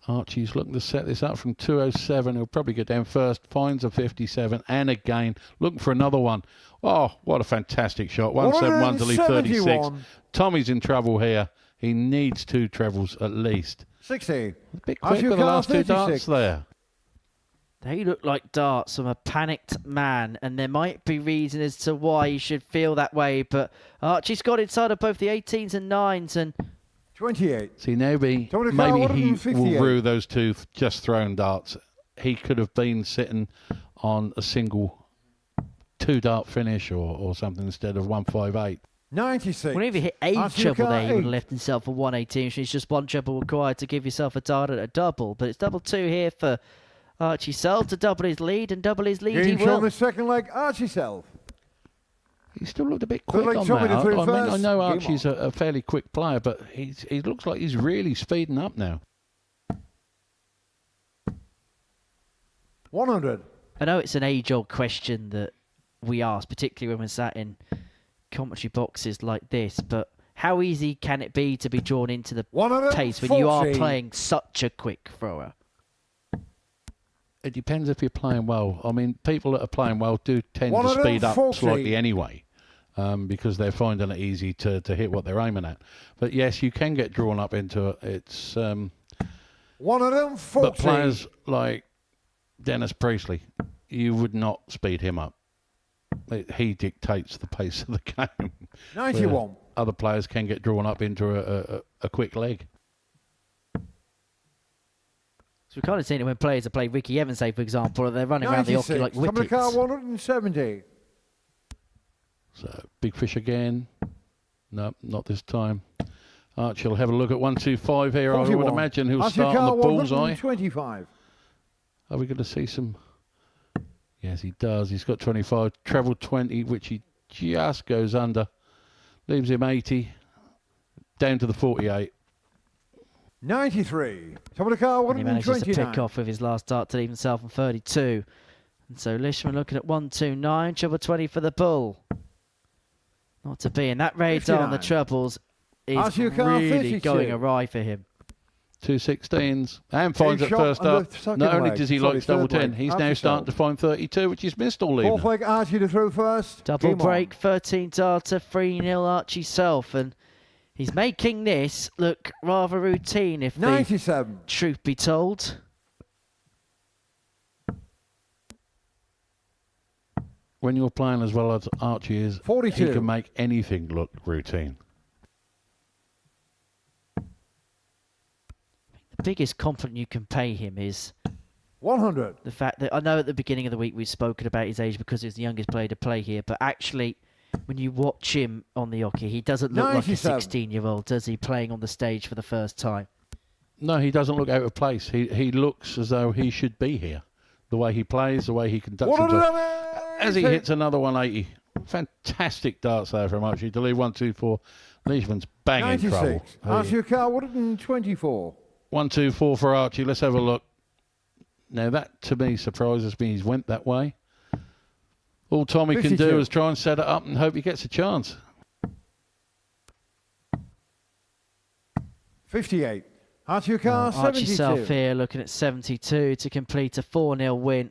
Speaker 4: Archie's looking to set this up from 207. He'll probably get down first, finds a 57, and again, looking for another one. Oh, what a fantastic shot. 171 to lead 36. Tommy's in trouble here. He needs 2 trebles at least.
Speaker 7: 60.
Speaker 4: A bit quick with the last 2 darts there.
Speaker 3: They look like darts from a panicked man, and there might be reason as to why he should feel that way, but Archie's got inside of both the 18s and 9s, and
Speaker 7: 28.
Speaker 4: See, maybe he will rue those 2 just thrown darts. He could have been sitting on a single 2-dart finish or something instead of 158.
Speaker 7: 96.
Speaker 3: Whenever he hit a treble there, he would have left himself a 118. So it's just 1 treble required to give yourself a dart at a double. But it's double 2 here for Archie Self to double his lead, and double his lead he will.
Speaker 7: On the second leg, Archie Self.
Speaker 4: He still looked a bit quick on that. I know Archie's a fairly quick player, but he looks like he's really speeding up now.
Speaker 7: 100.
Speaker 3: I know it's an age-old question that we ask, particularly when we're sat in commentary boxes like this, but how easy can it be to be drawn into the pace when you are playing such a quick thrower?
Speaker 4: It depends if you're playing well. I mean, people that are playing well do tend to speed up slightly anyway, because they're finding it easy to hit what they're aiming at. But yes, you can get drawn up into it. It's
Speaker 7: 140.
Speaker 4: But players like Dennis Priestley, you would not speed him up. He dictates the pace of the game.
Speaker 7: 91.
Speaker 4: Other players can get drawn up into a quick leg.
Speaker 3: So we've kind of seen it when players have played Ricky Evans, say, for example, and they're running around the hockey like wickets.
Speaker 7: 170.
Speaker 4: So, big fish again. No, not this time. Archie will have a look at 125 here. 41. I would imagine he'll start on the bullseye.
Speaker 7: 25.
Speaker 4: Are we going to see some? Yes, he does. He's got 25. Treble 20, which he just goes under. Leaves him 80. Down to the 48.
Speaker 7: 93. Top of the car,
Speaker 3: and he manages to pick off with his last dart to leave himself on 32. And so Lisman looking at 129. Treble 20 for the bull. Not to be. And that radar on the trebles is really going awry for him.
Speaker 4: 2 16s. And finds it first up. Not only does he like double 10, he's now starting to find 32, which he's missed all evening.
Speaker 7: Fourth leg, Archie to throw first.
Speaker 3: Double break, 13 darter, 3-0 Archie Self. And he's making this look rather routine, if
Speaker 7: 97.
Speaker 3: The truth be told.
Speaker 4: When you're playing as well as Archie is,
Speaker 7: 42.
Speaker 4: He can make anything look routine.
Speaker 3: The biggest compliment you can pay him is
Speaker 7: 100.
Speaker 3: The fact that, I know at the beginning of the week we've spoken about his age because he's the youngest player to play here, but actually, when you watch him on the hockey, he doesn't look
Speaker 7: 97.
Speaker 3: like a 16-year-old, does he, playing on the stage for the first time?
Speaker 4: No, he doesn't look out of place. He looks as though he should be here. The way he plays, the way he conducts himself. As he hits another 180. Fantastic darts there from Archie to leave 124. Leishman's bang in trouble.
Speaker 7: Archie Carl, 124.
Speaker 4: 124 for Archie. Let's have a look. Now that to me surprises me. He's went that way. All Tommy 52. Can do is try and set it up and hope he gets a chance.
Speaker 7: 58. Archie Carl, 72.
Speaker 3: Archie Self here looking at 72 to complete a 4-0 win.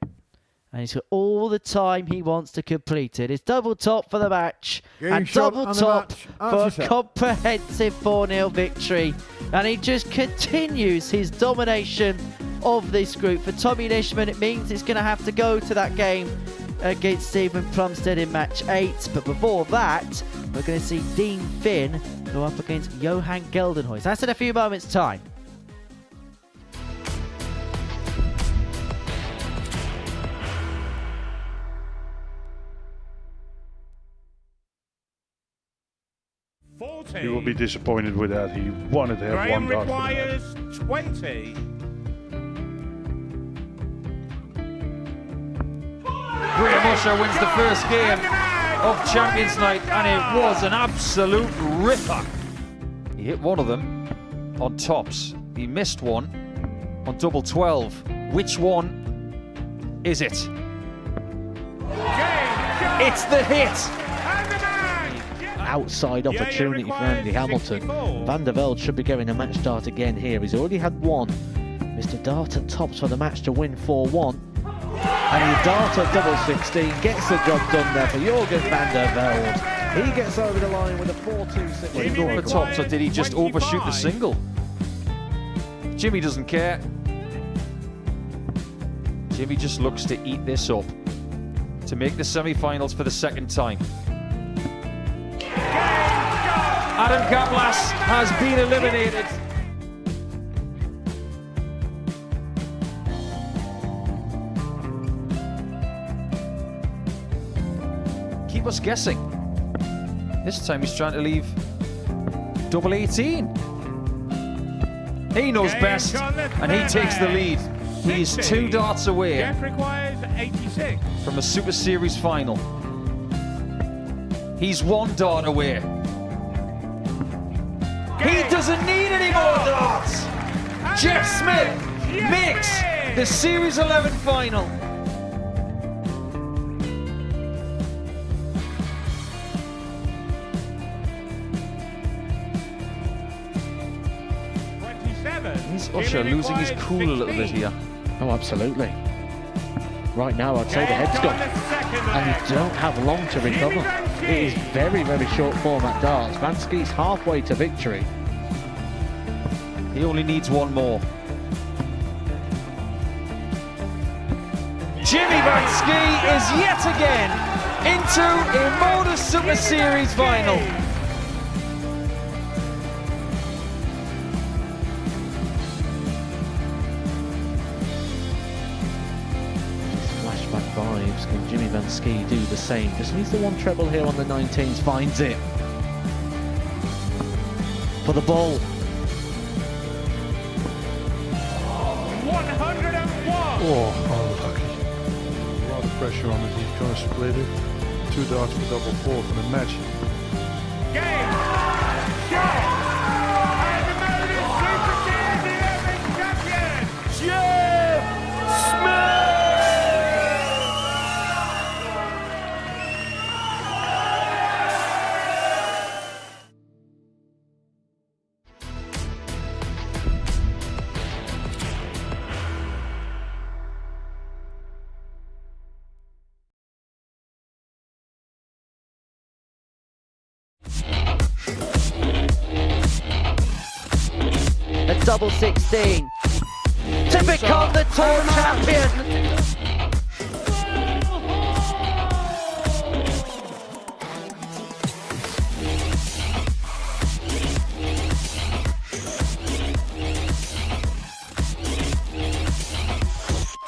Speaker 3: And he's got all the time he wants to complete it. It's double top for the match. And double top for a comprehensive 4-0 victory. And he just continues his domination of this group. For Tommy Lisman, it means he's going to have to go to that game against Stephen Plumstead in match 8. But before that, we're going to see Dean Finn go up against Johan Geldenhuys. That's in a few moments' time.
Speaker 11: He will be disappointed with that. He wanted to have one dart.
Speaker 8: Requires 20.
Speaker 10: Graham Usher wins the first game of Champions Night, and it was an absolute ripper. He hit one of them on tops. He missed one on double 12. Which one is it? It's the hit!
Speaker 2: Outside opportunity for Andy Hamilton. Van der Velde should be getting a match start again here. He's already had one Mr. Dart at tops for the match to win 4-1. And the Dart at double 16 gets the job done there for Jurgen van der Velde. He gets over the line with a 4-2-6.
Speaker 10: Did he go for tops or did he just overshoot the single? Jimmy doesn't care. Jimmy just looks to eat this up to make the semi-finals for the second time. Adam Kaplas has been eliminated. Keep us guessing. This time he's trying to leave double 18. He knows best, and he takes the lead. He is 2 darts away
Speaker 8: Jeff requires 86.
Speaker 10: from a Super Series final. He's 1 dart away. He doesn't need any more darts. Jeff Smith makes the Series 11 final. Is Usher losing his cool a little bit here?
Speaker 2: Oh, absolutely. Right now, I'd say the head's gone. And you don't have long to recover. It is very, very short form at darts. Van Skee's halfway to victory.
Speaker 10: He only needs 1 more. Jimmy Van Ski is yet again into a Modus Super Series final.
Speaker 2: Flashback vibes. Can Jimmy Van Ski do the same? Just needs the 1 treble here on the 19s. Finds it. For the ball.
Speaker 8: 101.
Speaker 11: Oh, unlucky. A lot of pressure on it. He's going to split it. 2 darts for double 4 for the match.
Speaker 8: Game. Shot. And the Modus Super Series 11 champion, Jeff Smith.
Speaker 3: A double 16 to become the tour champion.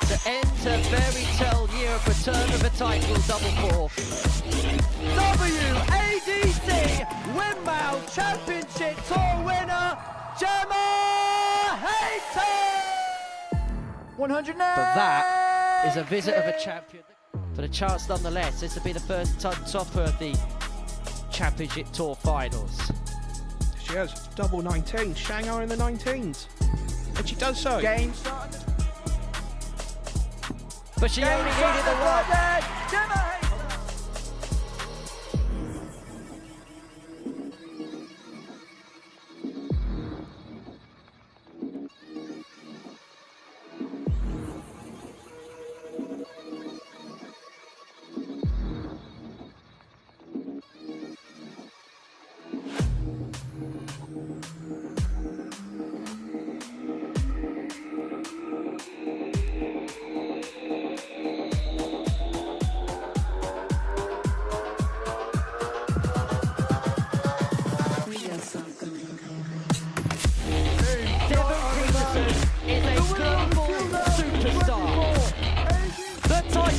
Speaker 3: To end a fairy tale year of return of a title, double 4. WADC Windmill Championship Tour winner, Gemma Hayter! 100. But that is a visit of a champion. For the chance nonetheless, this will be the first topper of the Championship Tour finals.
Speaker 8: She has double 19, Shanghai in the 19s. And she does so.
Speaker 3: Game started. But she only needed the 1.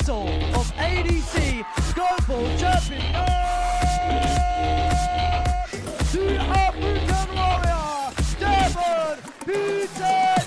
Speaker 3: Of ADC Global Champion, the African warrior, Devon Peterson.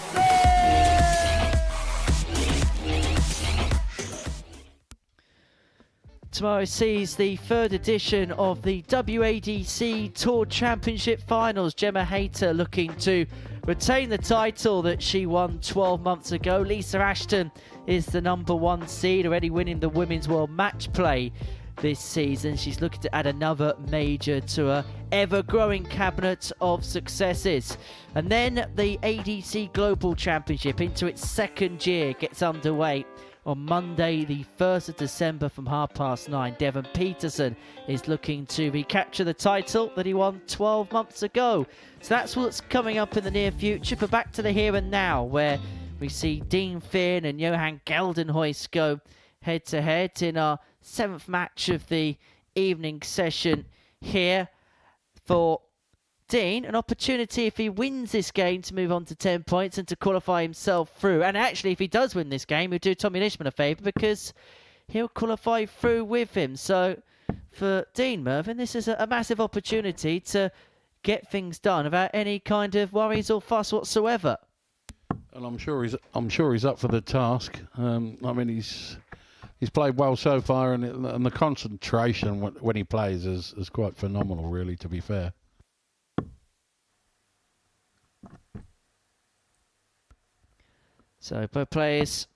Speaker 3: Tomorrow sees the 3rd edition of the WADC Tour Championship Finals. Gemma Hayter looking to retain the title that she won 12 months ago. Lisa Ashton is the #1 seed, already winning the Women's World Match Play this season. She's looking to add another major to her ever-growing cabinet of successes. And then the ADC Global Championship, into its second year, gets underway on Monday, the 1st of December from 9:30. Devon Peterson is looking to recapture the title that he won 12 months ago. So that's what's coming up in the near future. But back to the here and now, where we see Dean Finn and Johan Geldenhuys go head-to-head in our 7th match of the evening session here. For Dean, an opportunity, if he wins this game, to move on to 10 points and to qualify himself through. And actually, if he does win this game, he'll do Tommy Lisman a favour, because he'll qualify through with him. So for Dean, Mervyn, this is a massive opportunity to get things done without any kind of worries or fuss whatsoever.
Speaker 4: And I'm sure he's up for the task. I mean, he's played well so far, and the concentration when he plays is quite phenomenal, really, to be fair.
Speaker 3: So both players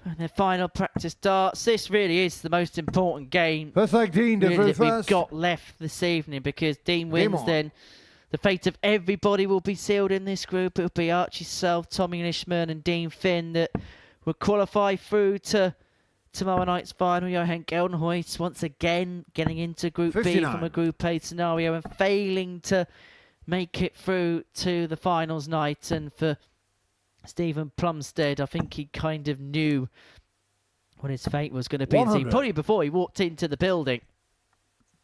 Speaker 3: and their final practice darts. This really is the most important game
Speaker 7: First leg, Dean,
Speaker 3: really that we've got left this evening, because Dean wins, then the fate of everybody will be sealed in this group. It'll be Archie Self, Tommy Lisman and Dean Finn that will qualify through to tomorrow night's final. Johan Geldenhuys once again getting into Group
Speaker 7: 59.
Speaker 3: B from a Group A scenario and failing to make it through to the finals night. And for Stephen Plumstead, I think he kind of knew what his fate was going to be. Probably before he walked into the building,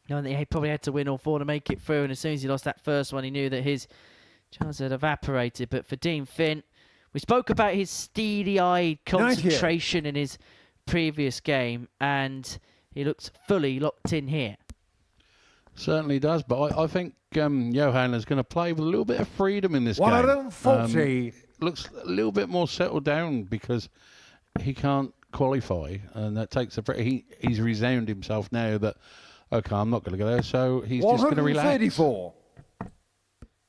Speaker 3: knowing that he probably had to win all 4 to make it through. And as soon as he lost that first one, he knew that his chance had evaporated. But for Dean Finn, we spoke about his steely-eyed concentration in his previous game, and he looks fully locked in here.
Speaker 4: Certainly does, but I think Johan is going to play with a little bit of freedom in this game.
Speaker 7: 140.
Speaker 4: Looks a little bit more settled down because he can't qualify, and that takes he's resigned himself now that, okay, I'm not going to go there, so he's just going to relax.
Speaker 7: 134.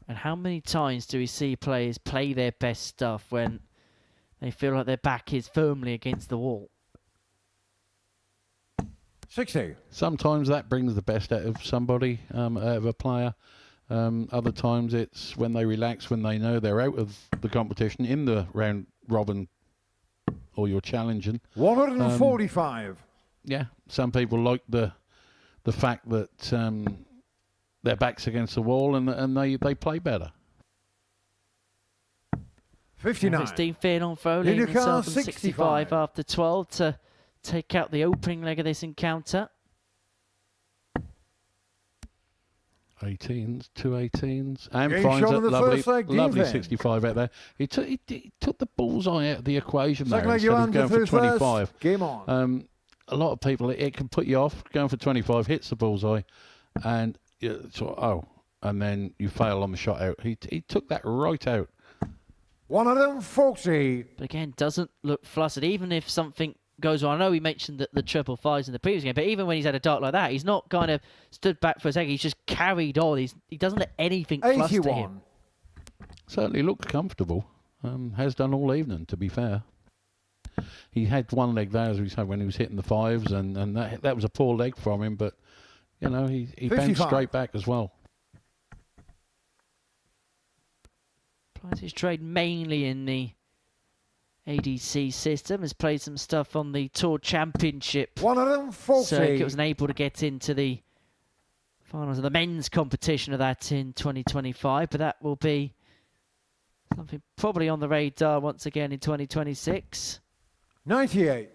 Speaker 3: And how many times do we see players play their best stuff when they feel like their back is firmly against the wall?
Speaker 7: 60.
Speaker 4: Sometimes that brings the best out of somebody, out of a player. Other times it's when they relax, when they know they're out of the competition in the round robin or you're challenging.
Speaker 7: 145.
Speaker 4: Yeah, some people like the fact that their back's against the wall and they play better.
Speaker 7: 59.
Speaker 3: 16 Finn on throw, leading himself 65 after 12 to take out the opening leg of this encounter.
Speaker 4: 18s, 2 18s, and
Speaker 7: Game
Speaker 4: finds
Speaker 7: shot
Speaker 4: it
Speaker 7: on the
Speaker 4: lovely,
Speaker 7: first leg,
Speaker 4: lovely
Speaker 7: Dean
Speaker 4: 65 out there. He took the bullseye out of the equation
Speaker 7: Second
Speaker 4: there
Speaker 7: leg,
Speaker 4: instead of going for 25.
Speaker 7: First. Game on.
Speaker 4: A lot of people, it can put you off. Going for 25, hits the bullseye, and and then you fail on the shot out. He took that right out.
Speaker 7: 140.
Speaker 3: But again, doesn't look flustered, even if something goes on. I know we mentioned that the triple fives in the previous game, but even when he's had a dart like that, he's not kind of stood back for a second. He's just carried on. He doesn't let anything fluster him.
Speaker 4: Certainly looks comfortable. Has done all evening, to be fair. He had one leg there, as we said, when he was hitting the fives, and that was a poor leg from him, but, you know, he bounced straight back as well.
Speaker 3: Plays his trade mainly in the ADC system, has played some stuff on the Tour Championship
Speaker 7: 140.
Speaker 3: circuit, was unable to get into the finals of the men's competition of that in 2025, but that will be something probably on the radar once again in 2026.
Speaker 7: 98.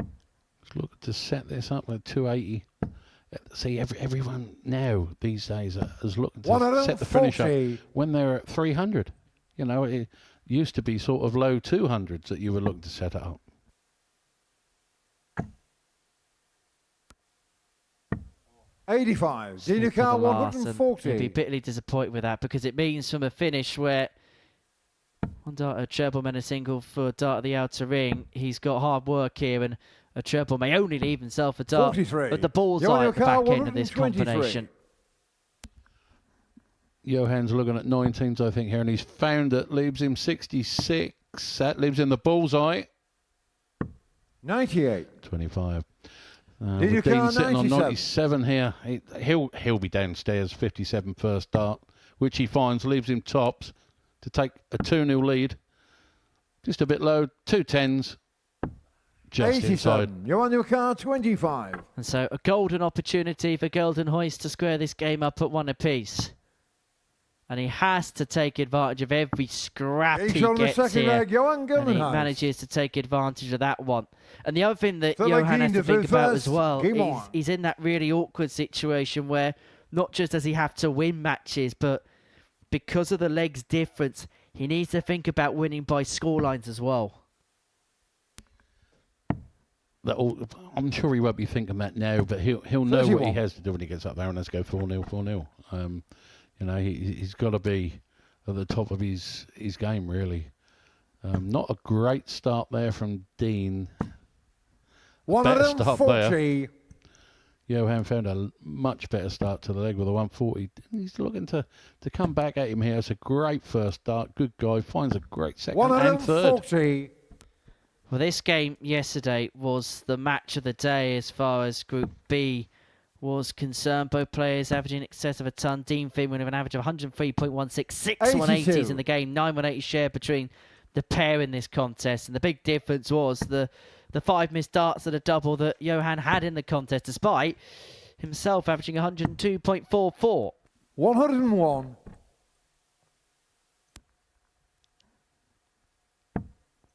Speaker 4: Let's look to set this up with 280. See, everyone now these days is looking to set the finish up when they're at 300. You know, it used to be sort of low 200s that you were looking to set it up.
Speaker 7: $85. Dina Carr 140.
Speaker 3: He'd be bitterly disappointed with that, because it means from a finish where one dart a treble, then a single for a dart at the outer ring, he's got hard work here, and a treble may only leave himself a dart,
Speaker 7: 43.
Speaker 3: but the bullseye at the back end of this combination.
Speaker 4: Johan's looking at 19s, I think, here, and he's found it. Leaves him 66. That leaves him the bullseye.
Speaker 7: 98.
Speaker 4: 25.
Speaker 7: Did you
Speaker 4: With Dean
Speaker 7: count
Speaker 4: sitting on
Speaker 7: 97?
Speaker 4: 97 here, he'll be downstairs 57 first dart, which he finds leaves him tops to take a 2-0 lead. Just a bit low, 2 10s. Just
Speaker 7: 87.
Speaker 4: inside.
Speaker 7: You're on your car, 25.
Speaker 3: And so a golden opportunity for Gelenho to square this game up at 1 apiece. And he has to take advantage of every scrap he
Speaker 7: Each on the
Speaker 3: gets
Speaker 7: second
Speaker 3: here.
Speaker 7: leg, Johan
Speaker 3: And he
Speaker 7: Gelenho.
Speaker 3: manages to take advantage of that one. And the other thing that
Speaker 7: Third leg
Speaker 3: Johan has to
Speaker 7: Dean
Speaker 3: think about
Speaker 7: first.
Speaker 3: as well
Speaker 7: Game
Speaker 3: is
Speaker 7: on.
Speaker 3: he's in that really awkward situation where not just does he have to win matches, but because of the legs difference, he needs to think about winning by scorelines as well.
Speaker 4: I'm sure he won't be thinking that now, but he'll know what he
Speaker 7: 31.
Speaker 4: has to do when he gets up there and let's go 4-0, 4-0. You know, he's got to be at the top of his game, really. Not a great start there from Dean. Better start there.
Speaker 7: 140.
Speaker 4: Johan found a much better start to the leg with a 140. He's looking to come back at him here. It's a great first start. Good guy. Finds a great second and third.
Speaker 7: 140.
Speaker 3: Well, this game yesterday was the match of the day as far as Group B was concerned. Both players averaging in excess of a ton. Dean Finn with an average of 103.16, 6 180s in the game, 9 180 share between the pair in this contest. And the big difference was the 5 missed darts at a double that Johan had in the contest, despite himself averaging 102.44.
Speaker 7: 101.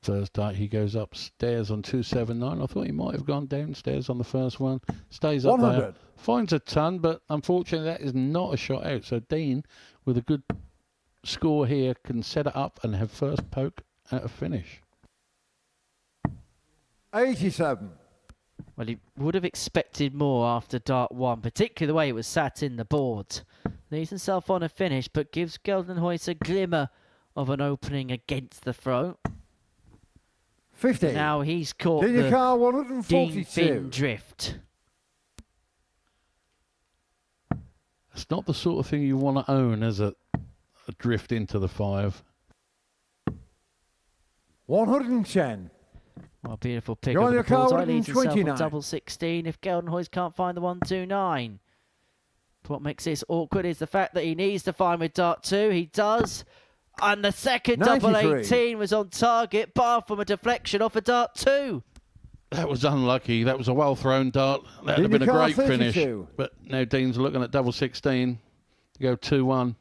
Speaker 4: First dart, he goes upstairs on 279. I thought he might have gone downstairs on the first one. Stays up
Speaker 7: 100.
Speaker 4: there. Finds a ton, but unfortunately that is not a shot out. So Dean, with a good score here, can set it up and have first poke at a finish.
Speaker 7: 87.
Speaker 3: Well, he would have expected more after dart 1, particularly the way it was sat in the board. Leaves himself on a finish, but gives Gelenho a glimmer of an opening against the throw.
Speaker 7: 50.
Speaker 3: Now he's caught
Speaker 7: Did you
Speaker 3: the
Speaker 7: car
Speaker 3: Dean
Speaker 7: 142?
Speaker 3: Finn drift.
Speaker 4: It's not the sort of thing you want to own as a drift into the 5.
Speaker 7: 110.
Speaker 3: Well, a beautiful pick
Speaker 7: You're
Speaker 3: of
Speaker 7: on
Speaker 3: the
Speaker 7: your car,
Speaker 3: board. He leads himself on
Speaker 7: 129.
Speaker 3: double 16 if Gelenho can't find the 129. But what makes this awkward is the fact that he needs to find with dart 2. He does. And the second double
Speaker 7: 93.
Speaker 3: 18 was on target, bar from a deflection off a dart 2.
Speaker 4: That was unlucky. That was a well-thrown dart. That would have
Speaker 7: Did
Speaker 4: been a
Speaker 7: you
Speaker 4: great
Speaker 7: car
Speaker 4: finish.
Speaker 7: 32?
Speaker 4: But now Dean's looking at double 16 to go 2-1.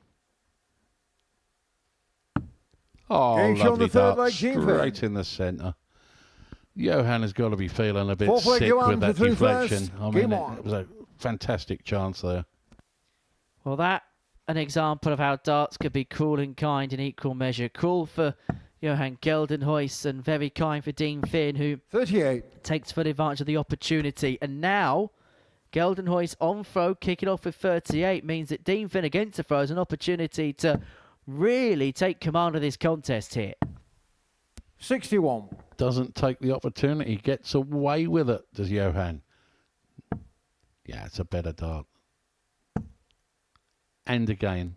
Speaker 4: Oh,
Speaker 7: Game shown
Speaker 4: lovely
Speaker 7: the third
Speaker 4: dart.
Speaker 7: leg, Dean Finn.
Speaker 4: Straight in the centre. Johan has got to be feeling a bit
Speaker 7: Fourth leg,
Speaker 4: sick
Speaker 7: Johan
Speaker 4: with that
Speaker 7: to through
Speaker 4: deflection.
Speaker 7: first.
Speaker 4: I
Speaker 7: Game
Speaker 4: mean,
Speaker 7: on.
Speaker 4: it was a fantastic chance there.
Speaker 3: Well, that an example of how darts could be cruel and kind in equal measure. Cruel for Johan Gelenho and very kind for Dean Finn, who
Speaker 7: 38.
Speaker 3: takes full advantage of the opportunity. And now Gelenho on throw, kicking off with 38, means that Dean Finn against the throw has an opportunity to really take command of this contest here.
Speaker 7: 61.
Speaker 4: Doesn't take the opportunity. Gets away with it, does Johan. Yeah, it's a better dart. And again.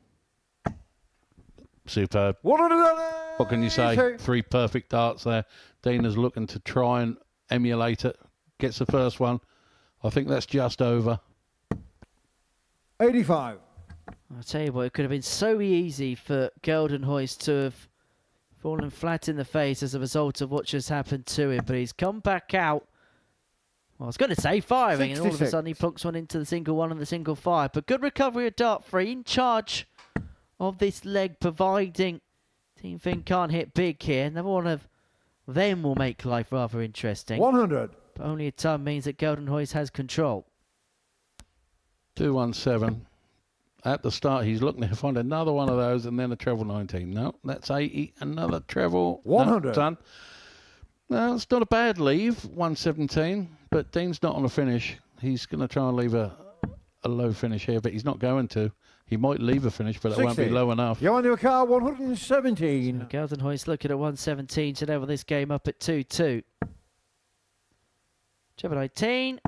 Speaker 4: Superb. What can you say? 3 perfect darts there. Dina's looking to try and emulate it. Gets the first one. I think that's just over.
Speaker 7: 85.
Speaker 3: I'll tell you what, it could have been so easy for Gelenho to have fallen flat in the face as a result of what just happened to him, but he's come back out. Well, I was going to say firing, and all of a
Speaker 7: 66.
Speaker 3: sudden he plonks one into the single 1 and the single 5. But good recovery of dart 3, in charge of this leg, providing Dean Finn can't hit big here. Another one of them will make life rather interesting.
Speaker 7: 100.
Speaker 3: But only a ton means that Gelenho has control.
Speaker 4: 217. At the start, he's looking to find another one of those and then a treble 19. No, that's 80. Another treble.
Speaker 7: 100.
Speaker 4: No, done. No, it's not a bad leave, 117. But Dean's not on a finish. He's going to try and leave a low finish here, but he's not going to. He might leave a finish, but it won't be
Speaker 7: 60.
Speaker 4: low enough.
Speaker 7: You're on your car 117.
Speaker 3: Gelenho looking at 117 to level this game up at 2-2. Treble 19.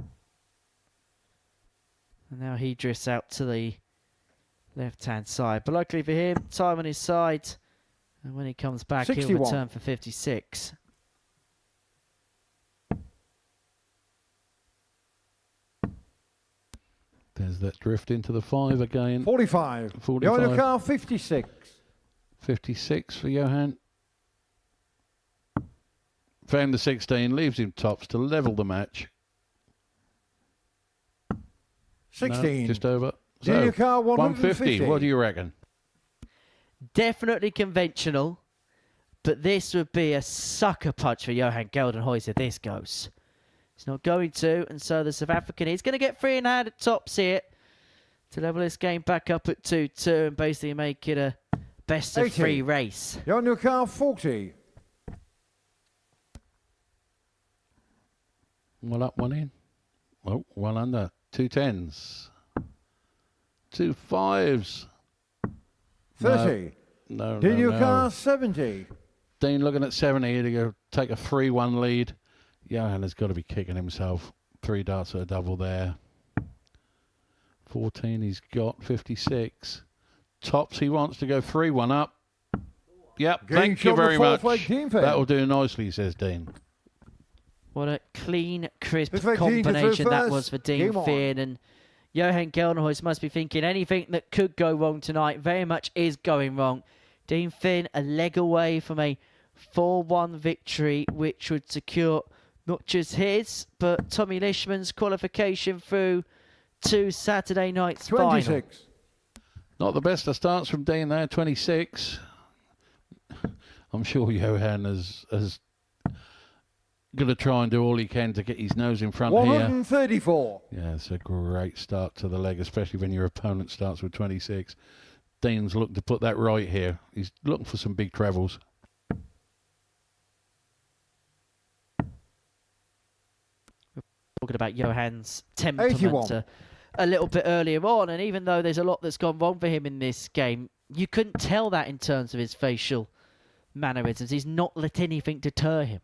Speaker 3: And now he drifts out to the left-hand side. But luckily for him, time on his side. And when he comes back,
Speaker 7: 61.
Speaker 3: he'll return for 56.
Speaker 4: There's that drift into the 5 again.
Speaker 7: 45.
Speaker 4: 45.
Speaker 7: Johan car 56.
Speaker 4: 56 for Johan. Found the 16, leaves him tops to level the match.
Speaker 7: 16.
Speaker 4: No, just over.
Speaker 7: Junior
Speaker 4: So,
Speaker 7: car
Speaker 4: 150. What do you reckon?
Speaker 3: Definitely conventional, but this would be a sucker punch for Johan Geldenhuys if this goes. He's not going to, and so the South African is going to get 3 in hand at tops here to level this game back up at 2-2 and basically make it a best of 3 race.
Speaker 7: Johan car 40.
Speaker 4: One up, one in. Oh, one under. 2 10s. 2 5s.
Speaker 7: 30.
Speaker 4: No.
Speaker 7: Junior car 70.
Speaker 4: Dean looking at 70 here to go take a 3-1 lead. Johan has got to be kicking himself. 3 darts at a double there. 14 he's got. 56. Tops he wants to go 3-1 up. Yep, thank you very much. That'll do nicely, says Dean.
Speaker 3: What a clean, crisp
Speaker 7: Looks like
Speaker 3: combination that was for Dean
Speaker 7: Game on.
Speaker 3: Finn. And Johan Geldenhuys must be thinking anything that could go wrong tonight very much is going wrong. Dean Finn a leg away from a 4-1 victory, which would secure not just his, but Tommy Lisman's qualification through to Saturday night's
Speaker 7: 26.
Speaker 3: final.
Speaker 4: Not the best of starts from Dean there, 26. I'm sure Johan is going to try and do all he can to get his nose in front here.
Speaker 7: 134.
Speaker 4: Yeah, it's a great start to the leg, especially when your opponent starts with 26. Dean's looking to put that right here. He's looking for some big trebles.
Speaker 3: Talking about Johan's temperament a little bit earlier on, and even though there's a lot that's gone wrong for him in this game, you couldn't tell that in terms of his facial mannerisms. He's not let anything deter him.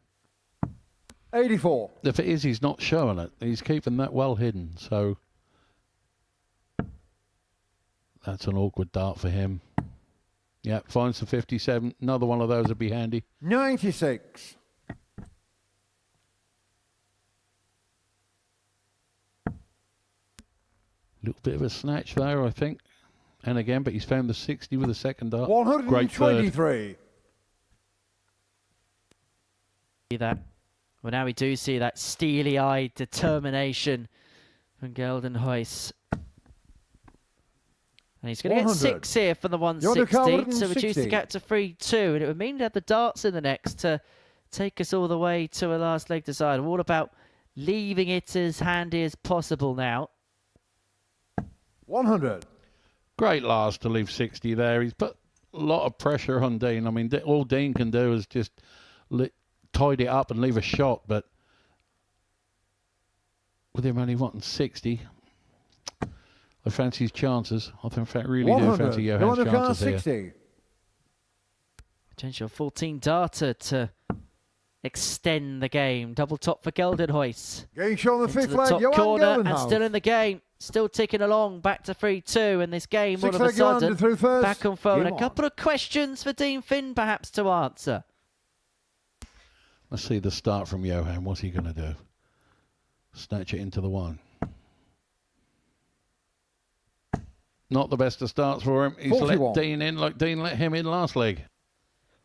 Speaker 7: 84.
Speaker 4: If it is, he's not showing it. He's keeping that well hidden, so that's an awkward dart for him. Yeah, finds the 57. Another one of those would be handy.
Speaker 7: 96.
Speaker 4: Little bit of a snatch there, I think. And again, but he's found the 60 with the second dart. Great third.
Speaker 7: 123.
Speaker 3: See that? Well, now we do see that steely-eyed determination from Geldenhuys. And he's going to get 6 here for the 160 to reduce the gap to 3-2. And it would mean to have the darts in the next to take us all the way to a last leg decider. All about leaving it as handy as possible now.
Speaker 7: 100.
Speaker 4: Great last to leave 60 there. He's put a lot of pressure on Dean. I mean, all Dean can do is just tidy it up and leave a shot. But with him only wanting 60, I fancy his chances. I think, in fact, really do fancy Johan's chances
Speaker 7: 60.
Speaker 4: here.
Speaker 3: Potential 14 darter to extend the game. Double top for Geldenhuys.
Speaker 7: Game show on the 5th leg.
Speaker 3: Top
Speaker 7: Johan
Speaker 3: corner
Speaker 7: Geldenhuys.
Speaker 3: and still in the game. Still ticking along, back to 3-2, and this game all of a
Speaker 7: 6 leg under
Speaker 3: sudden
Speaker 7: through first.
Speaker 3: back on phone.
Speaker 7: Game
Speaker 3: A couple of questions for Dean Finn perhaps to answer.
Speaker 4: Let's see the start from Johan. What's he going to do? Snatch it into the 1. Not the best of starts for him. He's
Speaker 7: 41.
Speaker 4: let Dean in like Dean let him in last leg.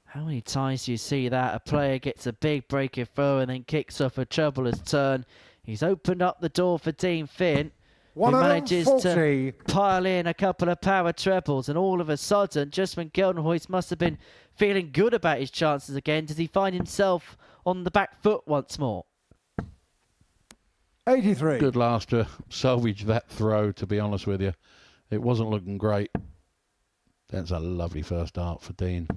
Speaker 3: How many times do you see that? A player gets a big breaking throw and then kicks off a troublous turn. He's opened up the door for Dean Finn, who manages to pile in a couple of power trebles, and all of a sudden, just when Geldenhuys must have been feeling good about his chances again, does he find himself on the back foot once more?
Speaker 7: 83.
Speaker 4: Good last to salvage that throw, to be honest with you. It wasn't looking great. That's a lovely first dart for Dean.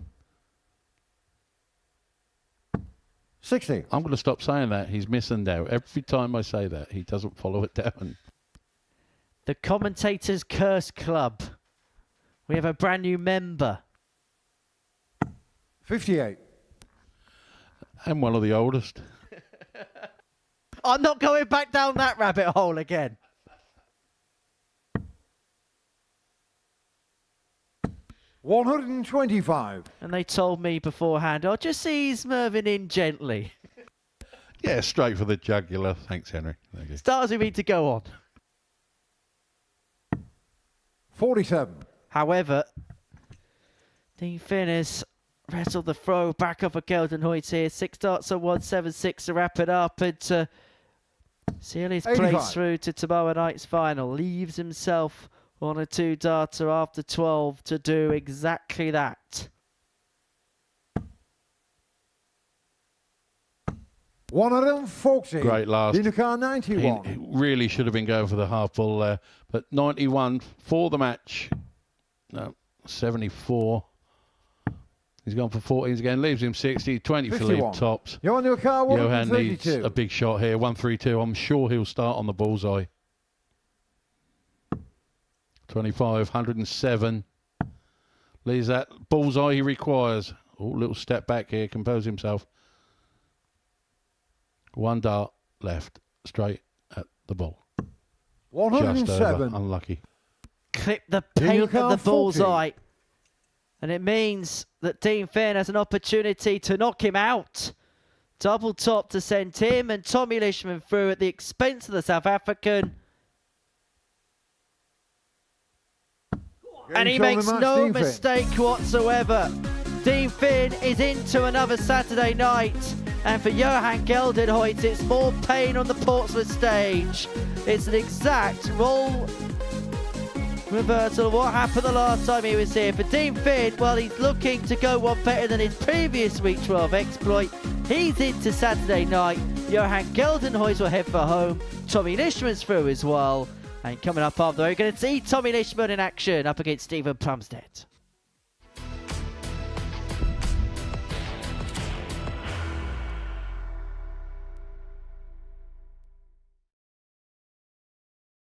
Speaker 7: 60.
Speaker 4: I'm going to stop saying that. He's missing out. Every time I say that, he doesn't follow it down.
Speaker 3: The Commentators Curse Club. We have a brand new member.
Speaker 7: 58.
Speaker 4: And one of the oldest.
Speaker 3: I'm not going back down that rabbit hole again.
Speaker 7: $125.
Speaker 3: And they told me beforehand, I'll just ease Mervyn in gently.
Speaker 4: Yeah, straight for the jugular. Thanks, Henry. Thank you.
Speaker 3: Stars we need to go on.
Speaker 7: 47.
Speaker 3: However, Dean Finn has wrestled the throw back up at Geldenhuys here. 6 darts at 176 to wrap it up and to seal his
Speaker 7: 85.
Speaker 3: place through to tomorrow night's final. Leaves himself on a 2-darter after 12 to do exactly that.
Speaker 7: 140.
Speaker 4: Great last.
Speaker 7: Dinukar 91.
Speaker 4: He really should have been going for the half ball there. But 91 for the match. No, 74. He's gone for 14s again. Leaves him 60. 20 for
Speaker 7: 51.
Speaker 4: lead tops.
Speaker 7: Johan Dinukar
Speaker 4: Johan needs
Speaker 7: 132.
Speaker 4: a big shot here. 132. I'm sure he'll start on the bullseye. 25. 107. Leaves that bullseye he requires. Oh, little step back here. Compose himself. 1 dart left, straight at the ball.
Speaker 7: 107.
Speaker 4: Just over, unlucky.
Speaker 3: Clip the paint of the
Speaker 7: 40.
Speaker 3: bullseye. And it means that Dean Finn has an opportunity to knock him out. Double top to send him and Tommy Lisman through at the expense of the South African. And he makes no mistake whatsoever. Dean Finn is into another Saturday night. And for Johan Geldenhuys, it's more pain on the Portsmouth stage. It's an exact role reversal of what happened the last time he was here. For Dean Finn, well, he's looking to go one better than his previous week 12 exploit. He's into Saturday night. Johan Geldenhuys will head for home. Tommy Lisman's through as well. And coming up after, we're going to see Tommy Lisman in action up against Stephen Plumstead.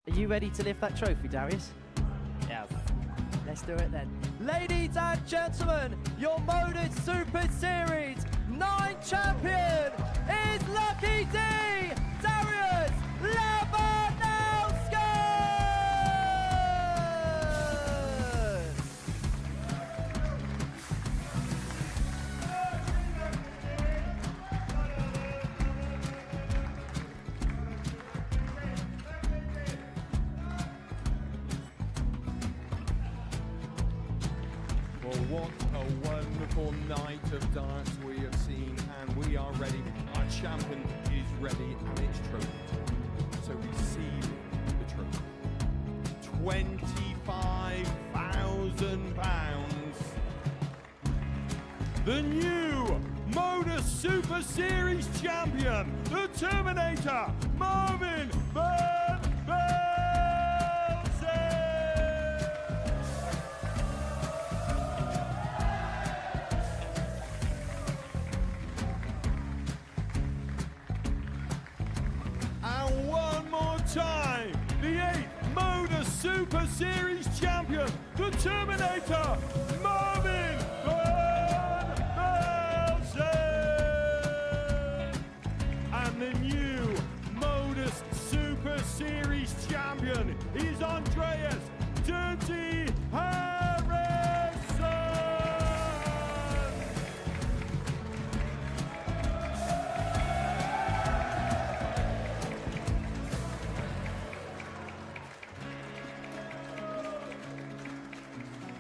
Speaker 3: Are you ready to lift that trophy, Darius? Yes. Let's do it then. Ladies and gentlemen, your Modus Super Series 9 champion is Lucky D, Darius Labanowski!
Speaker 1: Well, what a wonderful night of darts we have seen, and we are ready. Our champion is ready, and it's trophy time. So receive the trophy. £25,000. The new Modus Super Series champion, the Terminator, Marvin Van Velzen. And one more time, the 8th Modus Super Series champion, the Terminator, Marvin Van Velzen. And the new Modus Super Series champion is Andreas Dirty Harrison.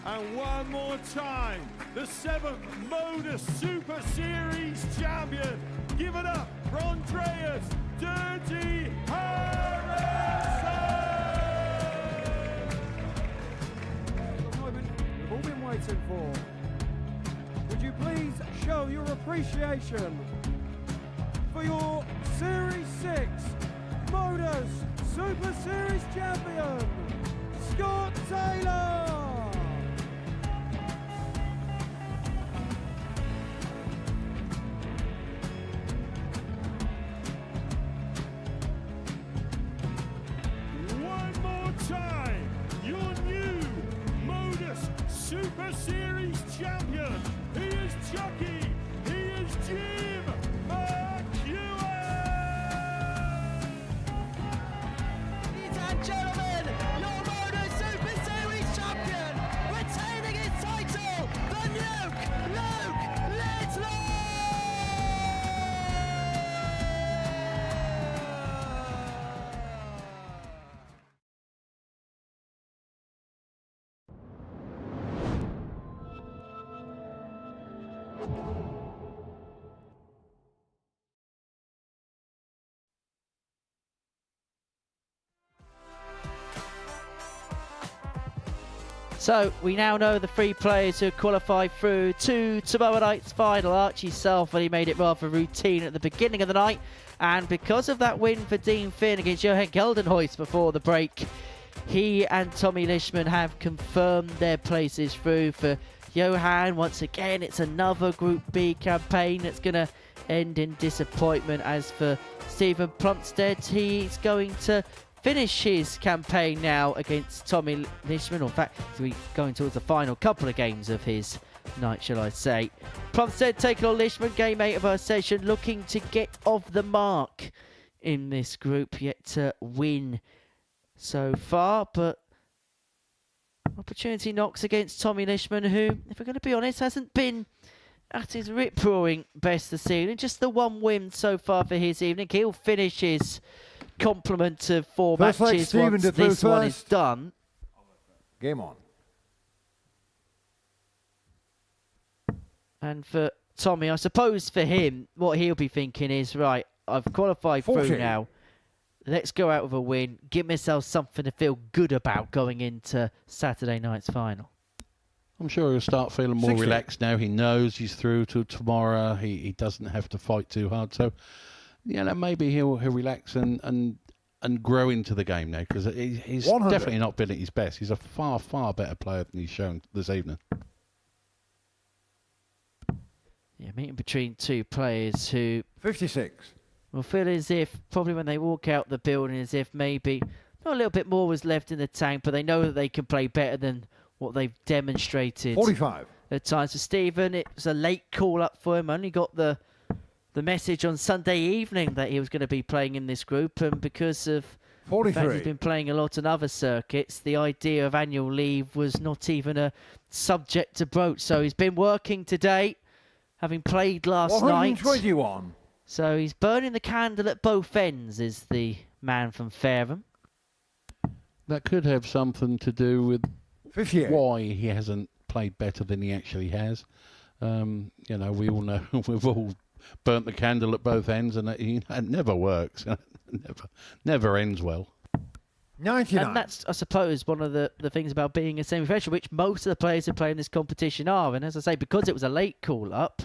Speaker 1: And one more time, the 7th Modus Super Series champion. Give it up for Andreas Dirty Harrison.
Speaker 9: The moment we've all been waiting for. Would you please show your appreciation for your Series 6 Modus Super Series champion, Scott Taylor?
Speaker 1: One more time, your new Modus Super Series champion. He is Chucky. He is Jim McEwen.
Speaker 3: Ladies and gentlemen, your Modus Super Series champion, retaining his title, the Luke Lidley! So we now know the 3 players who qualified through to tomorrow night's final. Archie Self, he made it rather routine at the beginning of the night. And because of that win for Dean Finn against Johan Geldenhuys before the break, he and Tommy Lisman have confirmed their places through. For Johan, once again, it's another Group B campaign that's going to end in disappointment. As for Stephen Plumstead, he's going to finish his campaign now against Tommy Lisman. In fact, he's going towards the final couple of games of his night, shall I say. Plumstead taking on Lisman, game 8 of our session, looking to get off the mark in this group, yet to win so far, but opportunity knocks against Tommy Lisman, who, if we're going to be honest, hasn't been at his rip-roaring best this evening. Just the 1 win so far for his evening. He'll finish his complement of 4 matches once this one is done.
Speaker 7: Game on.
Speaker 3: And for Tommy, I suppose for him, what he'll be thinking is, right, I've qualified through now. Let's go out with a win. Give myself something to feel good about going into Saturday night's final.
Speaker 4: I'm sure he'll start feeling more relaxed now. He knows he's through to tomorrow. He doesn't have to fight too hard. So, maybe he'll relax and grow into the game now, because he's
Speaker 7: 100.
Speaker 4: definitely not been at his best. He's a far, far better player than he's shown this evening.
Speaker 3: Yeah, meeting between 2 players who
Speaker 7: 56
Speaker 3: will feel as if, probably when they walk out the building, as if maybe not a little bit more was left in the tank, but they know that they can play better than what they've demonstrated
Speaker 7: 45
Speaker 3: at times. For Stephen, it was a late call-up for him. Only got the message on Sunday evening that he was going to be playing in this group, and because of
Speaker 7: 43.
Speaker 3: the fact he's been playing a lot on other circuits, the idea of annual leave was not even a subject to broach. So he's been working today, having played last night.
Speaker 7: 121.
Speaker 3: So he's burning the candle at both ends, is the man from Fareham.
Speaker 4: That could have something to do with
Speaker 7: 58.
Speaker 4: why he hasn't played better than he actually has. We all know we've all burnt the candle at both ends, and it never works. never ends well.
Speaker 7: 99.
Speaker 3: And that's, I suppose, one of the things about being a semi-professional, which most of the players who play in this competition are. And as I say, because it was a late call-up,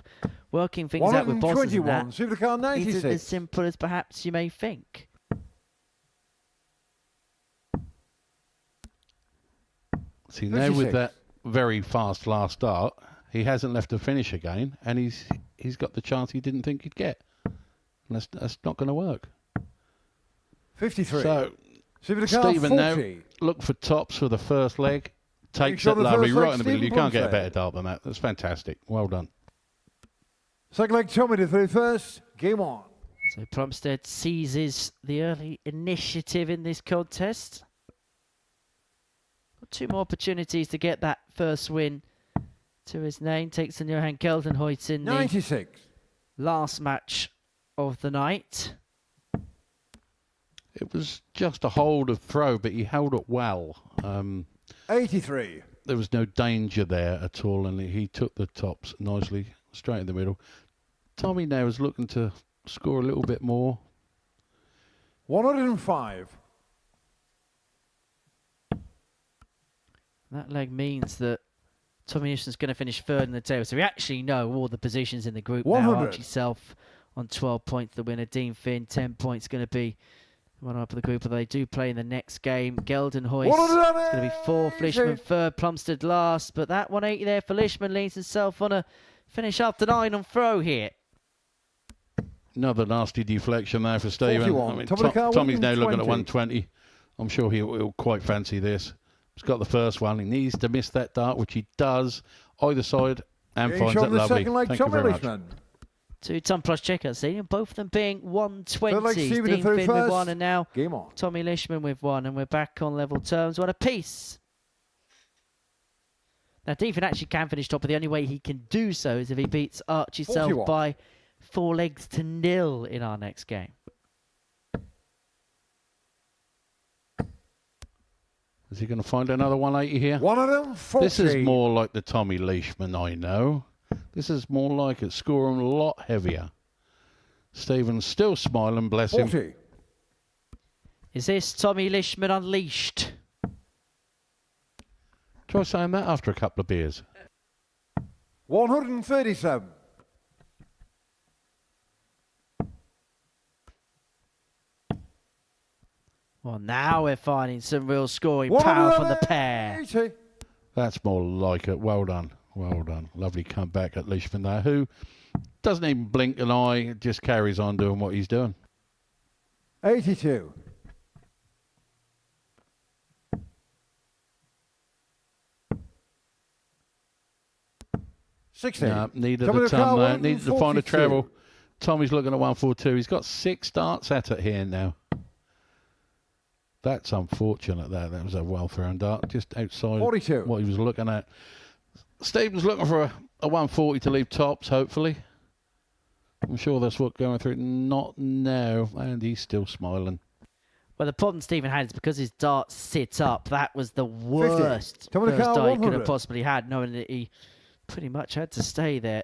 Speaker 3: working things out with bosses and that
Speaker 7: Supercar 96.
Speaker 3: isn't as simple as perhaps you may think.
Speaker 4: See, now with that very fast last start, he hasn't left to finish again, and he's got the chance he didn't think he'd get. And that's not going to work.
Speaker 7: 53.
Speaker 4: So,
Speaker 7: Supercar
Speaker 4: Stephen
Speaker 7: 40.
Speaker 4: now, look for tops for the first leg. Takes
Speaker 7: sure
Speaker 4: that
Speaker 7: the
Speaker 4: lovely
Speaker 7: first leg,
Speaker 4: right in the middle. You
Speaker 7: Stephen
Speaker 4: can't get a
Speaker 7: Plumstead.
Speaker 4: better dart than that. That's fantastic. Well done.
Speaker 7: Second leg, Tommy to 31st. Game on.
Speaker 3: So Plumstead seizes the early initiative in this contest. Got 2 more opportunities to get that first win to his name. Takes on Johan Geldenhuys in
Speaker 7: 96.
Speaker 3: the last match of the night.
Speaker 4: It was just a hold of throw, but he held it well.
Speaker 7: 83.
Speaker 4: There was no danger there at all, and he took the tops nicely, straight in the middle. Tommy now is looking to score a little bit more.
Speaker 7: 105.
Speaker 3: That leg means that Tommy Lisman's going to finish 3rd in the table. So we actually know all the positions in the group
Speaker 7: 100.
Speaker 3: now. Archie Self on 12 points, the winner. Dean Finn, 10 points, going to be one up of the group. But they do play in the next game. Geldenhuys is going to be 4th. Lisman 3rd. Plumstead last. But that 180 there for Lisman leads himself on a finish after 9 on throw here.
Speaker 4: Another nasty deflection there for Stephen.
Speaker 7: 41.
Speaker 4: I mean,
Speaker 7: Tommy's
Speaker 4: Tommy's now looking at
Speaker 7: 120.
Speaker 4: 120. I'm sure he'll quite fancy this. He's got the first one. He needs to miss that dart, which he does. Either side, and finds it lovely.
Speaker 7: Second leg,
Speaker 4: Thank you
Speaker 7: Tommy
Speaker 4: very much.
Speaker 7: Lisman.
Speaker 3: 2 ton plus checkouts, see, and both of them being 120s.
Speaker 7: Stephen
Speaker 3: Dean
Speaker 7: to
Speaker 3: Finn
Speaker 7: 31st.
Speaker 3: with 1, and now
Speaker 7: Game on.
Speaker 3: Tommy Lisman with 1, and we're back on level terms. 1 apiece. Now, Dean Finn actually can finish top, but the only way he can do so is if he beats Archie Self
Speaker 7: 41.
Speaker 3: by 4 legs to 0 in our next game.
Speaker 4: Is he going to find another 180 here?
Speaker 7: 140.
Speaker 4: This is more like the Tommy Leishman I know. This is more like it. Score him a lot heavier. Stephen's still smiling, bless him.
Speaker 7: 40.
Speaker 3: Is this Tommy Lisman unleashed?
Speaker 4: Try saying that after a couple of beers.
Speaker 7: 137.
Speaker 3: Well, now we're finding some real scoring power from the pair.
Speaker 4: That's more like it. Well done. Well done. Lovely comeback at Lisman there, who doesn't even blink an eye, just carries on doing what he's doing.
Speaker 7: 82.
Speaker 4: Needed a ton there. Needed to find a treble. Tommy's looking at 142. He's got 6 darts at it here now. That's unfortunate there. That was a well thrown dart just outside
Speaker 7: 42.
Speaker 4: What he was looking at. Stephen's looking for a 140 to leave tops, hopefully. I'm sure that's what's going through. Not now. And he's still smiling.
Speaker 3: Well, the problem Stephen had is because his darts sit up. That was the worst
Speaker 7: 50.
Speaker 3: first dart he could have possibly had, knowing that he pretty much had to stay there.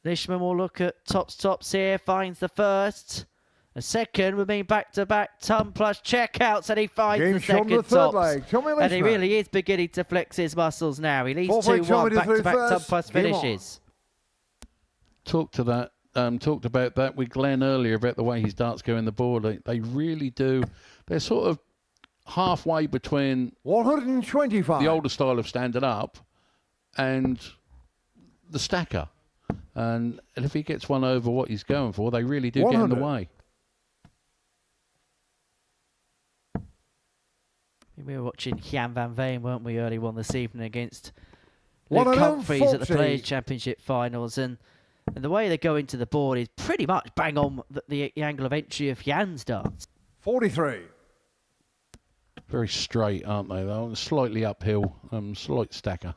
Speaker 3: Lisman will look at tops here, finds the first. A second would mean back-to-back ton plus checkouts, and he finds the second tops. And he really is beginning to flex his muscles now. He leads 2-1 back-to-back ton plus finishes.
Speaker 4: Talked about that with Glenn earlier about the way his darts go in the board. They really do. They're sort of halfway between
Speaker 7: 125.
Speaker 4: The older style of standing up and the stacker. And if he gets one over what he's going for, they really do
Speaker 7: 100.
Speaker 4: get in the way.
Speaker 3: We were watching Jan van Veen, weren't we, early on this evening against Luke Humphries at the Players' Championship finals. And the way they go into the board is pretty much bang on the angle of entry of Jan's darts.
Speaker 7: 43.
Speaker 4: Very straight, aren't they, though? Slightly uphill, slight stacker.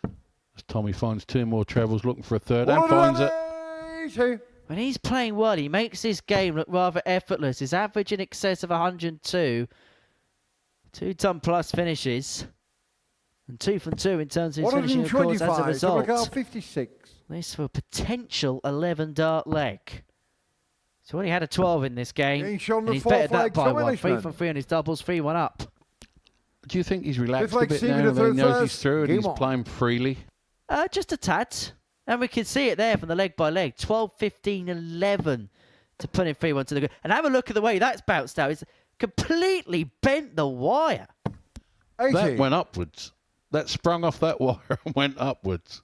Speaker 4: As Tommy finds 2 more trebles, looking for a third, and finds it.
Speaker 3: When he's playing well, he makes this game look rather effortless. His average in excess of 102. 2 ton plus finishes. And 2 from 2 in terms of his finishing, of course, as a result.
Speaker 7: 56.
Speaker 3: This for a potential 11 dart leg. So only had a 12 in this game. And he's bettered that by 1. 3 from 3 on his doubles, 3-1 up.
Speaker 4: Do you think he's relaxed a bit now? He knows he's through and he's playing freely?
Speaker 3: Just a tad. And we can see it there from the leg by leg. 12, 15, 11 to put in 3-1 to the good. And have a look at the way that's bounced out. It's completely bent the wire.
Speaker 7: 80.
Speaker 4: That went upwards. That sprung off that wire and went upwards.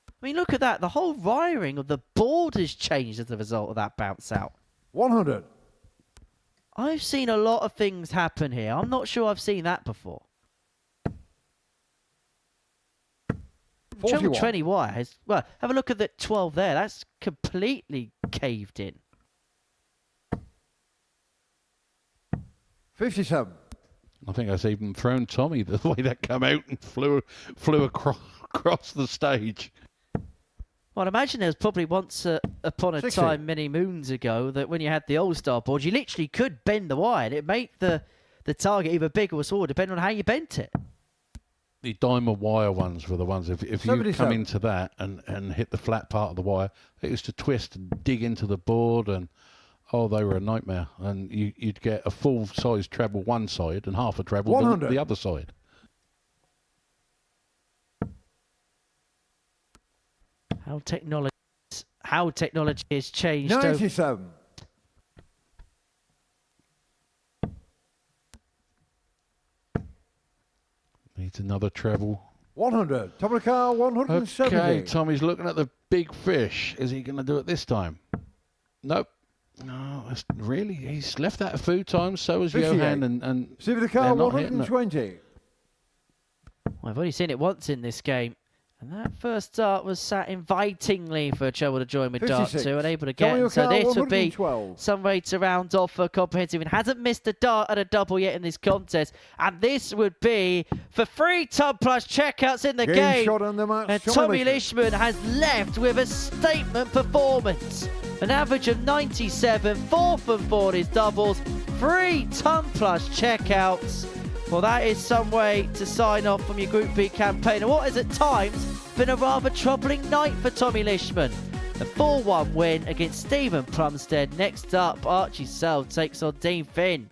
Speaker 3: I mean, look at that. The whole wiring of the board has changed as a result of that bounce out.
Speaker 7: 100.
Speaker 3: I've seen a lot of things happen here. I'm not sure I've seen that before.
Speaker 7: 41.
Speaker 3: 20 wires. Well, have a look at the 12 there. That's completely caved in.
Speaker 7: 57.
Speaker 4: I think that's even thrown Tommy the way that came out and flew across the stage.
Speaker 3: Well, I imagine there was probably once upon a
Speaker 7: 60.
Speaker 3: time many moons ago that when you had the All-Star board, you literally could bend the wire. It'd make the target either bigger or smaller, depending on how you bent it.
Speaker 4: The diamond wire ones were the ones, if you
Speaker 7: 77.
Speaker 4: come into that and hit the flat part of the wire, it used to twist and dig into the board, and oh, they were a nightmare. And you'd get a full-size treble one side and half a treble the other side.
Speaker 3: How technology has changed.
Speaker 7: 97.
Speaker 4: Needs another treble.
Speaker 7: 100. Top of the car, 170.
Speaker 4: Okay, Tommy's looking at the big fish. Is he going to do it this time? Nope. No, really, he's left that a few times. So has
Speaker 7: 58.
Speaker 4: Johan, and
Speaker 7: See the car, 120.
Speaker 3: Well, I've only seen it once in this game. And that first dart was sat invitingly for a treble to join with dart 2 and able to get. And so this would be some way to round off for comprehensive. And hasn't missed a dart at a double yet in this contest. And this would be for 3 ton plus checkouts in the game.
Speaker 7: Shot on the match.
Speaker 3: And Tommy Lisman has left with a statement performance. An average of 97, 4 from 4 in his doubles, 3 ton plus checkouts. Well, that is some way to sign off from your Group B campaign. And what has at times been a rather troubling night for Tommy Lisman. A 4-1 win against Stephen Plumstead. Next up, Archie takes on Dean Finn.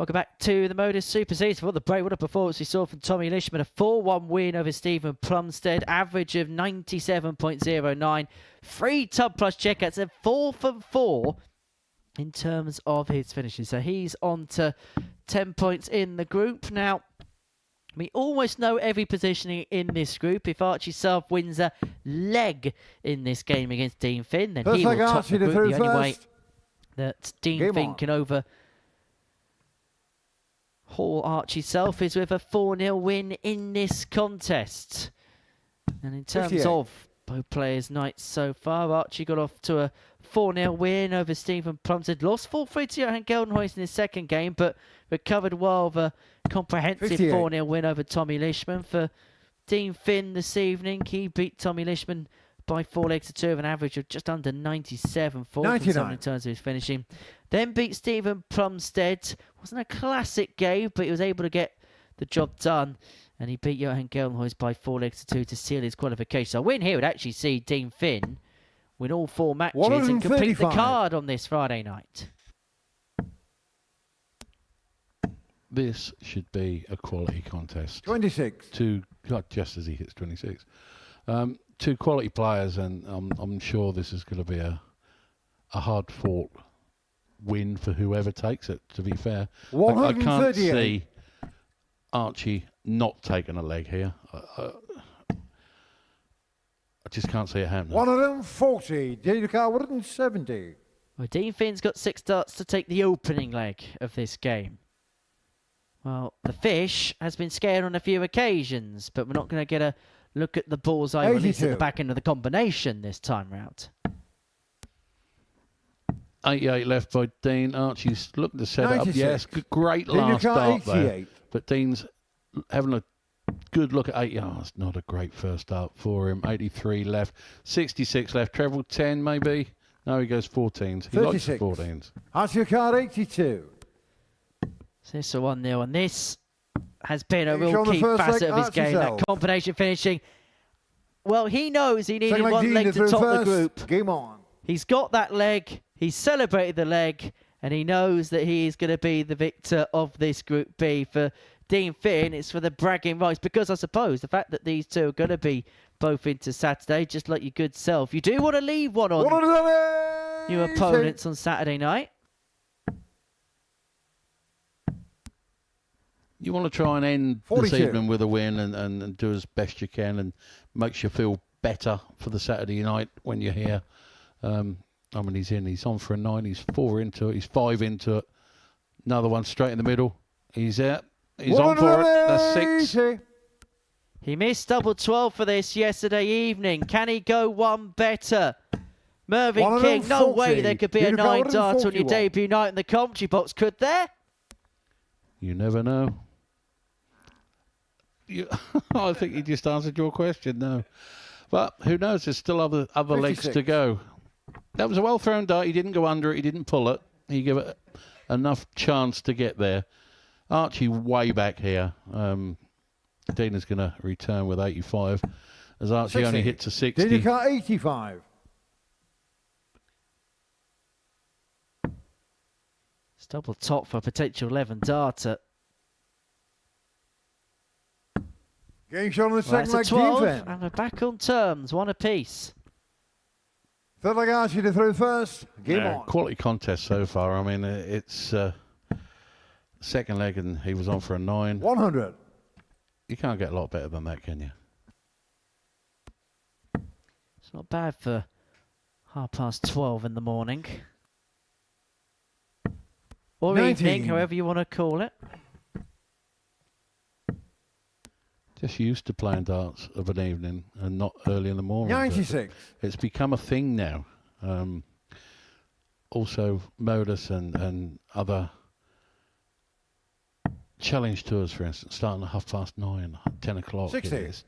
Speaker 13: Welcome back to the Modus Super Series. For the break, what a performance we saw from Tommy Lisman. A 4-1 win over Stephen Plumstead. Average of 97.09. 3 top plus checkouts and 4 from 4 in terms of his finishes. So he's on to 10 points in the group. Now, we almost know every positioning in this group. If Archie Self wins a leg in this game against Dean Finn, then he will top the group. The only way that Dean Finn can overhaul Archie Self is with a 4-0 win in this contest. And in terms of both players' nights so far, Archie got off to a 4-0 win over Stephen Plumstead. Lost 4-3 to Johan Geldenhuis in his second game, but recovered well with a comprehensive 4-0 win over Tommy Lisman. For Dean Finn this evening, he beat Tommy Lisman by 4 legs to 2 of an average of just under 97 in terms of his finishing. Then beat Stephen Plumstead. Wasn't a classic game, but he was able to get the job done. And he beat Johan Geldenhuis by 4 legs to 2 to seal his qualification. So a win here would actually see Dean Finn win all 4 matches and complete the card on this Friday night.
Speaker 4: This should be a quality contest.
Speaker 7: 26.
Speaker 4: Just as he hits 26. 2 quality players, and I'm sure this is going to be a hard-fought win for whoever takes it, to be fair. I can't see Archie not taking a leg here. I just can't see it happening.
Speaker 7: 140. Denica 170.
Speaker 13: Well, Dean Finn's got 6 darts to take the opening leg of this game. Well, the fish has been scared on a few occasions, but we're not going to get a look at the bullseye release at the back end of the combination this time round.
Speaker 4: 88 left by Dean. Archie's looking to set up. Yes, great last start there. But Dean's having a good look at 8 yards. Not a great first start for him. 83 left. 66 left. Treble 10 maybe. No, he goes 14s. He likes the 14s.
Speaker 7: Archie card 82.
Speaker 13: So this is a 1-0, and this has been a real key facet of his game, that combination finishing. Well, he knows he needed one leg to top the group.
Speaker 7: Game on.
Speaker 13: He's got that leg, he's celebrated the leg, and he knows that he is going to be the victor of this Group B. For Dean Finn, it's for the bragging rights, because I suppose the fact that these two are going to be both into Saturday, just like your good self, you do want to leave one on your opponents on Saturday night.
Speaker 4: You want to try and end this evening with a win and do as best you can, and makes you feel better for the Saturday night when you're here. I mean, he's on for a 9, he's 4 into it, he's 5 into it. Another one straight in the middle. He's out. He's on for it. That's 6.
Speaker 13: He missed double 12 for this yesterday evening. Can he go one better? Mervyn King, no way there could be a 9 dart on your debut night in the commentary box, could there?
Speaker 4: You never know. I think he just answered your question, no. But who knows? There's still other legs to go. That was a well-thrown dart. He didn't go under it. He didn't pull it. He gave it enough chance to get there. Archie way back here. Dina's going to return with 85, as Archie only hits a 60.
Speaker 7: Dina 85.
Speaker 13: It's double top for a potential 11 darter.
Speaker 7: Game shot on the second leg,
Speaker 13: 12,
Speaker 7: defense.
Speaker 13: and we're back on terms, 1 apiece.
Speaker 7: Third leg Archie to throw first. Game on.
Speaker 4: Quality contest so far. I mean, it's second leg and he was on for a 9.
Speaker 7: 100.
Speaker 4: You can't get a lot better than that, can you?
Speaker 13: It's not bad for 12:30 in the morning. Or
Speaker 7: 19.
Speaker 13: evening, however you want to call it.
Speaker 4: Just used to playing darts of an evening and not early in the morning.
Speaker 7: 96.
Speaker 4: It's become a thing now. Also, Modus and other challenge tours, for instance, starting at 9:30, 10 o'clock.
Speaker 7: 60.
Speaker 4: It's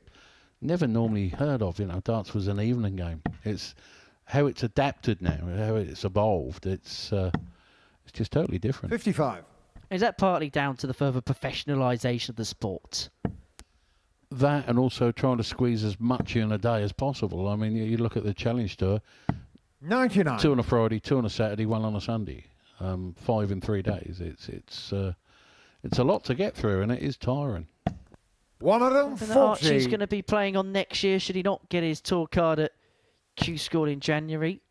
Speaker 4: never normally heard of. You know, darts was an evening game. It's how it's adapted now, how it's evolved. It's just totally different.
Speaker 7: 55.
Speaker 13: Is that partly down to the further professionalisation of the sport?
Speaker 4: That, and also trying to squeeze as much in a day as possible. I mean, you look at the challenge tour.
Speaker 7: 99.
Speaker 4: 2 on a Friday, 2 on a Saturday, 1 on a Sunday. 5 in 3 days. It's it's a lot to get through, and it is tiring.
Speaker 7: 140.
Speaker 13: Archie's going to be playing on next year, should he not get his tour card at Q School in January.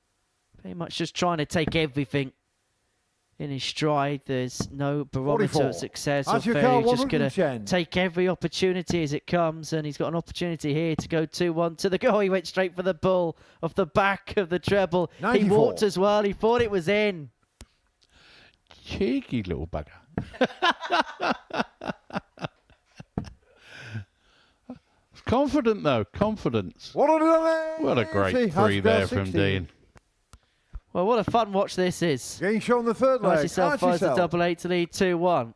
Speaker 13: Very much just trying to take everything in his stride. There's no barometer
Speaker 7: 44.
Speaker 13: of success or
Speaker 7: Archie
Speaker 13: failure.
Speaker 7: Carr,
Speaker 13: He's just going to
Speaker 7: 110.
Speaker 13: take every opportunity as it comes, and he's got an opportunity here to go 2-1 to the goal. He went straight for the bull off the back of the treble.
Speaker 7: 94.
Speaker 13: He walked as well. He thought it was in.
Speaker 4: Cheeky little bugger. Confident though, confidence. What a great three there from Dean.
Speaker 13: Well, what a fun watch this is.
Speaker 7: Getting shown the third leg.
Speaker 13: Archie fires a double 8 to lead 2-1.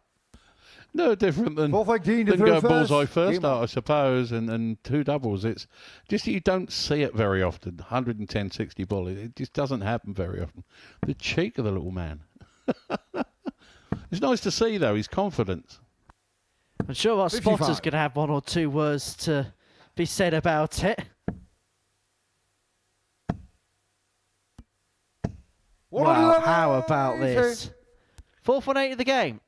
Speaker 4: No different than
Speaker 7: Dean to
Speaker 4: go
Speaker 7: throw
Speaker 4: bullseye
Speaker 7: first.
Speaker 4: first
Speaker 7: Game
Speaker 4: start,
Speaker 7: on.
Speaker 4: I suppose, and two doubles. It's just you don't see it very often. 110-60 ball. It just doesn't happen very often. The cheek of the little man. It's nice to see though. His confidence.
Speaker 13: I'm sure our
Speaker 7: 55.
Speaker 13: spotter's going to have one or two words to be said about it. Wow, how about this? 4-8 of the game.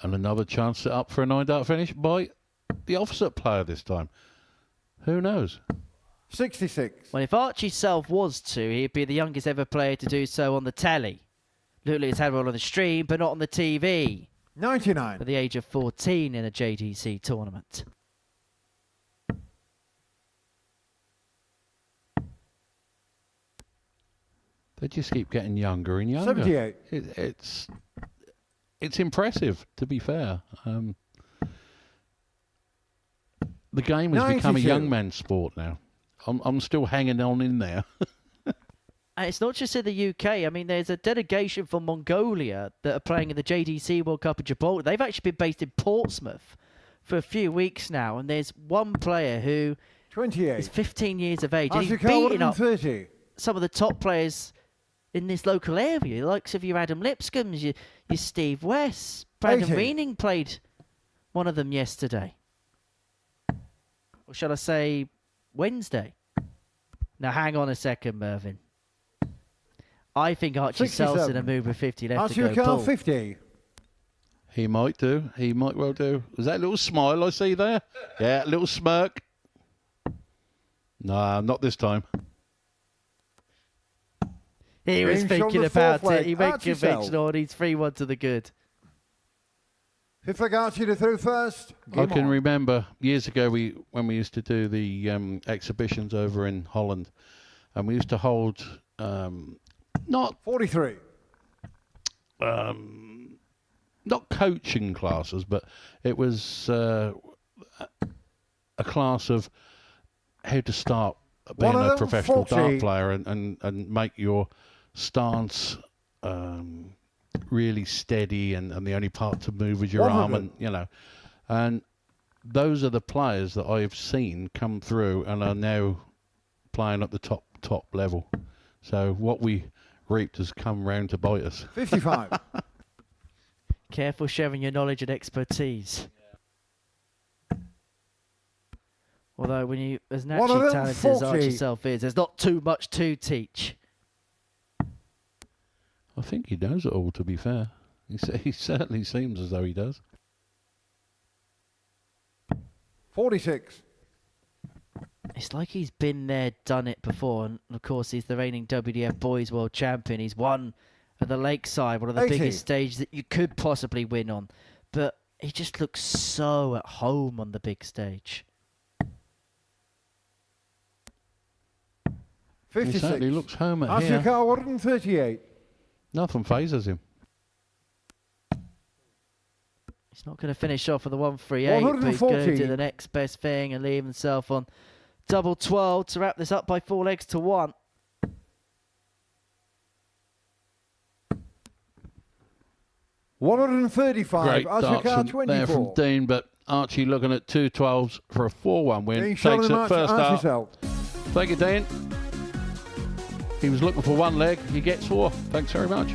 Speaker 4: And another chance set up for a 9-dart finish by the opposite player this time. Who knows?
Speaker 7: 66.
Speaker 13: Well, if Archie Self was to, he'd be the youngest ever player to do so on the telly. Lulu has had one on the stream, but not on the TV.
Speaker 7: 99.
Speaker 13: At the age of 14 in a JDC tournament.
Speaker 4: They just keep getting younger and younger.
Speaker 7: 78.
Speaker 4: It's impressive, to be fair. The game has become a
Speaker 7: 92.
Speaker 4: young man's sport now. I'm still hanging on in there.
Speaker 13: And it's not just in the UK. I mean, there's a delegation from Mongolia that are playing in the JDC World Cup in Gibraltar. They've actually been based in Portsmouth for a few weeks now. And there's one player who
Speaker 7: 28.
Speaker 13: is 15 years of age. And he's
Speaker 7: Archie Carr,
Speaker 13: beating up
Speaker 7: 130.
Speaker 13: some of the top players in this local area. The likes of your Adam Lipscombs, your Steve West. Brandon
Speaker 7: 80.
Speaker 13: Reening played one of them yesterday. Or shall I say Wednesday? Now, hang on a second, Mervyn. I think Archie Self's in a move with 50 left
Speaker 7: Archie
Speaker 13: to go.
Speaker 7: Carr,
Speaker 13: Paul.
Speaker 7: 50.
Speaker 4: He might do. He might well do. Was that a little smile I see there? Yeah, a little smirk. No, not this time.
Speaker 13: He was
Speaker 7: James
Speaker 13: thinking
Speaker 7: on the
Speaker 13: about
Speaker 7: fourth
Speaker 13: it.
Speaker 7: leg.
Speaker 13: He went
Speaker 7: Archie Self.
Speaker 13: conventional and he's 3-1 to the good.
Speaker 7: Fifth leg Archie to through first.
Speaker 4: I
Speaker 7: Game
Speaker 4: can
Speaker 7: on.
Speaker 4: remember years ago when we used to do the exhibitions over in Holland, and we used to hold not
Speaker 7: 43.
Speaker 4: not coaching classes, but it was a class of how to start being a professional
Speaker 7: 140.
Speaker 4: dart player and make your stance really steady, and the only part to move is your arm,
Speaker 7: 100.
Speaker 4: and you know, and those are the players that I've seen come through and are now playing at the top level. So what we reaped has come round to bite us.
Speaker 7: 55.
Speaker 13: Careful sharing your knowledge and expertise. Although when you, as naturally talented as Archie Self is, there's not too much to teach.
Speaker 4: I think he knows it all, to be fair. He certainly seems as though he does.
Speaker 7: 46.
Speaker 13: It's like he's been there, done it before. And of course, he's the reigning WDF Boys World Champion. He's won at the Lakeside, one of the
Speaker 7: 80.
Speaker 13: biggest stages that you could possibly win on. But he just looks so at home on the big stage.
Speaker 7: 56.
Speaker 4: He certainly looks home at
Speaker 7: Archie
Speaker 4: here.
Speaker 7: Carr, 138.
Speaker 4: Nothing phases him.
Speaker 13: He's not going to finish off with a 138, but he's going to do
Speaker 7: 140.
Speaker 13: the next best thing and leave himself on double 12 to wrap this up by 4 legs to 1.
Speaker 7: $135.
Speaker 4: Great
Speaker 7: Archie
Speaker 4: darts
Speaker 7: Carr,
Speaker 4: from, there from
Speaker 7: 24.
Speaker 4: Dean, but Archie looking at 2 12s for a 4-1 win.
Speaker 7: Dean
Speaker 4: Takes
Speaker 7: showing
Speaker 4: it
Speaker 7: the match,
Speaker 4: first
Speaker 7: Archie
Speaker 4: up.
Speaker 7: Self.
Speaker 4: Thank you, Dean. He was looking for 1 leg. He gets 4. Thanks very much.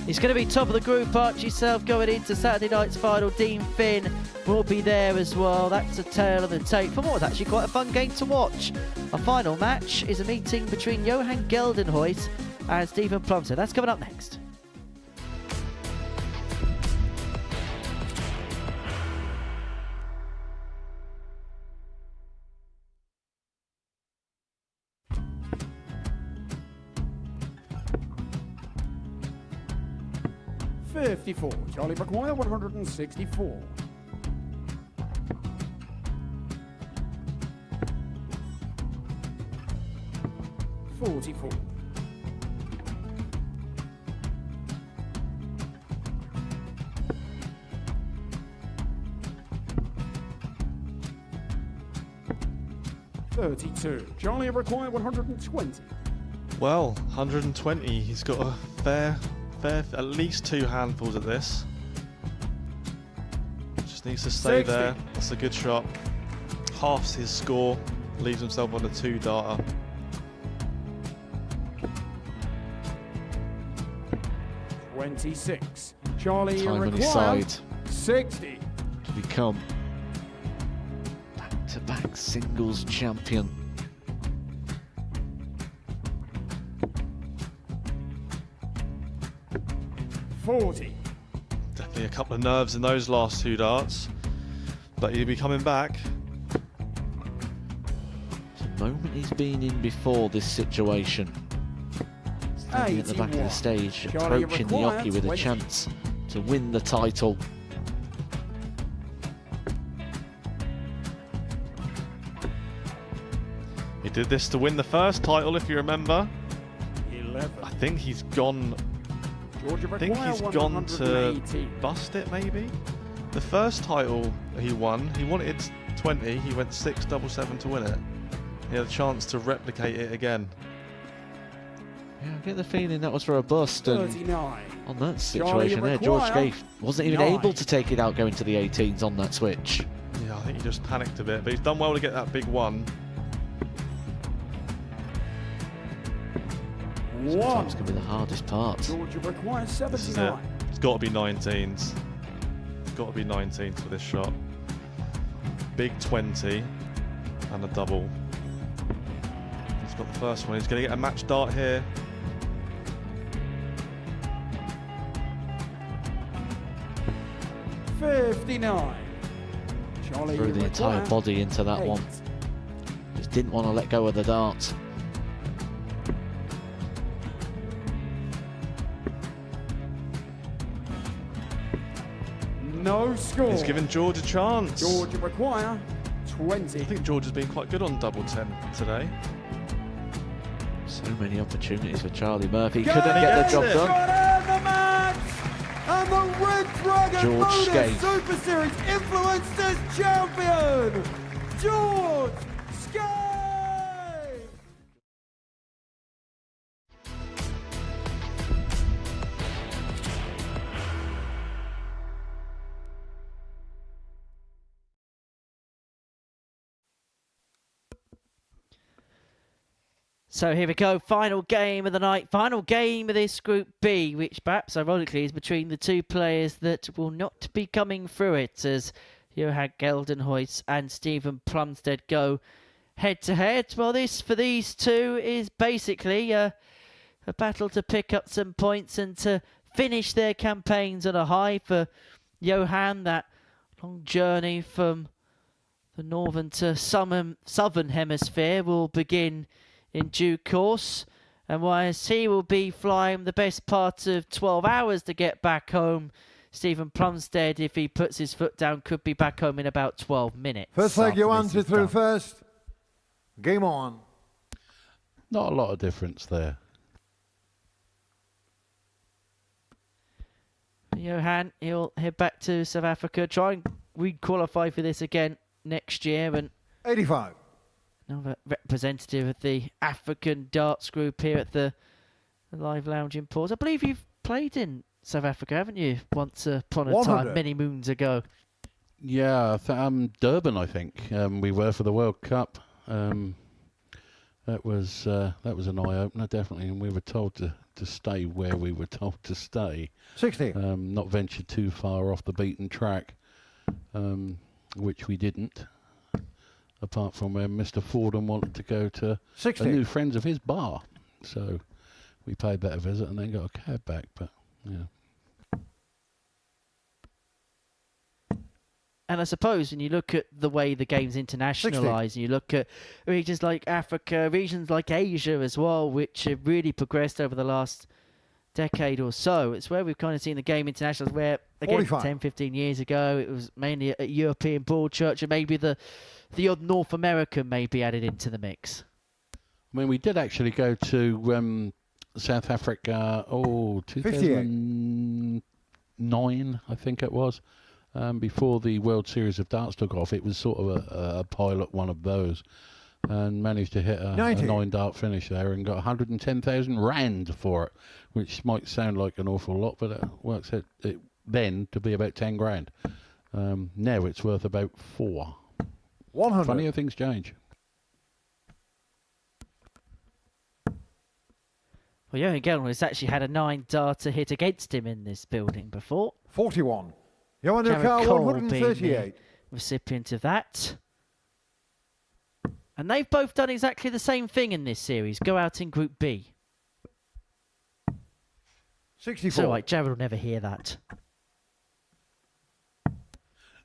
Speaker 13: He's going to be top of the group, Archie Self, going into Saturday night's final. Dean Finn will be there as well. That's a tale of the tape from what was actually quite a fun game to watch. Our final match is a meeting between Johan Geldenhuys and Stephen Plumstead. That's coming up next.
Speaker 9: 54. Charlie require 164. 44. 32. Charlie require 120.
Speaker 12: Well, 120. He's got a fair, at least 2 handfuls at this. Just needs to stay
Speaker 9: 60.
Speaker 12: there. That's a good shot. Halves his score. Leaves himself on a 2-darter.
Speaker 9: $26. Charlie
Speaker 2: Time on his
Speaker 9: require
Speaker 2: side
Speaker 9: 60.
Speaker 2: to become back-to-back singles champion.
Speaker 9: $40.
Speaker 12: Definitely a couple of nerves in those last 2 darts. But he'll be coming back.
Speaker 2: The moment he's been in before this situation. Standing at the back of the stage,
Speaker 9: Charlie
Speaker 2: approaching the
Speaker 9: require
Speaker 2: Archie with a
Speaker 9: 20.
Speaker 2: chance to win the title.
Speaker 12: He did this to win the first title, if you remember.
Speaker 9: 11.
Speaker 12: I think he's gone.
Speaker 9: Georgia
Speaker 12: I think
Speaker 9: require
Speaker 12: he's gone to
Speaker 9: 118.
Speaker 12: bust it, maybe. The first title he won, he wanted 20. He went 6-7-7 to win it. He had a chance to replicate it again.
Speaker 2: Yeah, I get the feeling that was for a bust. And
Speaker 9: 39.
Speaker 2: on that
Speaker 9: Charlie
Speaker 2: situation there, George
Speaker 9: require
Speaker 2: Gave wasn't even
Speaker 9: 9.
Speaker 2: able to take it out going to the 18s on that switch.
Speaker 12: Yeah, I think he just panicked a bit, but he's done well to get that big one.
Speaker 2: Sometimes can be the hardest part.
Speaker 9: Georgia requires
Speaker 12: This is it.
Speaker 9: 79.
Speaker 12: It's got to be 19s. It's got to be 19s for this shot. Big 20 and a double. He's got the first one. He's going to get a match dart here.
Speaker 9: $59. Charlie
Speaker 2: Threw the entire
Speaker 9: require
Speaker 2: body into that
Speaker 9: 8.
Speaker 2: one. Just didn't want to let go of the dart.
Speaker 9: No score.
Speaker 12: He's given George a chance.
Speaker 9: Georgia require 20.
Speaker 12: I think George has been quite good on double 10 today.
Speaker 2: So many opportunities for Charlie Murphy.
Speaker 9: Go
Speaker 2: Couldn't get the job
Speaker 12: it.
Speaker 2: done.
Speaker 9: Got in the match! And the Red Dragon
Speaker 2: George
Speaker 9: Modus
Speaker 2: Skate.
Speaker 9: Super Series Influencers Champion, George Skate!
Speaker 13: So here we go, final game of the night, final game of this Group B, which perhaps ironically is between the 2 players that will not be coming through it as Johan Geldenhuys and Stephen Plumstead go head to head. Well, this for these 2 is basically a battle to pick up some points and to finish their campaigns on a high. For Johan, that long journey from the northern to southern hemisphere will begin in due course, and whilst he will be flying the best part of 12 hours to get back home, Stephen Plumstead, if he puts his foot down, could be back home in about 12 minutes.
Speaker 7: First leg, Johan to through first. Game on.
Speaker 4: Not a lot of difference there.
Speaker 13: Johan, he'll head back to South Africa, try and re-qualify for this again next year, and
Speaker 7: 85.
Speaker 13: another representative of the African darts group here at the Live Lounge in Port. I believe you've played in South Africa, haven't you? Once upon a time, many moons ago.
Speaker 4: Yeah, Durban, I think. We were for the World Cup. That was an eye-opener, definitely, and we were told to stay where we were told to stay.
Speaker 7: 60.
Speaker 4: Not venture too far off the beaten track, which we didn't. Apart from where Mr. Fordham wanted to go to
Speaker 7: 60.
Speaker 4: a new friends of his bar. So we paid that a visit and then got a cab back, but yeah.
Speaker 13: And I suppose when you look at the way the game's internationalised, and you look at regions like Africa, regions like Asia as well, which have really progressed over the last decade or so. It's where we've kind of seen the game internationals where, again,
Speaker 7: 45.
Speaker 13: 10, 15 years ago, it was mainly a European broad church, and maybe the odd North American may be added into the mix.
Speaker 4: I mean, we did actually go to South Africa, 2009, I think it was, before the World Series of Darts took off. It was sort of a pilot one of those, and managed to hit a 9-dart finish there and got 110,000 rand for it, which might sound like an awful lot, but it works out then to be about 10 grand. Now it's worth about 4.
Speaker 7: 100.
Speaker 4: Funny how things change.
Speaker 13: Well, Johan Gelenho has actually had a 9-darter hit against him in this building before.
Speaker 7: 41. Johan
Speaker 13: Jared
Speaker 7: Nukar,
Speaker 13: Cole
Speaker 7: 138.
Speaker 13: being the recipient of that. And they've both done exactly the same thing in this series. Go out in Group B.
Speaker 7: 64.
Speaker 13: So, like, Jared will never hear that.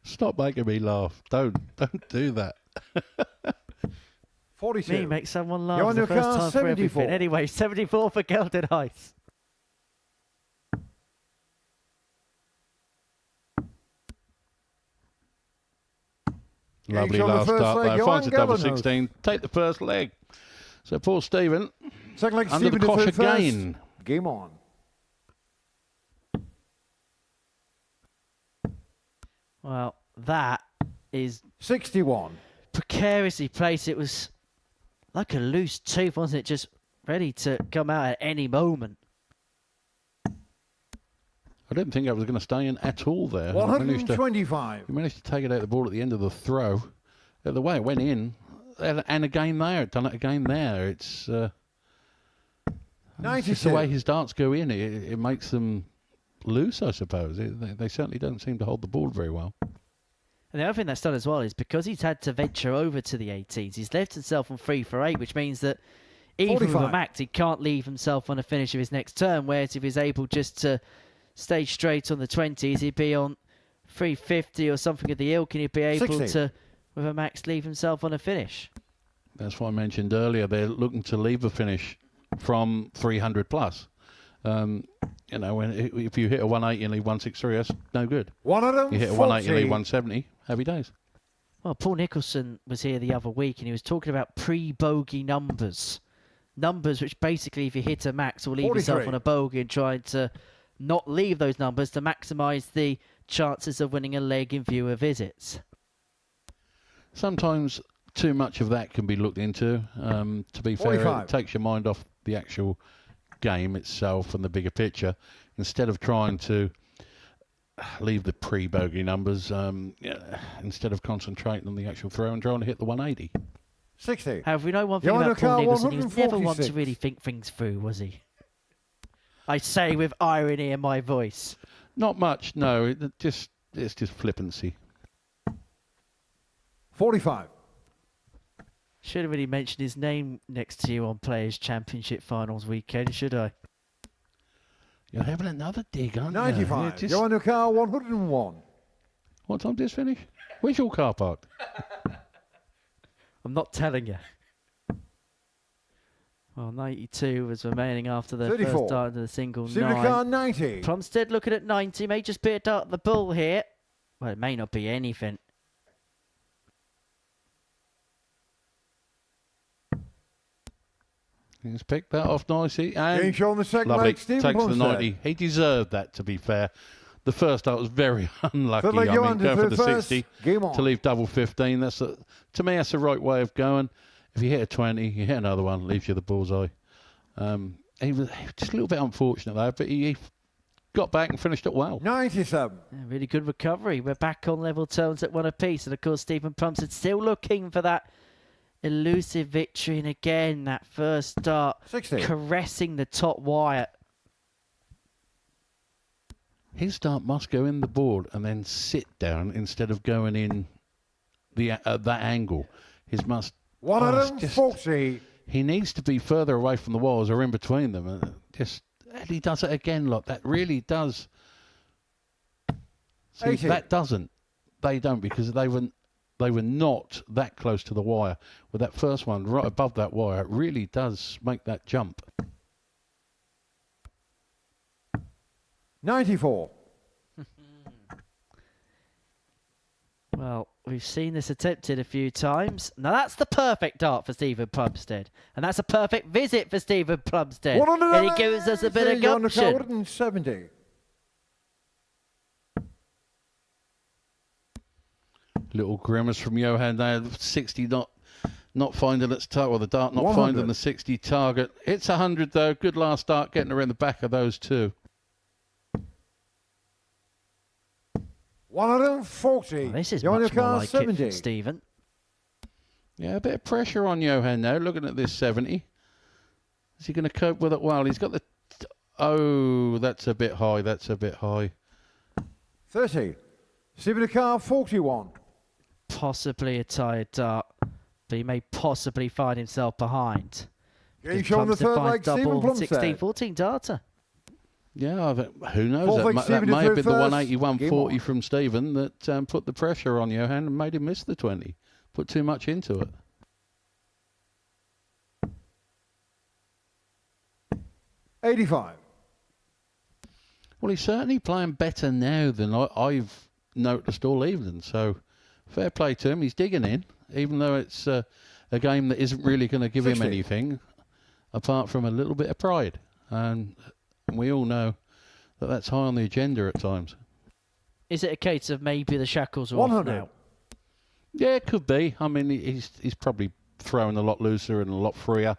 Speaker 4: Stop making me laugh. Don't do that.
Speaker 7: 42.
Speaker 13: Me make someone laugh
Speaker 7: Johan
Speaker 13: the first
Speaker 7: Nukar,
Speaker 13: time
Speaker 7: 74.
Speaker 13: for everything. Anyway, 74 for Gelenho.
Speaker 4: Lovely
Speaker 7: Each on the
Speaker 4: last
Speaker 7: first
Speaker 4: start
Speaker 7: leg,
Speaker 4: there.
Speaker 7: Johan
Speaker 4: Finds a double
Speaker 7: Gelenho.
Speaker 4: 16. Take the first leg. So Paul Stephen
Speaker 7: Second leg,
Speaker 4: under
Speaker 7: Stephen
Speaker 4: the cosh
Speaker 7: to third
Speaker 4: again.
Speaker 7: first. Game on.
Speaker 13: Well, that is
Speaker 7: 61.
Speaker 13: precariously placed. It was like a loose tooth, wasn't it? Just ready to come out at any moment.
Speaker 4: I didn't think I was going to stay in at all there.
Speaker 7: 125.
Speaker 4: He managed to take it out the ball at the end of the throw. The way it went in, and again there, done it again there. It's just the way his darts go in. It makes them loose, I suppose. They certainly don't seem to hold the ball very well.
Speaker 13: And the other thing that's done as well is because he's had to venture over to the 18s, he's left himself on 3 for 8, which means that even
Speaker 7: 45.
Speaker 13: with a max, he can't leave himself on a finish of his next turn, whereas if he's able just to stay straight on the 20s, he'd be on 350 or something of the ilk, and he'd be able
Speaker 7: 60.
Speaker 13: to, with a max, leave himself on a finish.
Speaker 4: That's what I mentioned earlier. They're looking to leave a finish from 300 plus. You know, if you hit a 180 and leave 163, that's no good.
Speaker 7: 140.
Speaker 4: You hit a 180 and leave 170, happy days.
Speaker 13: Well, Paul Nicholson was here the other week, and he was talking about pre-bogey numbers. Numbers which basically, if you hit a max, will leave
Speaker 7: 43.
Speaker 13: yourself on a bogey, and trying to not leave those numbers to maximise the chances of winning a leg in viewer visits.
Speaker 4: Sometimes too much of that can be looked into. To be fair,
Speaker 7: 45.
Speaker 4: it takes your mind off the actual game itself and the bigger picture. Instead of trying to leave the pre-bogey numbers, instead of concentrating on the actual throw and trying to hit the 180.
Speaker 7: 60.
Speaker 13: However, we know one thing
Speaker 7: Johan
Speaker 13: about Paul
Speaker 7: Nukar,
Speaker 13: Nicholson, he was never one to
Speaker 7: 146.
Speaker 13: really think things through, was he? I say with irony in my voice.
Speaker 4: Not much, no. It's just flippancy.
Speaker 7: 45.
Speaker 13: Should have really mentioned his name next to you on Players' Championship Finals weekend, should I?
Speaker 4: You're having another dig, aren't you?
Speaker 7: 95.
Speaker 4: Yeah,
Speaker 7: Johan Nukar, 101.
Speaker 4: What time did this finish? Where's your car parked?
Speaker 13: I'm not telling you. Well, 92 was remaining after the
Speaker 7: 34.
Speaker 13: first dart into the single
Speaker 7: Stephen
Speaker 13: 9.
Speaker 7: Nukar, 90.
Speaker 13: Plumstead looking at 90, may just be a dart at the bull here. Well, it may not be anything.
Speaker 4: He's picked that off nicely. And
Speaker 7: Getting shown the second
Speaker 4: lovely.
Speaker 7: leg, Stephen
Speaker 4: Takes the
Speaker 7: Plumstead.
Speaker 4: 90. He deserved that, to be fair. The first dart was very unlucky.
Speaker 7: Third leg,
Speaker 4: I
Speaker 7: Johan
Speaker 4: mean, go
Speaker 7: to
Speaker 4: for the
Speaker 7: first.
Speaker 4: 60
Speaker 7: Game on.
Speaker 4: to leave double 15. To me, that's the right way of going. If you hit a 20, you hit another one, leaves you the bullseye. He was just a little bit unfortunate there, but he got back and finished it well.
Speaker 7: 97.
Speaker 13: Yeah, really good recovery. We're back on level terms at 1 apiece. And of course, Stephen Plumstead still looking for that elusive victory. And again, that first dart
Speaker 7: 60.
Speaker 13: caressing the top wire.
Speaker 4: His dart must go in the board and then sit down instead of going in that angle. His must.
Speaker 7: 140.
Speaker 4: He needs to be further away from the walls or in between them. And he does it again, look. That really does. See,
Speaker 7: 80.
Speaker 4: that doesn't. They don't, because they were not that close to the wire. With that first one right above that wire, it really does make that jump.
Speaker 7: 94.
Speaker 13: Well, we've seen this attempted a few times. Now that's the perfect dart for Stephen Plumstead. And that's a perfect visit for Stephen Plumstead. And he gives us a bit of gumption.
Speaker 7: 170.
Speaker 4: Little grimace from Johan there. 60 not finding its target, or the dart not
Speaker 7: 100.
Speaker 4: finding the 60 target. It's 100 though. Good last dart, getting around the back of those two.
Speaker 7: 140.
Speaker 13: Well, this is
Speaker 7: Johan
Speaker 13: much more
Speaker 7: Carr,
Speaker 13: like
Speaker 7: 70.
Speaker 13: it from Stephen.
Speaker 4: Yeah, a bit of pressure on Johan now, looking at this 70. Is he going to cope with it well? He's got the... Oh, that's a bit high. That's a bit high.
Speaker 7: 30. Stephen Carr, 41.
Speaker 13: Possibly a tired dart, but he may possibly find himself behind.
Speaker 7: Game show on the third leg, Stephen Plumstead.
Speaker 13: 16-14 darter.
Speaker 4: Yeah, who knows?
Speaker 7: Fourth leg,
Speaker 4: That
Speaker 7: Stephen
Speaker 4: may have been the
Speaker 7: first.
Speaker 4: 181.40 from Stephen that put the pressure on Johan and made him miss the 20. Put too much into it.
Speaker 7: 85.
Speaker 4: Well, he's certainly playing better now than I've noticed all evening. So, fair play to him. He's digging in, even though it's a game that isn't really going to give
Speaker 7: 60.
Speaker 4: him anything, apart from a little bit of pride. And we all know that that's high on the agenda at times.
Speaker 13: Is it a case of maybe the shackles are off
Speaker 7: 100.
Speaker 13: now?
Speaker 4: Yeah, it could be. I mean, he's probably throwing a lot looser and a lot freer.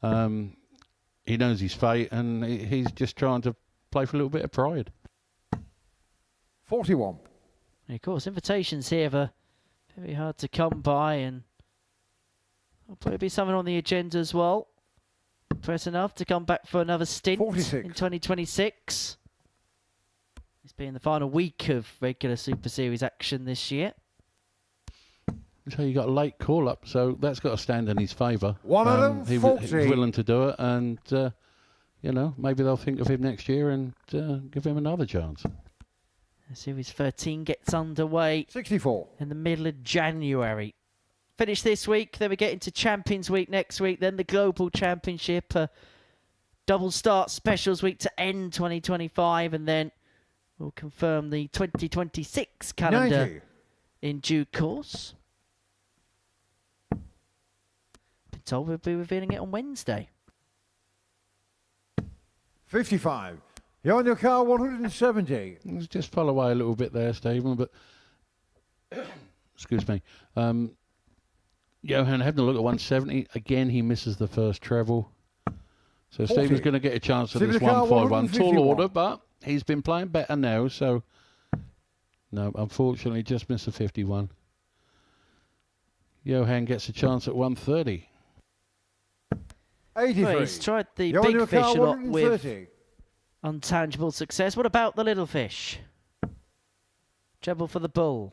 Speaker 4: He knows his fate, and he's just trying to play for a little bit of pride.
Speaker 7: 41.
Speaker 13: And of course, invitations here are very hard to come by, and there'll probably be something on the agenda as well. Press enough to come back for another stint
Speaker 7: 46.
Speaker 13: in 2026. It's been the final week of regular Super Series action this year.
Speaker 4: So you got a late call up, so that's got to stand in his favour.
Speaker 7: 140.
Speaker 4: He was willing to do it, and you know, maybe they'll think of him next year and give him another chance.
Speaker 13: Series 13 gets underway
Speaker 7: 64.
Speaker 13: in the middle of January. Finish this week, then we get into Champions Week next week, then the Global Championship, double start specials week to end 2025, and then we'll confirm the 2026 calendar
Speaker 7: 90.
Speaker 13: in due course. Been told we'll be revealing it on Wednesday.
Speaker 7: 55. Johan Carr, 170.
Speaker 4: Let's just fall away a little bit there, Stephen, but excuse me. Johan having a look at 170. Again, he misses the first treble. So
Speaker 7: 40.
Speaker 4: Stephen's going to get a chance at this
Speaker 7: Stephen Carr,
Speaker 4: 151. Tall
Speaker 7: 151.
Speaker 4: order, but he's been playing better now. So, no, unfortunately, just missed the 51. Johan gets a chance at 130.
Speaker 7: 83.
Speaker 13: Well, he's tried the
Speaker 7: Johan
Speaker 13: big fish
Speaker 7: Carr,
Speaker 13: a lot with
Speaker 7: 130.
Speaker 13: untangible success. What about the little fish? Treble for the bull.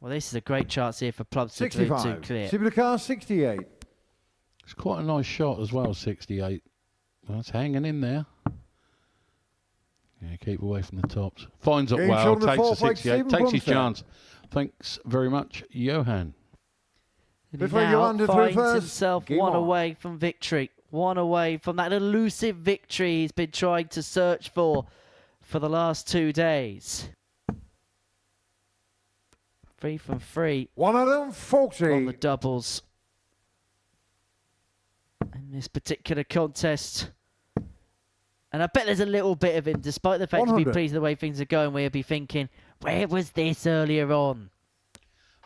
Speaker 13: Well, this is a great chance here for Plumstead to move
Speaker 7: 65.
Speaker 13: too clear.
Speaker 7: Stephen Carr, 68.
Speaker 4: It's quite a nice shot as well, 68. Well, it's hanging in there. Yeah, keep away from the tops. Finds it
Speaker 7: Game
Speaker 4: well,
Speaker 7: shown on the
Speaker 4: takes the
Speaker 7: fourth leg,
Speaker 4: 68,
Speaker 7: Stephen
Speaker 4: takes his
Speaker 7: Plumstead.
Speaker 4: chance. Thanks very much, Johan.
Speaker 13: And
Speaker 7: Before
Speaker 13: now
Speaker 7: Johan to throw
Speaker 13: finds
Speaker 7: first,
Speaker 13: himself
Speaker 7: game
Speaker 13: one
Speaker 7: on.
Speaker 13: away from victory. One away from that elusive victory he's been trying to search for the last 2 days. 3 from 3
Speaker 7: 140.
Speaker 13: on the doubles in this particular contest. And I bet there's a little bit of him, despite the fact he'll be
Speaker 7: 100.
Speaker 13: pleased with the way things are going, where he'll be thinking, where was this earlier on?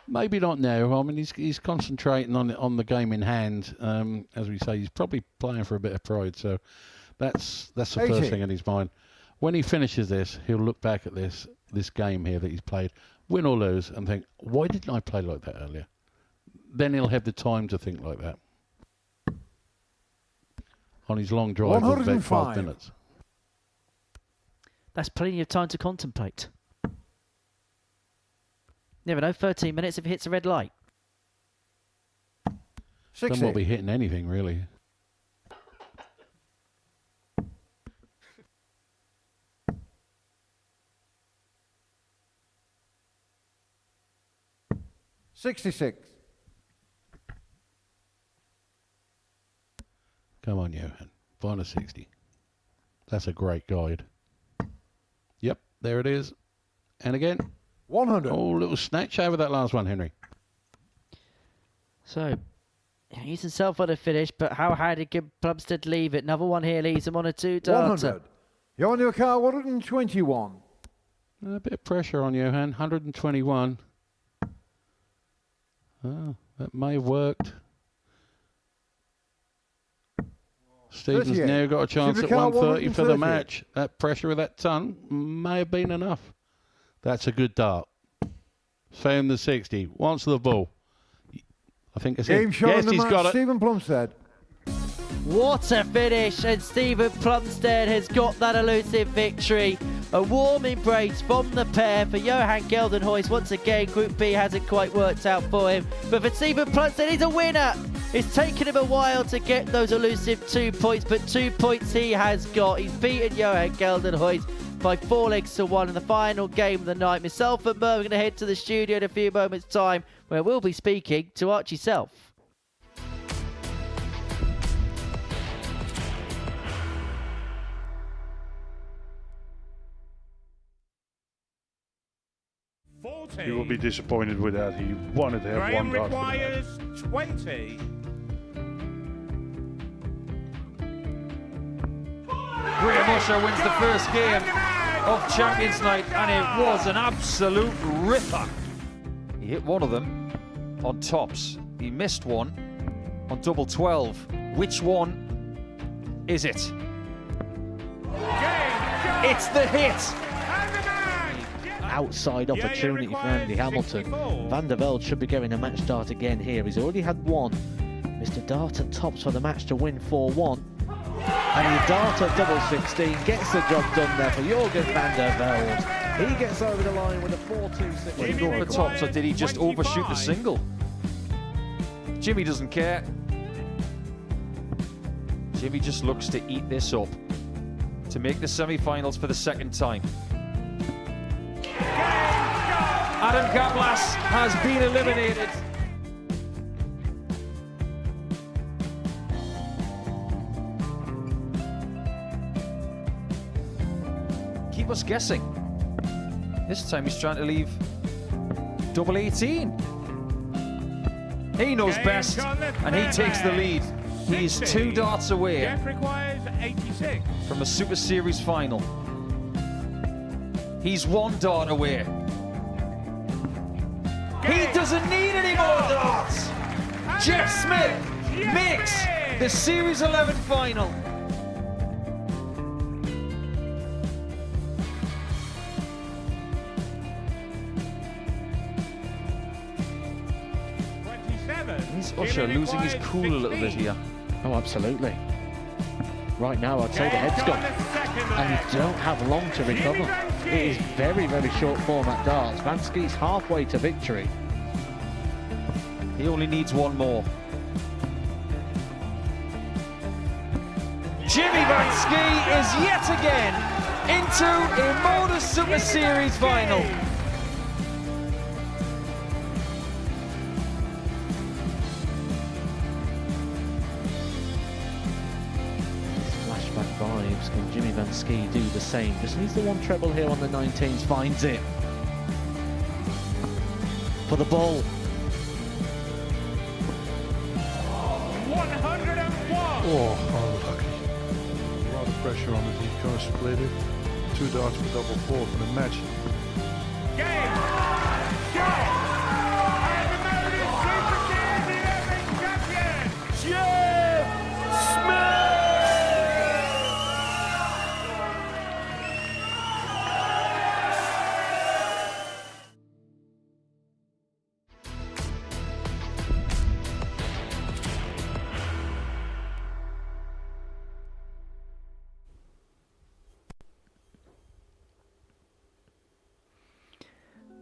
Speaker 4: Maybe not now. I mean, he's concentrating on the game in hand. As we say, he's probably playing for a bit of pride. So that's the
Speaker 7: 80.
Speaker 4: first thing in his mind. When he finishes this, he'll look back at this game here that he's played, win or lose, and think, why didn't I play like that earlier? Then he'll have the time to think like that. On his long drive of about
Speaker 7: 105.
Speaker 4: 5 minutes.
Speaker 13: That's plenty of time to contemplate. Never know, 13 minutes if it hits a red light.
Speaker 7: 60.
Speaker 4: Then we'll be hitting anything, really.
Speaker 7: $66.
Speaker 4: Come on, Johan. Find a 60. That's a great guide. Yep, there it is. And again.
Speaker 7: 100.
Speaker 4: Oh, little snatch over that last one, Henry.
Speaker 13: So, he's himself on a finish, but how high did Plumstead leave it? Another one here leaves him on a 2-darter.
Speaker 7: 100. You're on your car, 121.
Speaker 4: A bit of pressure on Johan, 121. Oh, that may have worked. Stephen's now got a chance at 130 for the match. That pressure with that ton may have been enough. That's a good dart. Found the 60. Wants the ball. I think it's
Speaker 7: Game
Speaker 4: it.
Speaker 7: shot
Speaker 4: Yes,
Speaker 7: in the
Speaker 4: he's
Speaker 7: match,
Speaker 4: got it.
Speaker 7: Stephen Plumstead.
Speaker 13: What a finish, and Stephen Plumstead has got that elusive victory. A warm embrace from the pair for Johan Geldenhuys. Once again, Group B hasn't quite worked out for him, but for Stephen Plumstead, he's a winner. It's taken him a while to get those elusive 2 points, but 2 points he has got. He's beaten Johan Geldenhuys by 4 legs to 1 in the final game of the night. Myself and Merv are going to head to the studio in a few moments' time, where we'll be speaking to Archie Self.
Speaker 11: You will be disappointed with that. He wanted to have
Speaker 1: Graham
Speaker 11: one dart.
Speaker 1: requires 20.
Speaker 10: Graham Usher wins the first game of Champions Night, and it was an absolute ripper. He hit one of them on tops. He missed one on double 12. Which one is it? It's the hit.
Speaker 2: Outside opportunity for Andy Hamilton. Van der Velde should be getting a match start again here. He's already had one. Mr. Dart at tops for the match to win 4-1. And he dart at double 16, gets the job done there for Jurgen van der Velde. He gets over the line with a 4-2-6.
Speaker 10: Did he go for tops, or did he just overshoot the single? Jimmy doesn't care. Jimmy just looks to eat this up to make the semi-finals for the second time. Adam Gablas has been eliminated. Keep us guessing. This time he's trying to leave double 18. He knows best, and he takes the lead. He is 2 darts away
Speaker 1: Jeff requires 86.
Speaker 10: from a Super Series final. He's 1 dart away. He doesn't need any more darts. Jeff Smith makes the Series 11 final. Is Usher losing his cool a little bit here?
Speaker 2: Oh, absolutely. Right now, I'd say the head's gone. And you don't have long to recover. It is very, very short format darts. Van Skee's halfway to victory.
Speaker 10: He only needs 1 more. Jimmy Van Ski is yet again into a Modus Super Series final.
Speaker 2: Flashback vibes. Can Jimmy Van Ski do the same? Just needs the 1 treble here on the 19s. Finds it. For the ball.
Speaker 1: 101.
Speaker 11: Oh, unlucky. A lot of pressure on it. He kind of split it. 2 darts for double 4 for the match.
Speaker 1: Game. Shot. And the Modus Super Series 11 champion, Jeff Smith.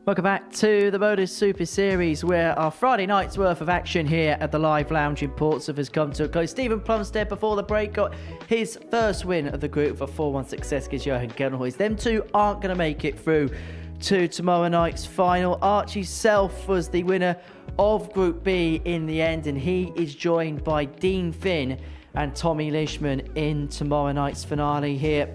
Speaker 3: Welcome back to the Modus Super Series, where our Friday night's worth of action here at the Live Lounge in Portsmouth has come to a close. Stephen Plumstead, before the break, got his first win of the group for 4-1 success against Johan Geldenhuys. Them two aren't going to make it through to tomorrow night's final. Archie Self was the winner of Group B in the end, and he is joined by Dean Finn and Tommy Lisman in tomorrow night's finale here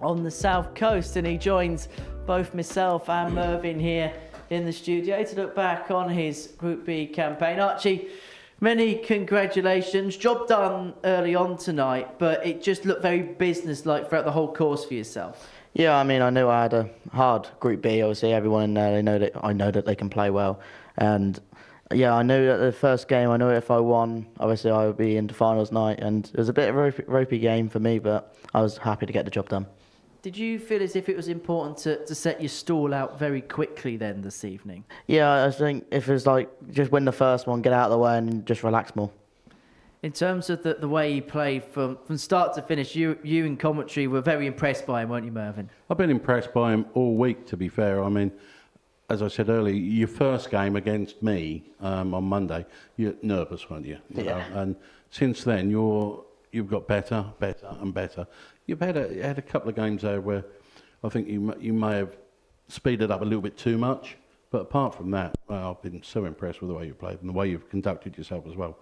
Speaker 3: on the South Coast. And he joins both myself and Mervyn here in the studio to look back on his Group B campaign. Archie, many congratulations. Job done early on tonight, but it just looked very business-like throughout the whole course for yourself.
Speaker 14: Yeah, I mean, I knew I had a hard Group B. Obviously, everyone in there, I know that they can play well. And yeah, I knew that the first game, I knew if I won, obviously I would be into finals night. And it was a bit of a ropey game for me, but I was happy to get the job done.
Speaker 3: Did you feel as if it was important to set your stall out very quickly then this evening?
Speaker 14: Yeah, I think if it was like, just win the first one, get out of the way and just relax more.
Speaker 3: In terms of the way he played from start to finish, you in commentary were very impressed by him, weren't you, Mervyn?
Speaker 4: I've been impressed by him all week, to be fair. I mean, as I said earlier, your first game against me on Monday, you're nervous, weren't you? You know? And since then, you've got better and better. You've had a couple of games there where I think you may have speeded up a little bit too much. But apart from that, well, I've been so impressed with the way you played and the way you've conducted yourself as well.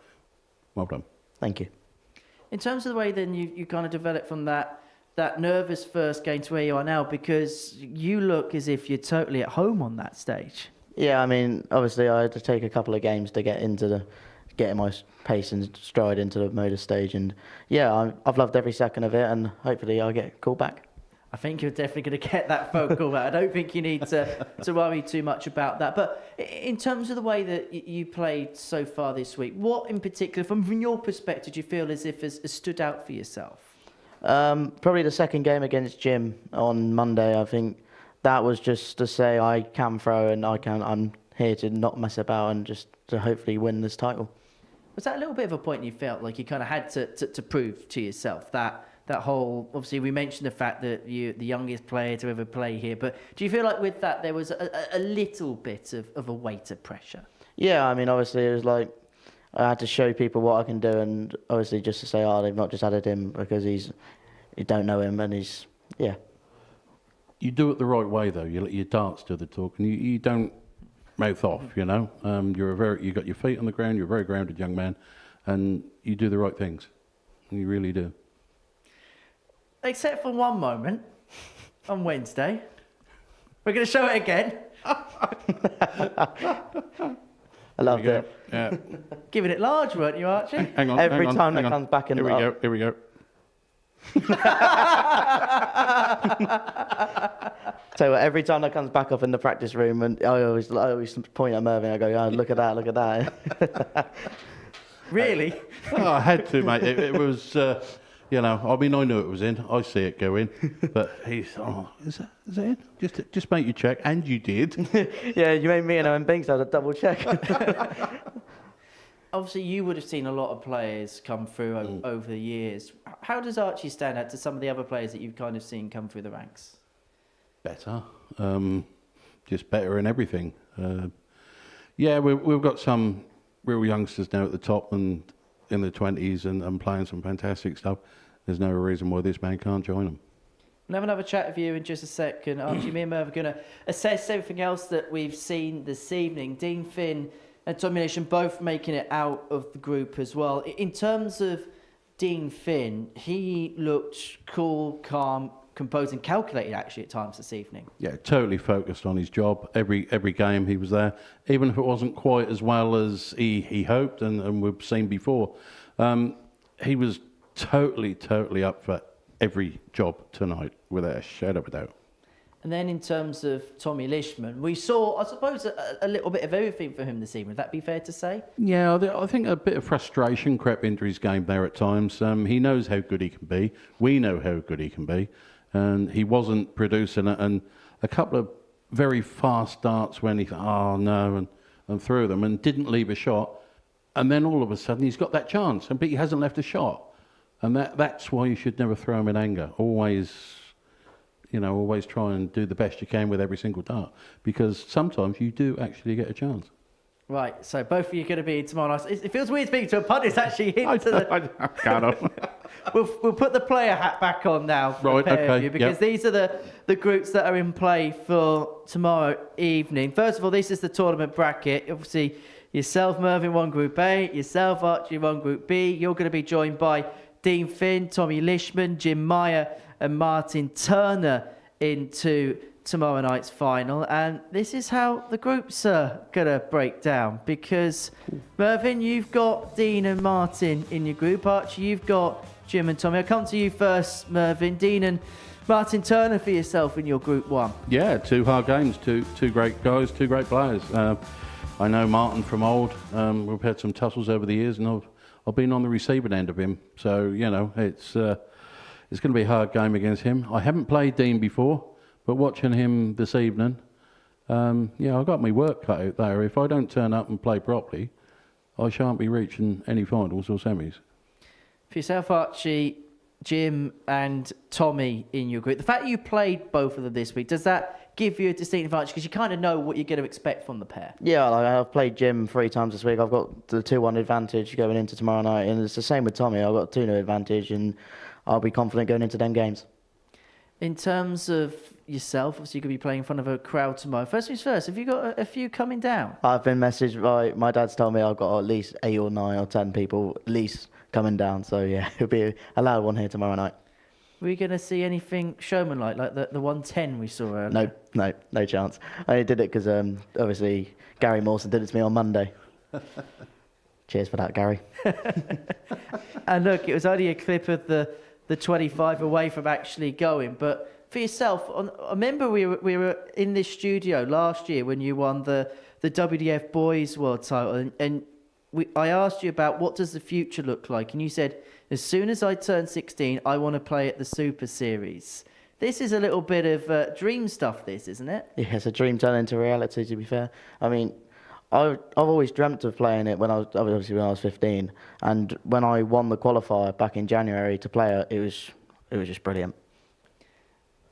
Speaker 4: Well done.
Speaker 14: Thank you.
Speaker 3: In terms of the way then you kind of developed from that nervous first game to where you are now, because you look as if you're totally at home on that stage.
Speaker 14: Yeah, I mean, obviously I had to take a couple of games to getting my pace and stride into the Modus stage, and yeah, I've loved every second of it, and hopefully I'll get called back.
Speaker 3: I think you're definitely going to get that phone call back. I don't think you need to worry too much about that. But in terms of the way that you played so far this week, what in particular, from your perspective, do you feel as if has stood out for yourself?
Speaker 14: Probably the second game against Jim on Monday. I think that was just to say I can throw and I'm here to not mess about and just to hopefully win this title.
Speaker 3: Was that a little bit of a point you felt like you kind of had to prove to yourself that whole, obviously we mentioned the fact that you're the youngest player to ever play here, but do you feel like with that there was a little bit of a weight of pressure? Yeah,
Speaker 14: I mean, obviously it was like I had to show people what I can do, and obviously just to say, they've not just added him because you don't know him, and yeah.
Speaker 4: You do it the right way though. You let your darts do the talking. You don't mouth off, you know. You got your feet on the ground. You're a very grounded young man, and you do the right things. You really do.
Speaker 3: Except for one moment on Wednesday. We're going to show it again.
Speaker 14: I loved it.
Speaker 4: Yeah.
Speaker 3: Giving it large, weren't you, Archie?
Speaker 4: Hang on.
Speaker 14: Every time that comes back in.
Speaker 4: Here we go.
Speaker 14: So every time that comes back up in the practice room, and I always point at Mervyn. I go, look at that.
Speaker 3: Really?
Speaker 4: I had to, mate. It was. You know, I mean, I knew it was in. I see it go in, but he's, is that in? Just make you check, and you did.
Speaker 14: Yeah, you made me and Owen Binks have to double check.
Speaker 3: Obviously, you would have seen a lot of players come through over the years. How does Archie stand out to some of the other players that you've kind of seen come through the ranks?
Speaker 4: Better, just better in everything. Yeah, we've got some real youngsters now at the top and in the 20s and playing some fantastic stuff. There's no reason why this man can't join them.
Speaker 3: We'll have another chat with you in just a second. Archie, me and Merv are going to assess everything else that we've seen this evening. Dean Finn and Tommy Lisman both making it out of the group as well. In terms of Dean Finn, he looked cool, calm, composed and calculated actually at times this evening.
Speaker 4: Yeah, totally focused on his job. Every game he was there, even if it wasn't quite as well as he hoped and we've seen before. He was totally up for every job tonight, without a shadow of a doubt.
Speaker 3: And then in terms of Tommy Lisman, we saw, I suppose, a little bit of everything for him this evening. Would that be fair to say? Yeah,
Speaker 4: I think a bit of frustration crept into his game there at times. He knows how good he can be. We know how good he can be. And he wasn't producing it. And a couple of very fast darts when he thought, oh no, and threw them and didn't leave a shot. And then all of a sudden he's got that chance, but he hasn't left a shot. And that's why you should never throw him in anger. Always try and do the best you can with every single dart, because sometimes you do actually get a chance.
Speaker 3: Right, so both of you are going to be tomorrow night. It feels weird speaking to a pundit. It's actually
Speaker 4: I can't.
Speaker 3: We'll put the player hat back on now.
Speaker 4: Right, okay.
Speaker 3: Because these are the groups that are in play for tomorrow evening. First of all, this is the tournament bracket. Obviously, yourself, Mervyn, won Group A. Yourself, Archie, won Group B. You're going to be joined by Dean Finn, Tommy Lisman, Jim Meyer and Martin Turner into tomorrow night's final. And this is how the groups are going to break down, because Mervyn, you've got Dean and Martin in your group. Archie, you've got Jim and Tommy. I'll come to you first, Mervyn. Dean and Martin Turner for yourself in your Group 1.
Speaker 4: Yeah, 2 hard games, two great guys, 2 great players. I know Martin from old. We've had some tussles over the years, and I've been on the receiving end of him. So, you know, it's going to be a hard game against him. I haven't played Dean before, but watching him this evening, yeah, I've got my work cut out there. If I don't turn up and play properly, I shan't be reaching any finals or semis.
Speaker 3: For yourself, Archie, Jim and Tommy in your group, the fact that you played both of them this week, does that give you a distinct advantage because you kind of know what you're going to expect from the pair?
Speaker 14: Yeah, like I've played Jim 3 times this week. I've got the 2-1 advantage going into tomorrow night, and it's the same with Tommy. I've got 2-0 advantage, and I'll be confident going into them games.
Speaker 3: In terms of yourself, obviously you could be playing in front of a crowd tomorrow. First things first, have you got a few coming down?
Speaker 14: I've been messaged by, my dad's told me I've got at least 8 or 9 or 10 people at least coming down. So yeah, it'll be a loud one here tomorrow night.
Speaker 3: Were you going to see anything showman-like, like the 110 we saw earlier?
Speaker 14: No chance. I did it because obviously Gary Mawson did it to me on Monday. Cheers for that, Gary.
Speaker 3: And look, it was only a clip of the 25 away from actually going, but for yourself, I remember we were in this studio last year when you won the WDF Boys World title, and I asked you about what does the future look like, and you said, as soon as I turn 16, I want to play at the Super Series. This is a little bit of dream stuff, this, isn't it?
Speaker 14: Yeah, it's a dream turned into reality, to be fair. I mean, I've always dreamt of playing it when I was 15, and when I won the qualifier back in January to play it, it was just brilliant.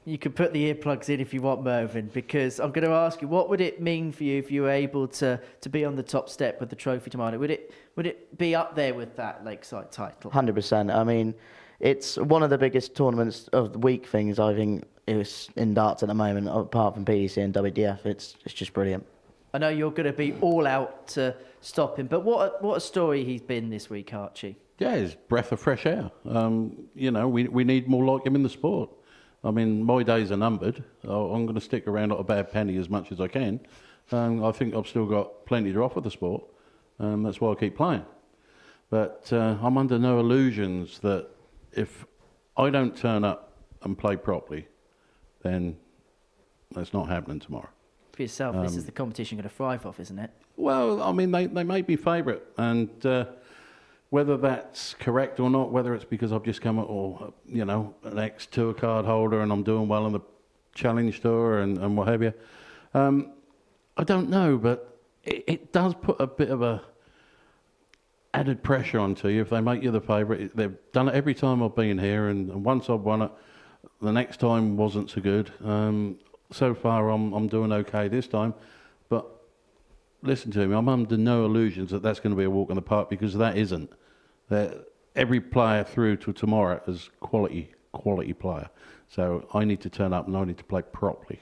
Speaker 3: You can put the earplugs in if you want, Mervyn, because I'm going to ask you, what would it mean for you if you were able to be on the top step with the trophy tomorrow? Would it be up there with that Lakeside title?
Speaker 14: 100%. I mean, it's one of the biggest tournaments of the week things I think is in darts at the moment, apart from PDC and WDF. It's just brilliant.
Speaker 3: I know you're going to be all out to stop him, but what a story he's been this week, Archie.
Speaker 4: Yeah, he's breath of fresh air. You know, we need more like him in the sport. I mean, my days are numbered. I'm going to stick around at a bad penny as much as I can. I think I've still got plenty to offer the sport. That's why I keep playing. But I'm under no illusions that if I don't turn up and play properly, then that's not happening tomorrow.
Speaker 3: For yourself, this is the competition going to thrive off, isn't it?
Speaker 4: Well, I mean, they may be favourite, and whether that's correct or not, whether it's because I've just come up, or you know, an ex-tour card holder and I'm doing well on the Challenge Tour and what have you, I don't know, but it does put a bit of a added pressure onto you if they make you the favourite. They've done it every time I've been here, and once I've won it, the next time wasn't so good. So far, I'm doing okay this time, but listen to me, I'm under no illusions that that's going to be a walk in the park, because that isn't. Every player through to tomorrow is quality player. So I need to turn up and I need to play properly.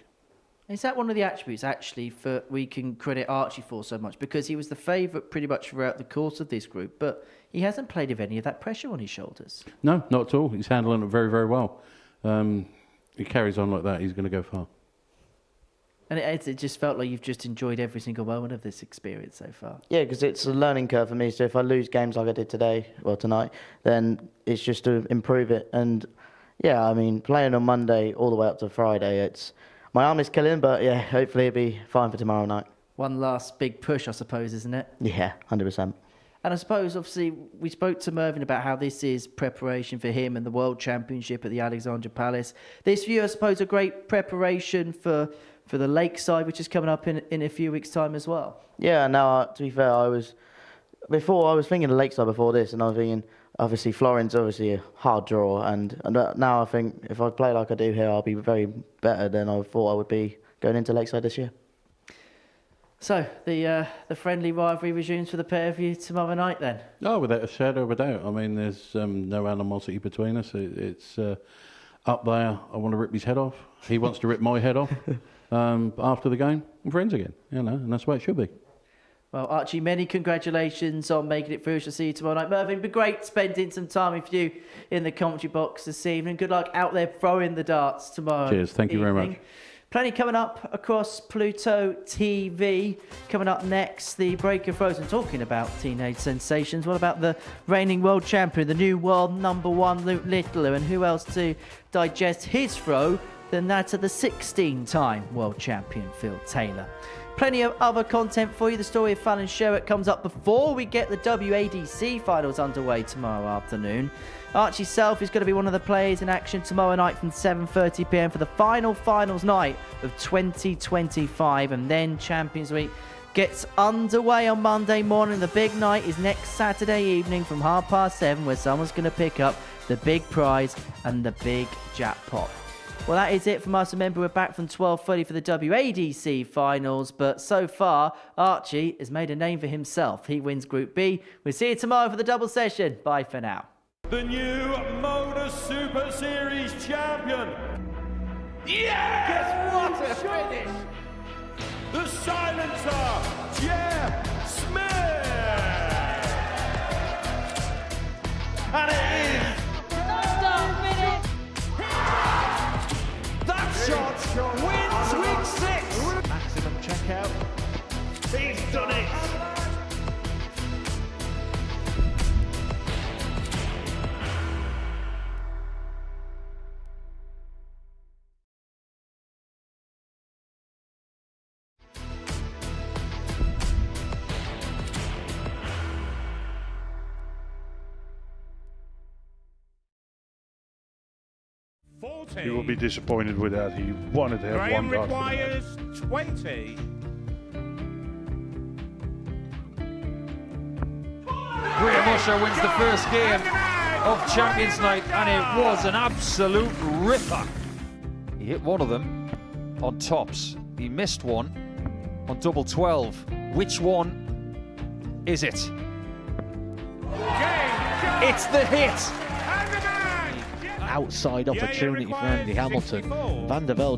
Speaker 3: Is that one of the attributes, actually, we can credit Archie for so much? Because he was the favourite pretty much throughout the course of this group, but he hasn't played with any of that pressure on his shoulders.
Speaker 4: No, not at all. He's handling it very, very well. He carries on like that, he's going to go far.
Speaker 3: And it just felt like you've just enjoyed every single moment of this experience so far.
Speaker 14: Yeah, because it's a learning curve for me. So if I lose games like I did tonight, then it's just to improve it. And yeah, I mean, playing on Monday all the way up to Friday, my arm is killing, but yeah, hopefully it'll be fine for tomorrow night.
Speaker 3: One last big push, I suppose, isn't it?
Speaker 14: Yeah, 100%.
Speaker 3: And I suppose, obviously, we spoke to Mervyn about how this is preparation for him and the World Championship at the Alexandra Palace. This view, I suppose, a great preparation for the Lakeside, which is coming up in a few weeks' time as well.
Speaker 14: Yeah, now, to be fair, I was thinking of Lakeside before this, and I was thinking, obviously, Florence, obviously a hard draw, and now I think if I play like I do here, I'll be very better than I thought I would be going into Lakeside this year.
Speaker 3: So, the friendly rivalry resumes for the pair of you tomorrow night then?
Speaker 4: Oh, without a shadow of a doubt. I mean, there's no animosity between us. It's up there, I want to rip his head off. He wants to rip my head off. After the game, I'm friends again, you know, and that's the way it should be.
Speaker 3: Well, Archie, many congratulations on making it through. Shall see you tomorrow night. Mervyn, it'd be great spending some time with you in the commentary box this evening. Good luck out there throwing the darts tomorrow.
Speaker 4: Cheers. Thank you very much.
Speaker 3: Plenty coming up across Pluto TV. Coming up next, the Breaker throws. And talking about teenage sensations, what about the reigning world champion, the new world #1, Luke Littler? And who else to digest his throw than that of the 16-time world champion, Phil Taylor? Plenty of other content for you. The story of Fallon Sherritt comes up before we get the WADC finals underway tomorrow afternoon. Archie Self is going to be one of the players in action tomorrow night from 7:30 p.m. for the finals night of 2025. And then Champions Week gets underway on Monday morning. The big night is next Saturday evening from 7:30, where someone's going to pick up the big prize and the big jackpot. Well, that is it from us. Remember, we're back from 12:30 for the WADC finals. But so far, Archie has made a name for himself. He wins Group B. We'll see you tomorrow for the double session. Bye for now.
Speaker 1: The new Modus Super Series champion. Yes! What a finish! The silencer, Jeff Smith! And it is! That shot wins week 6! Maximum checkout. He's done it!
Speaker 11: You will be disappointed with that. He wanted to have
Speaker 1: Graham
Speaker 11: one dart.
Speaker 1: requires 20.
Speaker 10: Graham Usher wins the first game of Champions Night, and it was an absolute ripper. He hit one of them on tops. He missed one on double 12. Which one is it? It's the hit.
Speaker 2: Outside opportunity for Andy Hamilton. Van der Velde